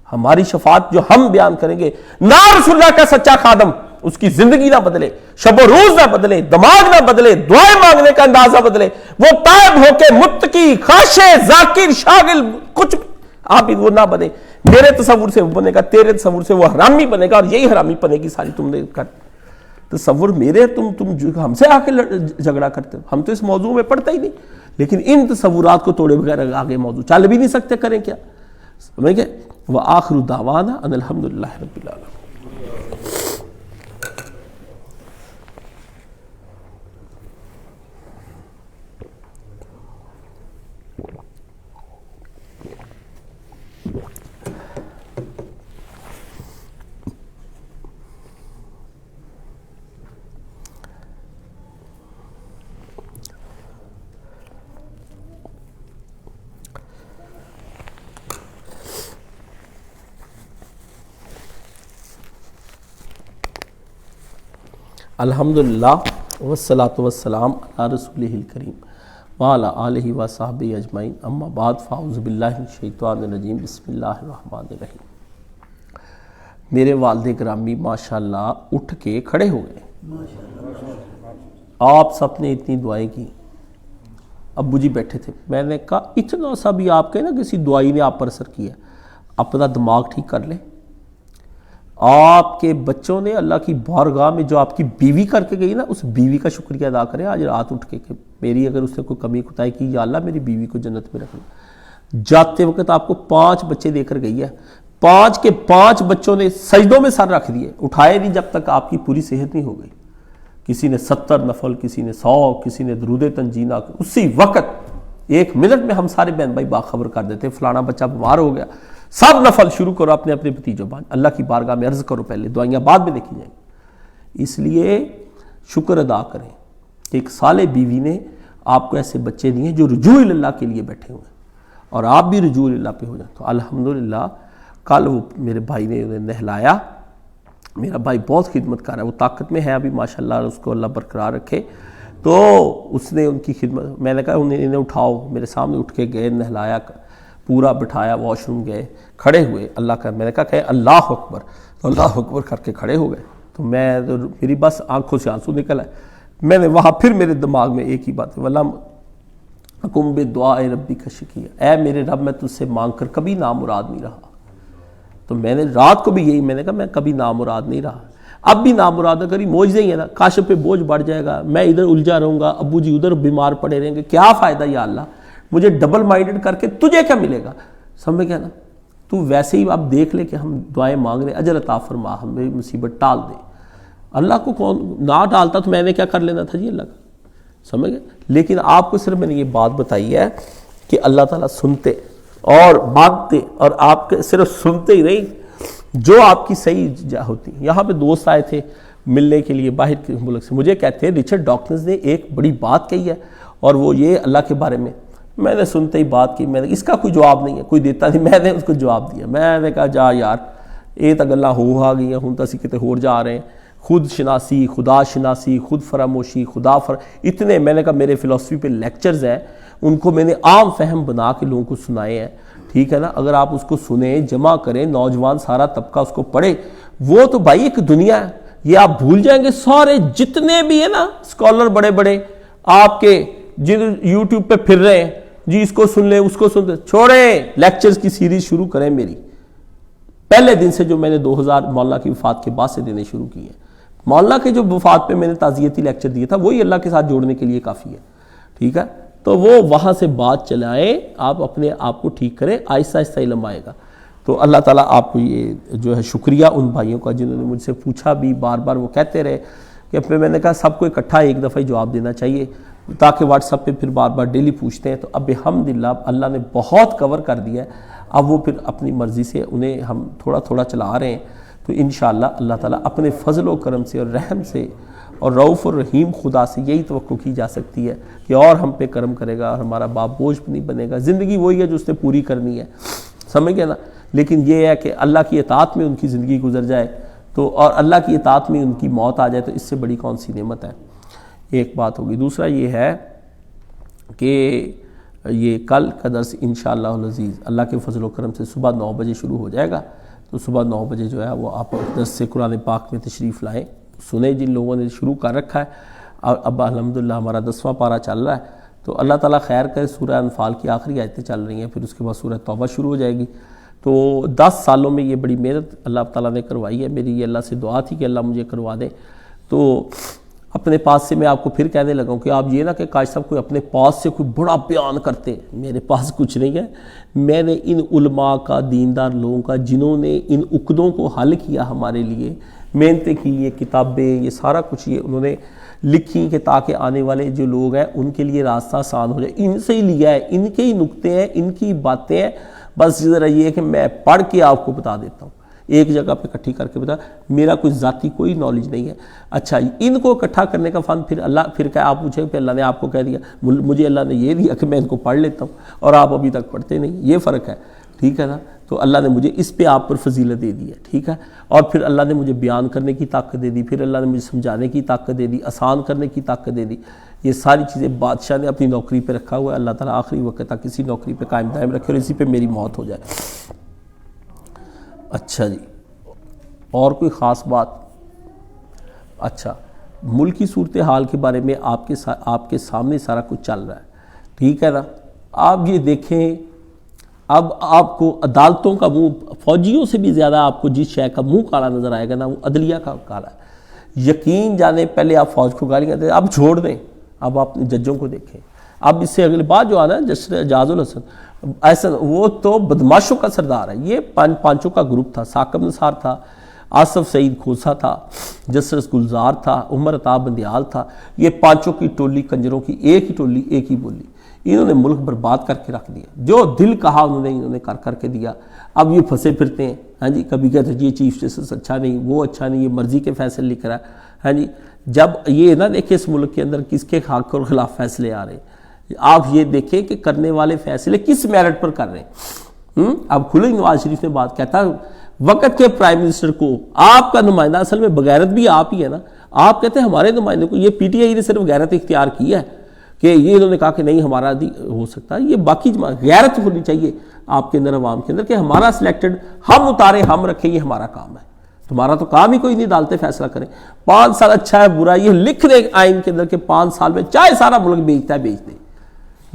ہماری شفاعت جو ہم بیان کریں گے. نہ رسول اللہ کا سچا خادم، اس کی زندگی نہ بدلے، شب و روز نہ بدلے، دماغ نہ بدلے، دعائیں مانگنے کا انداز نہ بدلے، وہ تائب ہو کے متقی، خاشع، ذاکر، شاغل، کچھ آپ وہ نہ بنے. میرے تصور سے وہ بنے گا، تیرے تصور سے وہ حرامی بنے گا، اور یہی حرامی بنے گی ساری. تم نے کر تصور میرے، تم ہم سے آ کے جھگڑا کرتے ہو. ہم تو اس موضوع میں پڑھتے ہی نہیں، لیکن ان تصورات کو توڑے بغیر آگے موضوع چل بھی نہیں سکتے. کریں کیا؟ سمجھ گئے؟ وآخر دعوانا ان الحمدللہ رب العالمین. الحمدللہ والصلاة والسلام علی رسولہ الکریم وعلی آلہ وصحبہ اجمعین. اما بعد فاعوذ باللہ من الشیطان الرجیم. بسم اللہ الرحمن الرحیم. میرے والد گرامی ماشاءاللہ اٹھ کے کھڑے ہو گئے. آپ سب نے اتنی دعائیں کی. ابو جی بیٹھے تھے، میں نے کہا اتنا سا بھی آپ کے نا کسی دعائی نے آپ پر اثر کیا، اپنا دماغ ٹھیک کر لیں. آپ کے بچوں نے اللہ کی بارگاہ میں جو آپ کی بیوی کر کے گئی نا، اس بیوی کا شکریہ ادا کریں آج رات اٹھ کے کہ میری اگر اس نے کوئی کمی کوتاہی کی، یا اللہ میری بیوی کو جنت میں رکھنا. جاتے وقت آپ کو 5 بچے دے کر گئی ہے، 5 کے 5 بچوں نے سجدوں میں سر رکھ دیے، اٹھائے نہیں جب تک آپ کی پوری صحت نہیں ہو گئی. کسی نے 70 نفل، کسی نے 100، کسی نے درود تنجینا. اسی وقت 1 منٹ میں ہم سارے بہن بھائی باخبر کر دیتے فلانا بچہ بیمار ہو گیا، سب نفل شروع کرو اپنے اپنے بھتیجوں بان، اللہ کی بارگاہ میں عرض کرو، پہلے دعائیاں بعد میں دیکھی جائیں. اس لیے شکر ادا کریں کہ ایک صالح بیوی نے آپ کو ایسے بچے دیے جو رجوع اللہ کے لیے بیٹھے ہوئے ہیں، اور آپ بھی رجوع اللہ پہ ہو جائیں. تو الحمدللہ کل وہ میرے بھائی نے انہیں نہلایا. میرا بھائی بہت خدمت کر رہا ہے، وہ طاقت میں ہے ابھی ماشاءاللہ، اس کو اللہ برقرار رکھے. تو اس نے ان کی خدمت، میں نے کہا انہیں اٹھاؤ، میرے سامنے اٹھ کے گئے، نہلایا، پورا بٹھایا، واش روم گئے، کھڑے ہوئے. اللہ کا میں نے کہا کہ اللہ اکبر، تو اللہ اکبر کر کے کھڑے ہو گئے. تو میری بس آنکھوں سے آنسو نکل آئے. میں نے وہاں پھر میرے دماغ میں ایک ہی بات ہے، واللہ کم بدعاء ربک شقیا، اے میرے رب میں تجھ سے مانگ کر کبھی نامراد نہیں رہا۔ تو میں نے رات کو بھی یہی میں نے کہا میں کبھی نامراد نہیں رہا، اب بھی نامراد کری موجزے ہی ہے نا، کاشف پہ بوجھ بڑھ جائے گا، میں ادھر الجھا رہوں گا، ابو جی ادھر بیمار پڑے رہیں گے، کیا فائدہ یا اللہ، مجھے ڈبل مائنڈڈ کر کے تجھے کیا ملے گا، سمجھ گیا نا۔ تو ویسے ہی اب دیکھ لے کہ ہم دعائیں مانگ رہے ہیں، اجر عطا فرما، ہمیں مصیبت ٹال دے۔ اللہ کو کون نہ ٹالتا تو میں نے کیا کر لینا تھا جی اللہ کا، سمجھ گئے۔ لیکن آپ کو صرف میں نے یہ بات بتائی ہے کہ اللہ تعالیٰ سنتے اور مانگتے، اور آپ کے صرف سنتے ہی نہیں، جو آپ کی صحیح ہوتی۔ یہاں پہ دوست آئے تھے ملنے کے لیے باہر کے ملک سے، مجھے کہتے ہیں رچرڈ ڈاکنز نے ایک بڑی بات کہی ہے اور وہ یہ اللہ کے بارے میں نے سنتے ہی بات کی، میں نے اس کا کوئی جواب نہیں ہے، کوئی دیتا نہیں، میں نے اس کو جواب دیا، میں نے کہا جا یار یہ تو گلاں ہو آ گئی ہوں تو اسی کتے ہور جا رہے ہیں، خود شناسی، خدا شناسی، خود فراموشی، اتنے میں نے کہا میرے فلسفی پہ لیکچرز ہیں، ان کو میں نے عام فہم بنا کے لوگوں کو سنائے ہیں، ٹھیک ہے نا۔ اگر آپ اس کو سنیں، جمع کریں، نوجوان سارا طبقہ اس کو پڑھے، وہ تو بھائی ایک دنیا ہے، یہ آپ بھول جائیں گے سارے جتنے بھی ہیں نا اسکالر بڑے بڑے آپ کے جن یوٹیوب پہ پھر رہے ہیں، جی اس کو سن لیں اس کو سن لیں، چھوڑیں، لیکچرز کی سیریز شروع کریں میری پہلے دن سے جو میں نے 2000 مولانا کی وفات کے بعد سے دینے شروع کی ہیں۔ مولانا کے جو وفات پہ میں نے تعزیتی لیکچر دیا تھا وہی اللہ کے ساتھ جوڑنے کے لیے کافی ہے، ٹھیک ہے۔ تو وہ وہاں سے بات چلائیں، آپ اپنے آپ کو ٹھیک کریں، آہستہ آہستہ علم آئے گا۔ تو اللہ تعالیٰ آپ کو یہ جو ہے شکریہ ان بھائیوں کا جنہوں نے مجھ سے پوچھا بھی، بار بار وہ کہتے رہے کہ پھر میں نے کہا سب کو اکٹھا ایک دفعہ ہی جواب دینا چاہیے، تاکہ واٹس ایپ پہ پھر بار بار ڈیلی پوچھتے ہیں۔ تو اب الحمدللہ اللہ نے بہت کور کر دیا ہے، اب وہ پھر اپنی مرضی سے انہیں ہم تھوڑا تھوڑا چلا رہے ہیں۔ تو انشاءاللہ اللہ تعالیٰ اپنے فضل و کرم سے اور رحم سے اور رؤوف الرحیم خدا سے یہی توقع کی جا سکتی ہے کہ اور ہم پہ کرم کرے گا اور ہمارا باپ بوجھ نہیں بنے گا۔ زندگی وہی ہے جو اس نے پوری کرنی ہے، سمجھ گئے نا۔ لیکن یہ ہے کہ اللہ کی اطاعت میں ان کی زندگی گزر جائے تو، اور اللہ کی اطاعت میں ان کی موت آ جائے تو اس سے بڑی کون سی نعمت ہے۔ ایک بات ہوگی۔ دوسرا یہ ہے کہ یہ کل کا درس انشاءاللہ العزیز اللہ کے فضل و کرم سے صبح 9 بجے شروع ہو جائے گا، تو صبح 9 بجے جو ہے وہ آپ درس سے قرآن پاک میں تشریف لائیں، سنیں جن لوگوں نے شروع کر رکھا ہے۔ اب الحمدللہ ہمارا 10واں پارہ چل رہا ہے، تو اللہ تعالیٰ خیر کرے، سورہ انفال کی آخری آیتیں چل رہی ہیں، پھر اس کے بعد سورہ توبہ شروع ہو جائے گی۔ تو 10 سالوں میں یہ بڑی محنت اللہ تعالیٰ نے کروائی ہے، میری یہ اللہ سے دعا تھی کہ اللہ مجھے کروا دے۔ تو اپنے پاس سے میں آپ کو پھر کہنے لگا ہوں کہ آپ یہ نہ کہ کاش صاحب کوئی اپنے پاس سے کوئی بڑا بیان کرتے ہیں، میرے پاس کچھ نہیں ہے۔ میں نے ان علماء کا، دیندار لوگوں کا، جنہوں نے ان عقدوں کو حل کیا ہمارے لیے، محنتیں کی، یہ کتابیں، یہ سارا کچھ یہ انہوں نے لکھی کہ تاکہ آنے والے جو لوگ ہیں ان کے لیے راستہ آسان ہو جائے، ان سے ہی لیا ہے، ان کے ہی نکتے ہیں، ان کی باتیں ہیں۔ بس ذرا یہ ہے کہ میں پڑھ کے آپ کو بتا دیتا ہوں، ایک جگہ پہ اکٹھی کر کے بتا، میرا کوئی ذاتی کوئی نالج نہیں ہے۔ اچھا ان کو اکٹھا کرنے کا فن پھر اللہ، پھر کیا آپ پوچھیں کہ اللہ نے آپ کو کہہ دیا، مجھے اللہ نے یہ دیا کہ میں ان کو پڑھ لیتا ہوں اور آپ ابھی تک پڑھتے نہیں، یہ فرق ہے، ٹھیک ہے نا۔ تو اللہ نے مجھے اس پہ آپ پر فضیلت دے دی ہے، ٹھیک ہے۔ اور پھر اللہ نے مجھے بیان کرنے کی طاقت دے دی، پھر اللہ نے مجھے سمجھانے کی طاقت دے دی، آسان کرنے کی طاقت دے دی۔ یہ ساری چیزیں بادشاہ نے اپنی نوکری پہ رکھا ہوا ہے، اللہ تعالیٰ آخری وقت تک اسی نوکری پہ قائم دائم رکھے اور اسی پہ میری موت ہو جائے۔ اچھا جی، اور کوئی خاص بات؟ اچھا، ملکی صورتحال کے بارے میں آپ کے سامنے سارا کچھ چل رہا ہے، ٹھیک ہے نا۔ آپ یہ دیکھیں، اب آپ کو عدالتوں کا منہ، فوجیوں سے بھی زیادہ آپ کو جس شے کا منہ کالا نظر آئے گا نا، وہ عدلیہ کا کالا ہے۔ یقین جانے پہلے آپ فوج کو گالیاں دیں، اب چھوڑ دیں، اب آپ ججوں کو دیکھیں۔ اب اس سے اگلے بات جو آنا ہے جسٹس اعجاز الحسن ایسا، وہ تو بدماشوں کا سردار ہے، یہ پانچوں کا گروپ تھا، ثاقب نثار تھا، آصف سعید کھوسا تھا، جسٹس گلزار تھا، عمر عطا بندیال تھا، یہ پانچوں کی ٹولی کنجروں کی ایک ہی ٹولی، ایک ہی بولی، انہوں نے ملک برباد کر کے رکھ دیا، جو دل کہا انہوں نے کر کے دیا۔ اب یہ پھنسے پھرتے ہیں، ہاں جی، کبھی کہتے ہیں یہ چیف جسٹس اچھا نہیں، وہ اچھا نہیں، یہ مرضی کے فیصلے لکھ رہا ہے، ہاں جی۔ جب یہ نہ دیکھیں اس ملک کے اندر کس کے حق اور خلاف فیصلے آ رہے ہیں، آپ یہ دیکھیں کہ کرنے والے فیصلے کس میرٹ پر کر رہے ہیں۔ اب کھلے نواز شریف نے بات کہتا، وقت کے پرائم منسٹر کو آپ کا نمائندہ، اصل میں بغیرت بھی آپ ہی ہے نا، آپ کہتے ہیں ہمارے نمائندے کو، یہ پی ٹی آئی نے صرف غیرت اختیار کی ہے کہ یہ انہوں نے کہا کہ نہیں ہمارا ہو سکتا ہے، یہ باقی غیرت ہونی چاہیے آپ کے اندر، عوام کے اندر، کہ ہمارا سلیکٹڈ، ہم اتارے، ہم رکھیں، یہ ہمارا کام ہے، تمہارا تو کام ہی کوئی نہیں، عدالتیں فیصلہ کریں۔ 5 سال اچھا ہے برا، یہ لکھ دیں آئین کے اندر کہ 5 سال میں چاہے سارا ملک بیچتا ہے بیچ دیں،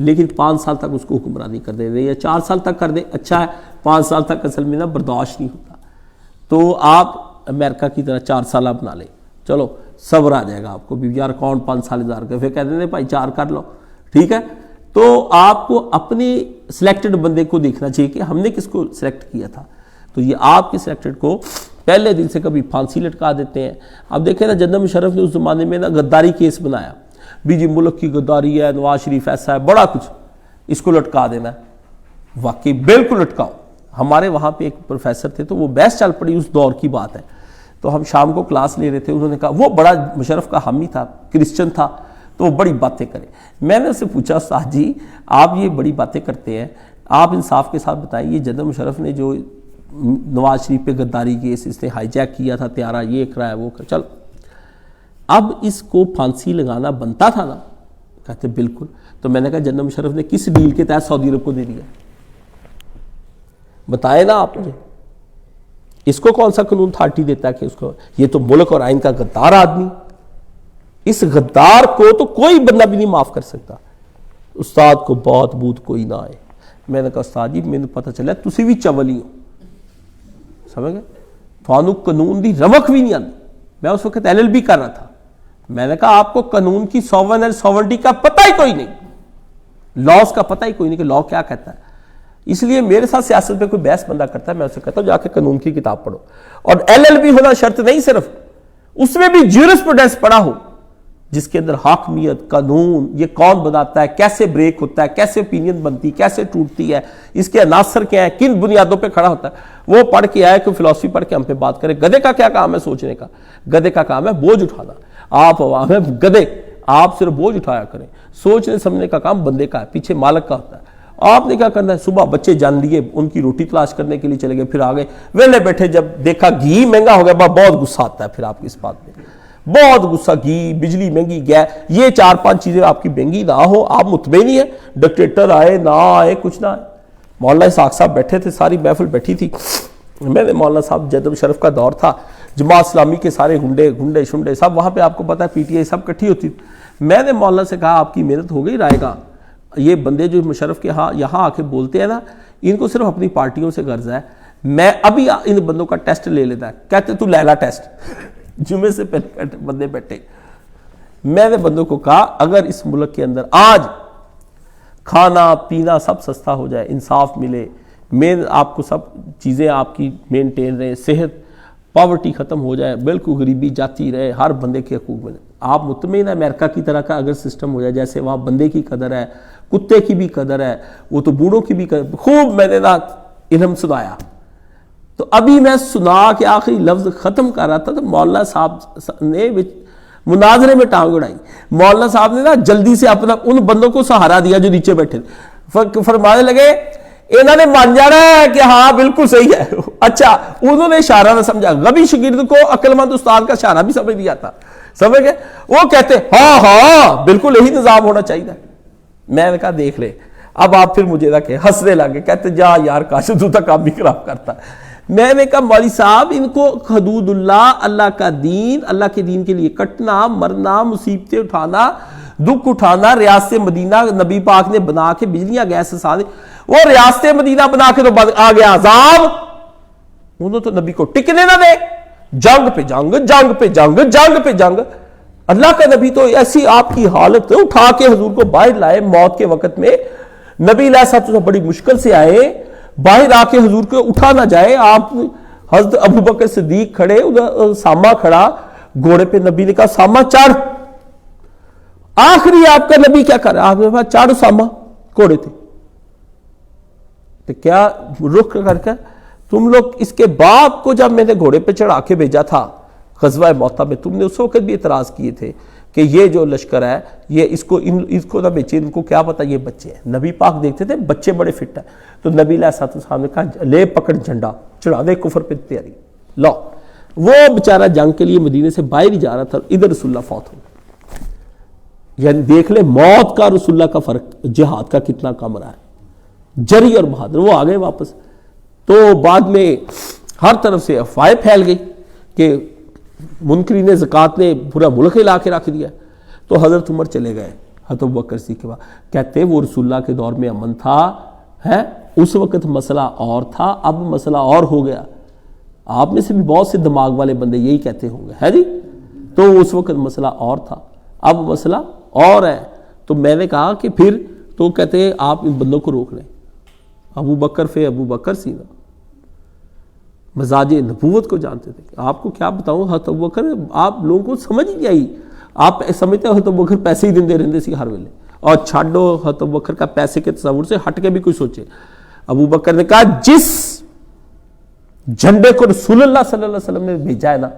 لیکن 5 سال تک اس کو حکمرانی کر دے یا 4 سال تک کر دے اچھا ہے، 5 سال تک اصل میں نا برداشت نہیں ہوتا، تو آپ امریکہ کی طرح 4 سالہ بنا لیں، چلو صبر آ جائے گا آپ کو بھی، یار کون 5 سال انتظار کرے، پھر کہتے ہیں بھائی 4 کر لو، ٹھیک ہے۔ تو آپ کو اپنے سلیکٹڈ بندے کو دیکھنا چاہیے کہ ہم نے کس کو سلیکٹ کیا تھا، تو یہ آپ کے سلیکٹڈ کو پہلے دن سے کبھی پھانسی لٹکا دیتے ہیں۔ اب دیکھیں نا جنرل مشرف نے اس زمانے میں نا غداری کیس بنایا، بھی جی ملک کی غداری ہے، نواز شریف ایسا ہے، بڑا کچھ، اس کو لٹکا دینا ہے، واقعی بالکل لٹکاؤ۔ ہمارے وہاں پہ ایک پروفیسر تھے تو وہ بحث چل پڑی، اس دور کی بات ہے، تو ہم شام کو کلاس لے رہے تھے، انہوں نے کہا وہ بڑا مشرف کا حامی تھا، کرسچن تھا، تو وہ بڑی باتیں کرے۔ میں نے اس سے پوچھا استاد جی آپ یہ بڑی باتیں کرتے ہیں، آپ انصاف کے ساتھ بتائیں، یہ جنرل مشرف نے جو نواز شریف پہ غداری کیس اس نے ہائی جیک کیا تھا طیارہ، یہ کرایا وہ کر، چل اب اس کو پھانسی لگانا بنتا تھا نا؟ کہتے بالکل۔ تو میں نے کہا جنرل مشرف نے کس ڈیل کے تحت سعودی عرب کو دے دیا، بتائے نا آپ مجھے، اس کو کون سا قانون اتھارٹی دیتا ہے کہ اس کو، یہ تو ملک اور آئین کا غدار آدمی، اس غدار کو تو کوئی بندہ بھی نہیں معاف کر سکتا۔ استاد کو بہت بوت کوئی نہ آئے۔ میں نے کہا استاد جی میں نے پتہ چلا تسی بھی چولی ہو، سمجھ گئے، تھانوں قانون دی رمق بھی نہیں آتی۔ میں اس وقت LLB کر رہا تھا، میں نے کہا آپ کو قانون کی سوورن اور سوورنٹی کا پتہ ہی کوئی نہیں، لاز کا پتہ ہی کوئی نہیں کہ لا کیا کہتا ہے۔ اس لیے میرے ساتھ سیاست پہ کوئی بحث بندہ کرتا ہے میں اسے کہتا ہوں جا کے قانون کی کتاب پڑھو، اور LLB ہونا شرط نہیں، صرف اس میں بھی جیورسپروڈنس پڑھا ہو جس کے اندر حاکمیت، قانون، یہ کون بناتا ہے، کیسے بریک ہوتا ہے، کیسے اپینین بنتی، کیسے ٹوٹتی ہے، اس کے عناصر کیا ہیں، کن بنیادوں پہ کھڑا ہوتا ہے، وہ پڑھ کے آئے کہ فلسفی پڑھ کے ہم پہ بات کرے۔ گدھے کا کیا کام ہے سوچنے کا؟ گدھے کا کام ہے بوجھ اٹھانا۔ آپ عوام ہے گدھے، آپ صرف بوجھ اٹھایا کریں، سوچنے سمجھنے کا کام بندے کا ہے، پیچھے مالک کا ہوتا ہے۔ آپ نے کیا کرنا ہے، صبح بچے جان لیے ان کی روٹی تلاش کرنے کے لیے چلے گئے، پھر آگے ویلے بیٹھے جب دیکھا گھی مہنگا ہو گیا، بہت غصہ آتا ہے پھر آپ کی اس بات میں، بہت غصہ، گھی، بجلی مہنگی، گیس، یہ 4-5 چیزیں آپ کی مہنگی نہ ہو، آپ مطمئن نہیں ہے، ڈکٹیٹر آئے نہ آئے کچھ نہ آئے۔ مولانا اسحاق صاحب بیٹھے تھے، ساری محفل بیٹھی تھی، میں نے مولانا صاحب جنرل مشرف کا دور تھا، جماعت اسلامی کے سارے گنڈے شنڈے سب وہاں پہ، آپ کو پتا ہے PTI سب کٹھی ہوتی تھی۔ میں نے مولانا سے کہا آپ کی محنت ہو گئی رائے گا، یہ بندے جو مشرف کے ہاں یہاں آ کے بولتے ہیں نا، ان کو صرف اپنی پارٹیوں سے غرض ہے، میں ابھی ان بندوں کا ٹیسٹ لے لیتا ہے، کہتے تو لیلا ٹیسٹ، جمعے سے پہلے بندے بیٹھے۔ میں نے بندوں کو کہا اگر اس ملک کے اندر آج کھانا پینا سب سستا ہو جائے، انصاف ملے، مین آپ کو سب چیزیں آپ کی مینٹین رہے، صحت، پاورٹی ختم ہو جائے، بالکل غریبی جاتی رہے، ہر بندے کے حقوق ملے، آپ مطمئن ہے امریکہ کی طرح کا اگر سسٹم ہو جائے، جیسے وہاں بندے کی قدر ہے، کتے کی بھی قدر ہے، وہ تو بوڑھوں کی بھی قدر، خوب میں نے نا علم سنایا۔ تو ابھی میں سنا کے آخری لفظ ختم کر رہا تھا تو مولانا صاحب نے مناظرے میں ٹانگ اڑائی۔ مولانا صاحب نے نا جلدی سے اپنا ان بندوں کو سہارا دیا جو نیچے بیٹھے تھے، فرمانے لگے انہوں نے مان جانا ہے کہ ہاں بالکل صحیح ہے۔ اچھا انہوں نے اشارہ نہ سمجھا، غبی شاگرد کو عقل مند استاد کا اشارہ بھی سمجھ نہیں آتا، سمجھ گئے؟ وہ کہتے ہاں بالکل یہی نظام ہونا چاہیے۔ میں نے کہا دیکھ لے، اب آپ پھر مجھے نہ کہ ہنسنے لگے، کہتے جا یار کاش تو تک کام بھی خراب کرتا۔ میں نے کہا مولوی صاحب ان کو حدود اللہ کا دین، اللہ کے دین کے لیے کٹنا، مرنا، مصیبتیں اٹھانا، دکھ اٹھانا، ریاست مدینہ نبی پاک نے بنا کے بجلیاں گیس سانے، وہ ریاست مدینہ بنا کے تو آ گیا عذاب، انہوں تو نبی کو ٹکنے نہ دے، جنگ پہ جنگ، جنگ پہ جنگ، جنگ پہ جنگ۔ اللہ کا نبی تو ایسی آپ کی حالت اٹھا کے حضور کو باہر لائے موت کے وقت میں، نبی علیہ الصلوۃ والسلام بڑی مشکل سے آئے، باہر آ کے حضور کو اٹھا نہ جائے، آپ حضرت ابوبکر صدیق کھڑے، ادھر ساما کھڑا گھوڑے پہ، نبی نے کہا ساما چڑھ، آخری آپ کا نبی کیا کر رہا ہے، آپ نے کہا چڑھ ساما، گھوڑے تھے، تو کیا رخ کر کے تم لوگ اس کے باپ کو جب میں نے گھوڑے پہ چڑھا کے بھیجا تھا غزوہ موطا میں، تم نے اس وقت بھی اعتراض کیے تھے کہ یہ جو لشکر ہے یہ اس کو نہ بیچے، ان کو کیا پتا یہ بچے ہیں۔ نبی پاک دیکھتے تھے بچے بڑے فٹ ہیں، تو نبی علیہ الصلوۃ والسلام نے کہا لے پکڑ جھنڈا، چڑھا دے کفر پہ تیاری، لو۔ وہ بیچارہ جنگ کے لیے مدینے سے باہر ہی جا رہا تھا، ادھر رسول اللہ فوت ہو گئے۔ یعنی دیکھ لے موت کا رسول اللہ کا فرق جہاد کا کتنا کم رہا ہے، جری اور بہادر۔ وہ آ گئے واپس، تو بعد میں ہر طرف سے افواہیں پھیل گئی کہ منکرین زکوٰۃ نے پورا ملک ہلا کے رکھ دیا، تو حضرت عمر چلے گئے، حضرت ابوبکر صدیق کے بعد کہتے وہ رسول اللہ کے دور میں امن تھا ہے، اس وقت مسئلہ اور تھا، اب مسئلہ اور ہو گیا. آپ میں سے بھی بہت سے دماغ والے بندے یہی کہتے ہوں گے ہے جی. تو اس وقت مسئلہ اور تھا، اب مسئلہ اور ہے. تو میں نے کہا کہ پھر تو کہتے ہیں آپ ان بندوں کو روک لیں. ابو بکر ابو بکر سینا مزاج نبوت کو جانتے تھے. آپ کو کیا بتاؤں، حضرت ابو بکر آپ لوگوں کو سمجھ ہی نہیں آئی. آپ سمجھتے ہیں حضرت ابو بکر پیسے ہی دیندے رہندے سی ہر ویلے، اور چھاڑو حضرت ابو بکر کا پیسے کے تصور سے ہٹ کے بھی کوئی سوچے. ابو بکر نے کہا جس جھنڈے کو رسول اللہ صلی اللہ علیہ وسلم نے بھیجا ہے نا،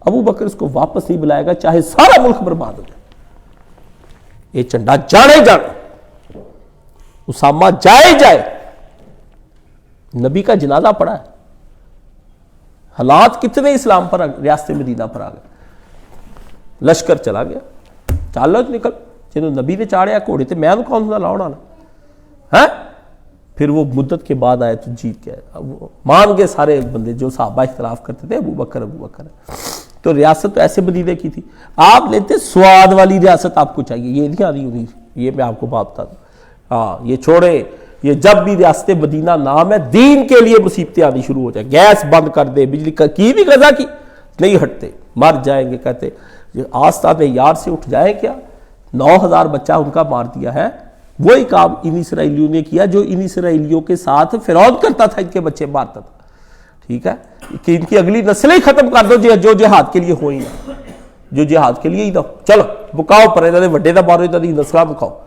ابو بکر اس کو واپس نہیں بلائے گا چاہے سارا ملک برباد ہو جائے. یہ جھنڈا جانے جانے، اسامہ جائے. نبی کا جنازہ پڑا ہے. حالات کتنے اسلام پر ریاست مدینہ پر آ گئے. لشکر چلا گیا، چالو نکل جنہوں نبی نے چاڑیا گھوڑے تے میں کون سا لاؤنا ہے. پھر وہ مدت کے بعد آئے تو جیت کے مان گئے سارے بندے جو صحابہ اختلاف کرتے تھے ابو بکر. تو ریاست تو ایسے مدینے کی تھی. آپ لیتے سواد والی ریاست آپ کو چاہیے، یہ نہیں آ رہی ہوگی، یہ میں آپ کو بات بتا دوں. ہاں یہ چھوڑے، یہ جب بھی ریاست مدینہ نام ہے دین کے لیے مصیبتیں آنی شروع ہو جائیں. گیس بند کر دے، بجلی کی بھی غذا کی نہیں ہٹتے، مر جائیں گے. کہتے آستانے یار سے اٹھ جائیں کیا. 9000 بچہ ان کا مار دیا ہے. وہی کام ان اسرائیلیوں نے کیا جو ان اسرائیلیوں کے ساتھ فرعون کرتا تھا، ان کے بچے مارتا تھا. ٹھیک ہے کہ ان کی اگلی نسلیں ختم کر دو جو جہاد کے لیے ہوئی نا، جو جہاد کے لیے ہی دو. چلو بکاؤ پر انہوں نے وڈے نہ مارو، انہوں نے نسلیں بکاؤ.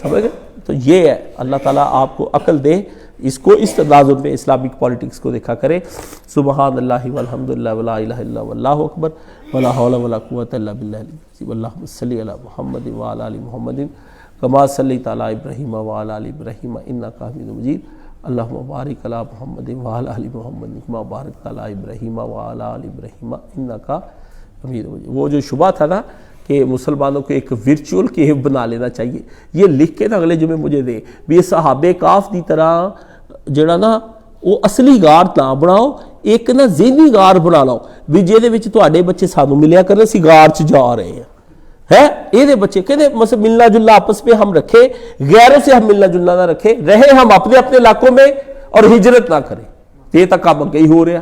سمجھ گئے. تو یہ ہے اللہ تعالیٰ آپ کو عقل دے، اس کو اس تناظر میں اسلامک پالیٹکس کو دیکھا کرے. سبحان اللہ والحمد للہ ولا الہ الا واللہ اکبر ولا حول ولا قوۃ الا باللہ العلی. اللہم صلی علی محمد وعلی آل محمد کما صلیت علی ابراہیم وعلی آل ابراہیم انک حمید مجید. اللہم بارک علی محمد وعلی آل محمد کما بارکت علی ابراہیم وعلی آل ابراہیم انک حمید مجید. وہ جو شبہ تھا نا کہ مسلمانوں کو ایک ورچول کیو بنا لینا چاہیے، یہ لکھ کے نا اگلے جمعے مجھے دے بھی یہ صحابہ کاف دی طرح جڑا نا وہ اصلی غار نہ بناؤ، ایک نا ذہنی غار بنا لو بھی جہدے وچ تواڈے بچے سانو ملیا کرن اسی غار چ جا رہے ہیں ہے. یہ بچے کہتے مثلا ملنا جلنا آپس میں ہم رکھے، غیروں سے ہم ملنا جلنا نہ رکھے، رہے ہم اپنے اپنے علاقوں میں اور ہجرت نہ کریں. یہ تک کام اگے ہی ہو رہا.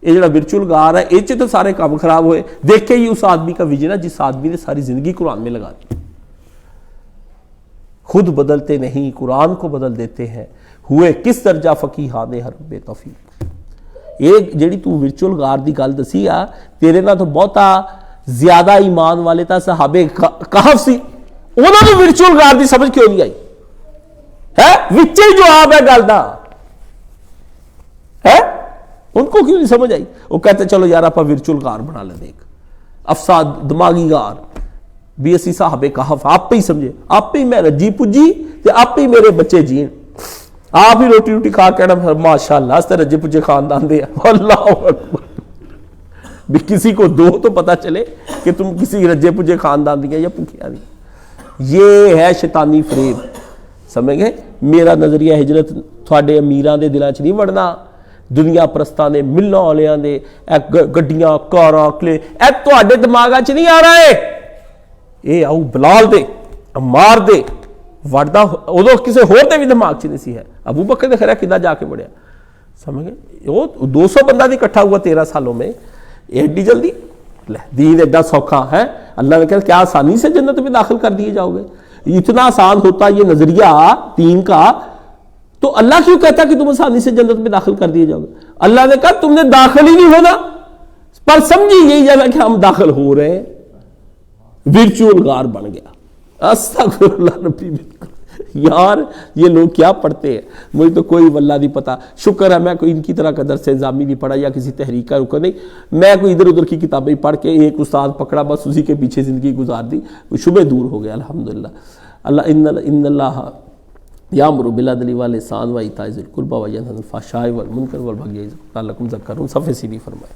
یہ جڑا ورچول غار ہے یہ تو سارے کام خراب ہوئے. دیکھے ہی اس آدمی کا ویژن ہے جس آدمی نے ساری زندگی قرآن میں لگا دی. خود بدلتے نہیں قرآن کو بدل دیتے ہیں، ہوئے کس درجہ فقیہان حرب توفیق. یہ جڑی تو ورچول غار دی گل دسی آ تیرے نہ تو بہتا زیادہ ایمان والے تا صحابے کہف سی، انہوں نے ورچول غار دی سمجھ کیوں نہیں آئی ہے؟ وچے جواب ہے گل دا ہے، ان کو کیوں نہیں سمجھ آئی؟ وہ کہتے چلو یار آپ ورچول غار بنا لیں، ایک افساد دماغی غار بھی اسی صحابہ کہف آپ پہ ہی سمجھے، آپ پہ ہی میں رجی پجی تے آپ پہ ہی میرے بچے جین، آپ ہی روٹی کھا کہنا ماشاءاللہ اس طرح رجے پجے خاندان دے. اللہ اکبر. بھی کسی کو دو تو پتہ چلے کہ تم کسی رجے پجے خاندان دیا یا پکیا دی. یہ ہے شیطانی فریب. سمجھ گئے. میرا نظریہ ہجرت تھوڑے امیران دے دلاں چ نہیں وڑنا، دنیا پرستان دے ملنا والیاں دے گڈیاں کاراں کلے اے تواڈے دماغاں چ نہیں آ رہا ہے. اے آؤ بلال دے عمار دے وڑدا ادو کسی ہور دے بھی دماغ چ نہیں سی ہے. ابو بکر نے خیر کدا جا کے بڑھیا. سمجھ گئے. وہ 200 بندہ نہیں اکٹھا ہوا 13 سالوں میں ایڈی جلدی. دین ایڈا سوکھا ہے. اللہ نے کہا کیا آسانی سے جنت میں داخل کر دیے جاؤ گے؟ اتنا آسان ہوتا یہ نظریہ دین کا تو اللہ کیوں کہتا کہ تم آسانی سے جنت میں داخل کر دیے جاؤ گے؟ اللہ نے کہا تم نے داخل ہی نہیں ہونا، پر سمجھی یہی جگہ کہ ہم داخل ہو رہے ہیں. ورچوئل غار بن گیا. استغفر اللہ ربی. یار یہ لوگ کیا پڑھتے ہیں مجھے تو کوئی واللہ نہیں پتا. شکر ہے میں کوئی ان کی طرح کا درس انظامی نہیں پڑھا یا کسی تحریک کا رکا نہیں. میں کوئی ادھر ادھر کی کتابیں پڑھ کے ایک استاد پکڑا بس اسی کے پیچھے زندگی گزار دی. شبہ دور ہو گیا الحمدللہ. اللہ ان اللہ یامر بالعدل والاحسان وایتاء ذی القربی وینہی عن الفحشاء والمنکر والبغی یعظکم لعلکم تذکرون. صفحے سیدھی فرمائے.